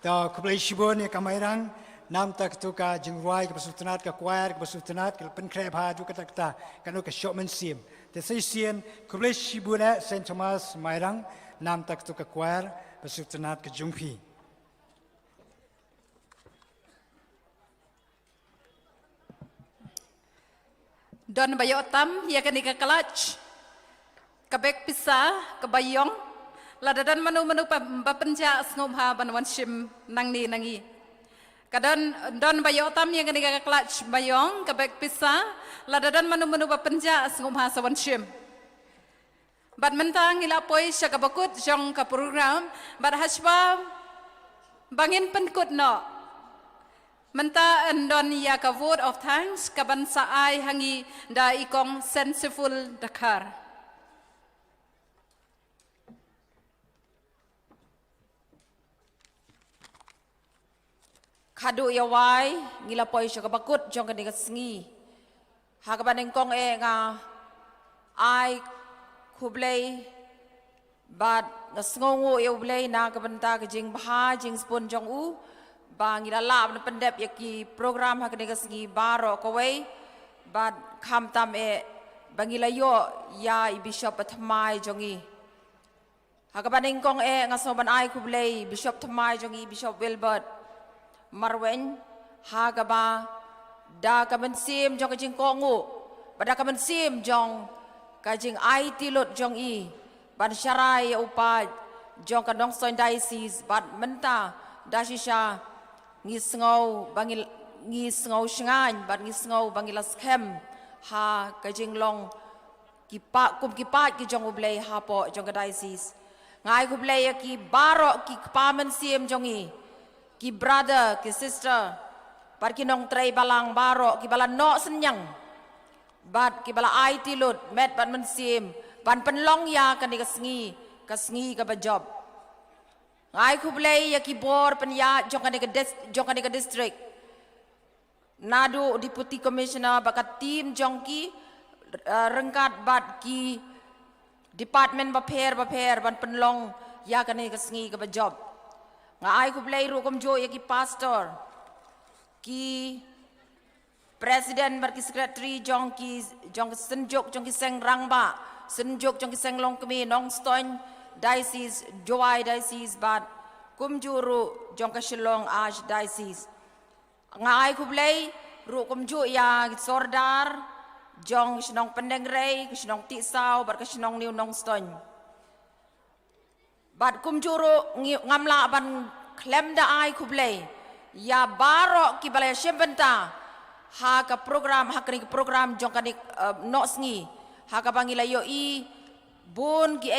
Dah kublai shibun ni kamairang nam tak tu ka jengwai ke pesutunat ke choir ke pesutunat ke penkrep hadu kata kata kanu ke shopman sim. Tapi sien kublai shibun Saint Thomas mairang nam tak tu ke choir pesutunat ke jungpi. Don bayo tam ya kan ika kelaj. Kabek pisa kebayong ladadan manu bapenja ngomha banwan shim nangni nangi kadon don bayo tam yang kani klach bayong kabek pisa ladadan manu bapenja ngomha sawan shim bad mentang ila poi syakabakut jong ka program bad hasba bangin penkut no menta endon ya ka vote of thanks kaban saai hangi da ikong senseful dakar kadu yawai ngila poi syakabakut jong ka diga sengi ha ka baneng kong nga ai kublay bad ngasngongo yawblay na kabanta ka jing baha jing spon jong u bang ilala na pendep yaki program ha ka diga sengi baro kawai bad kam tam bangilayo ya i bishop atmai jongi ha ka baneng kong ngasoban ai kublay bishop tmai jongi bishop Wilbert marwen ha ka ba da ka mensim jong ka jing kongu pada ka mensim jong ka jing ai tilot jong i ban syarai upa jong ka dong soin diocese bat menta dasisha ngisngau bangil ngisngau shngan bat ngisngau bangilas kem ha ka jing long kipa ki jong ublay ha po jong ka diocese ngai kublay ki baro ki pamen sim jong i ki brother, ki sister, par ki nong tray balang baro, ki bala no senyang, bat ki bala ai tilut, met bat mensim, ban penlong ya kan kasngi ka bajob. Ngai kublay ya ki bor penya jong kan ka district. Nadu deputy commissioner bakat team jong ki rengkat bat ki department baper ban penlong ya kan kasngi ka bajob. Ngai kublay rukom jo ya ki pastor ki president bar ki secretary jong senjok jong ki seng rangba senjok jong ki seng long kemi nong ston diocese joai diocese bat kumjuru jong ka shillong ash diocese ngai kublay rukom jo ya ki sordar jong shnong pendengray ki shnong tisau bar ka shnong new nong ston bat kumjuru ngamla ban klem da ai kublay ya baro ki balaya shembenta ha ka program jong kanik no sngi ha ka bangila yo i bun ki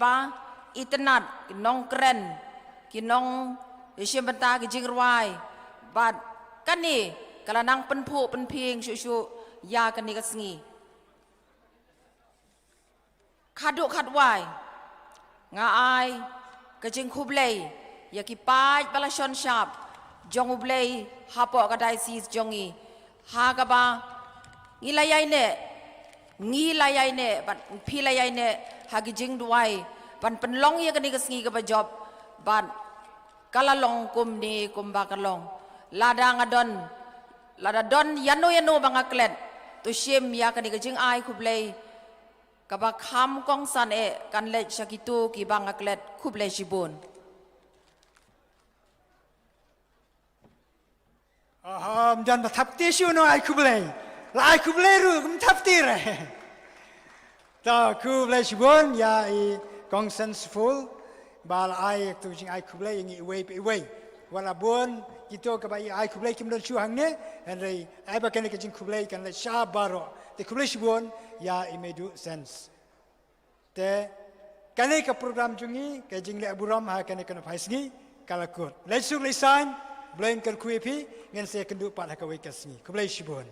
ba itenat ki nong kren ki nong shembenta ki jingrwai bat kani kala nang penpu penping shu ya kani ka sngi khadu khadwai nga ai ka jing kublay ya ki pai bala shon sharp jong ublay hapo ka diocese jongi ha ka ba ngilayai ne ban philayai ne ha ki jing duai ban penlong ya kani ka sngi ka ba job ban kalalong kum ni kum ba kalong lada don yano banga klet to shim ya kani ka jing ai kublay kabak ham kong san kan le shakitu ki bang aklet kuble shibun dan batapti shu no ai kuble la ai kuble ru kum tapti re ta kuble shibun ya i kong senseful bal ai tu jing ai kuble ngi way wala bon kito ka bai ai kuble kim don shu hang ne henry ai ba kan ke jing kuble kan le sha baro the kuble shibun ya it may do sense te kane ka program jungi ka jingle aburam ha kane kana phaisngi kalakut lesu lesan blain kan kuepi ngen se kendu pat ha ka wei kasngi kublai shibon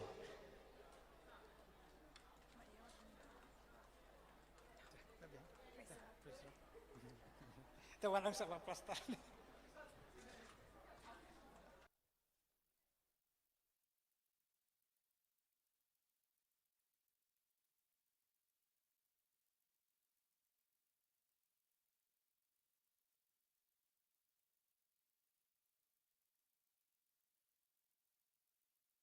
te wanang sa pastor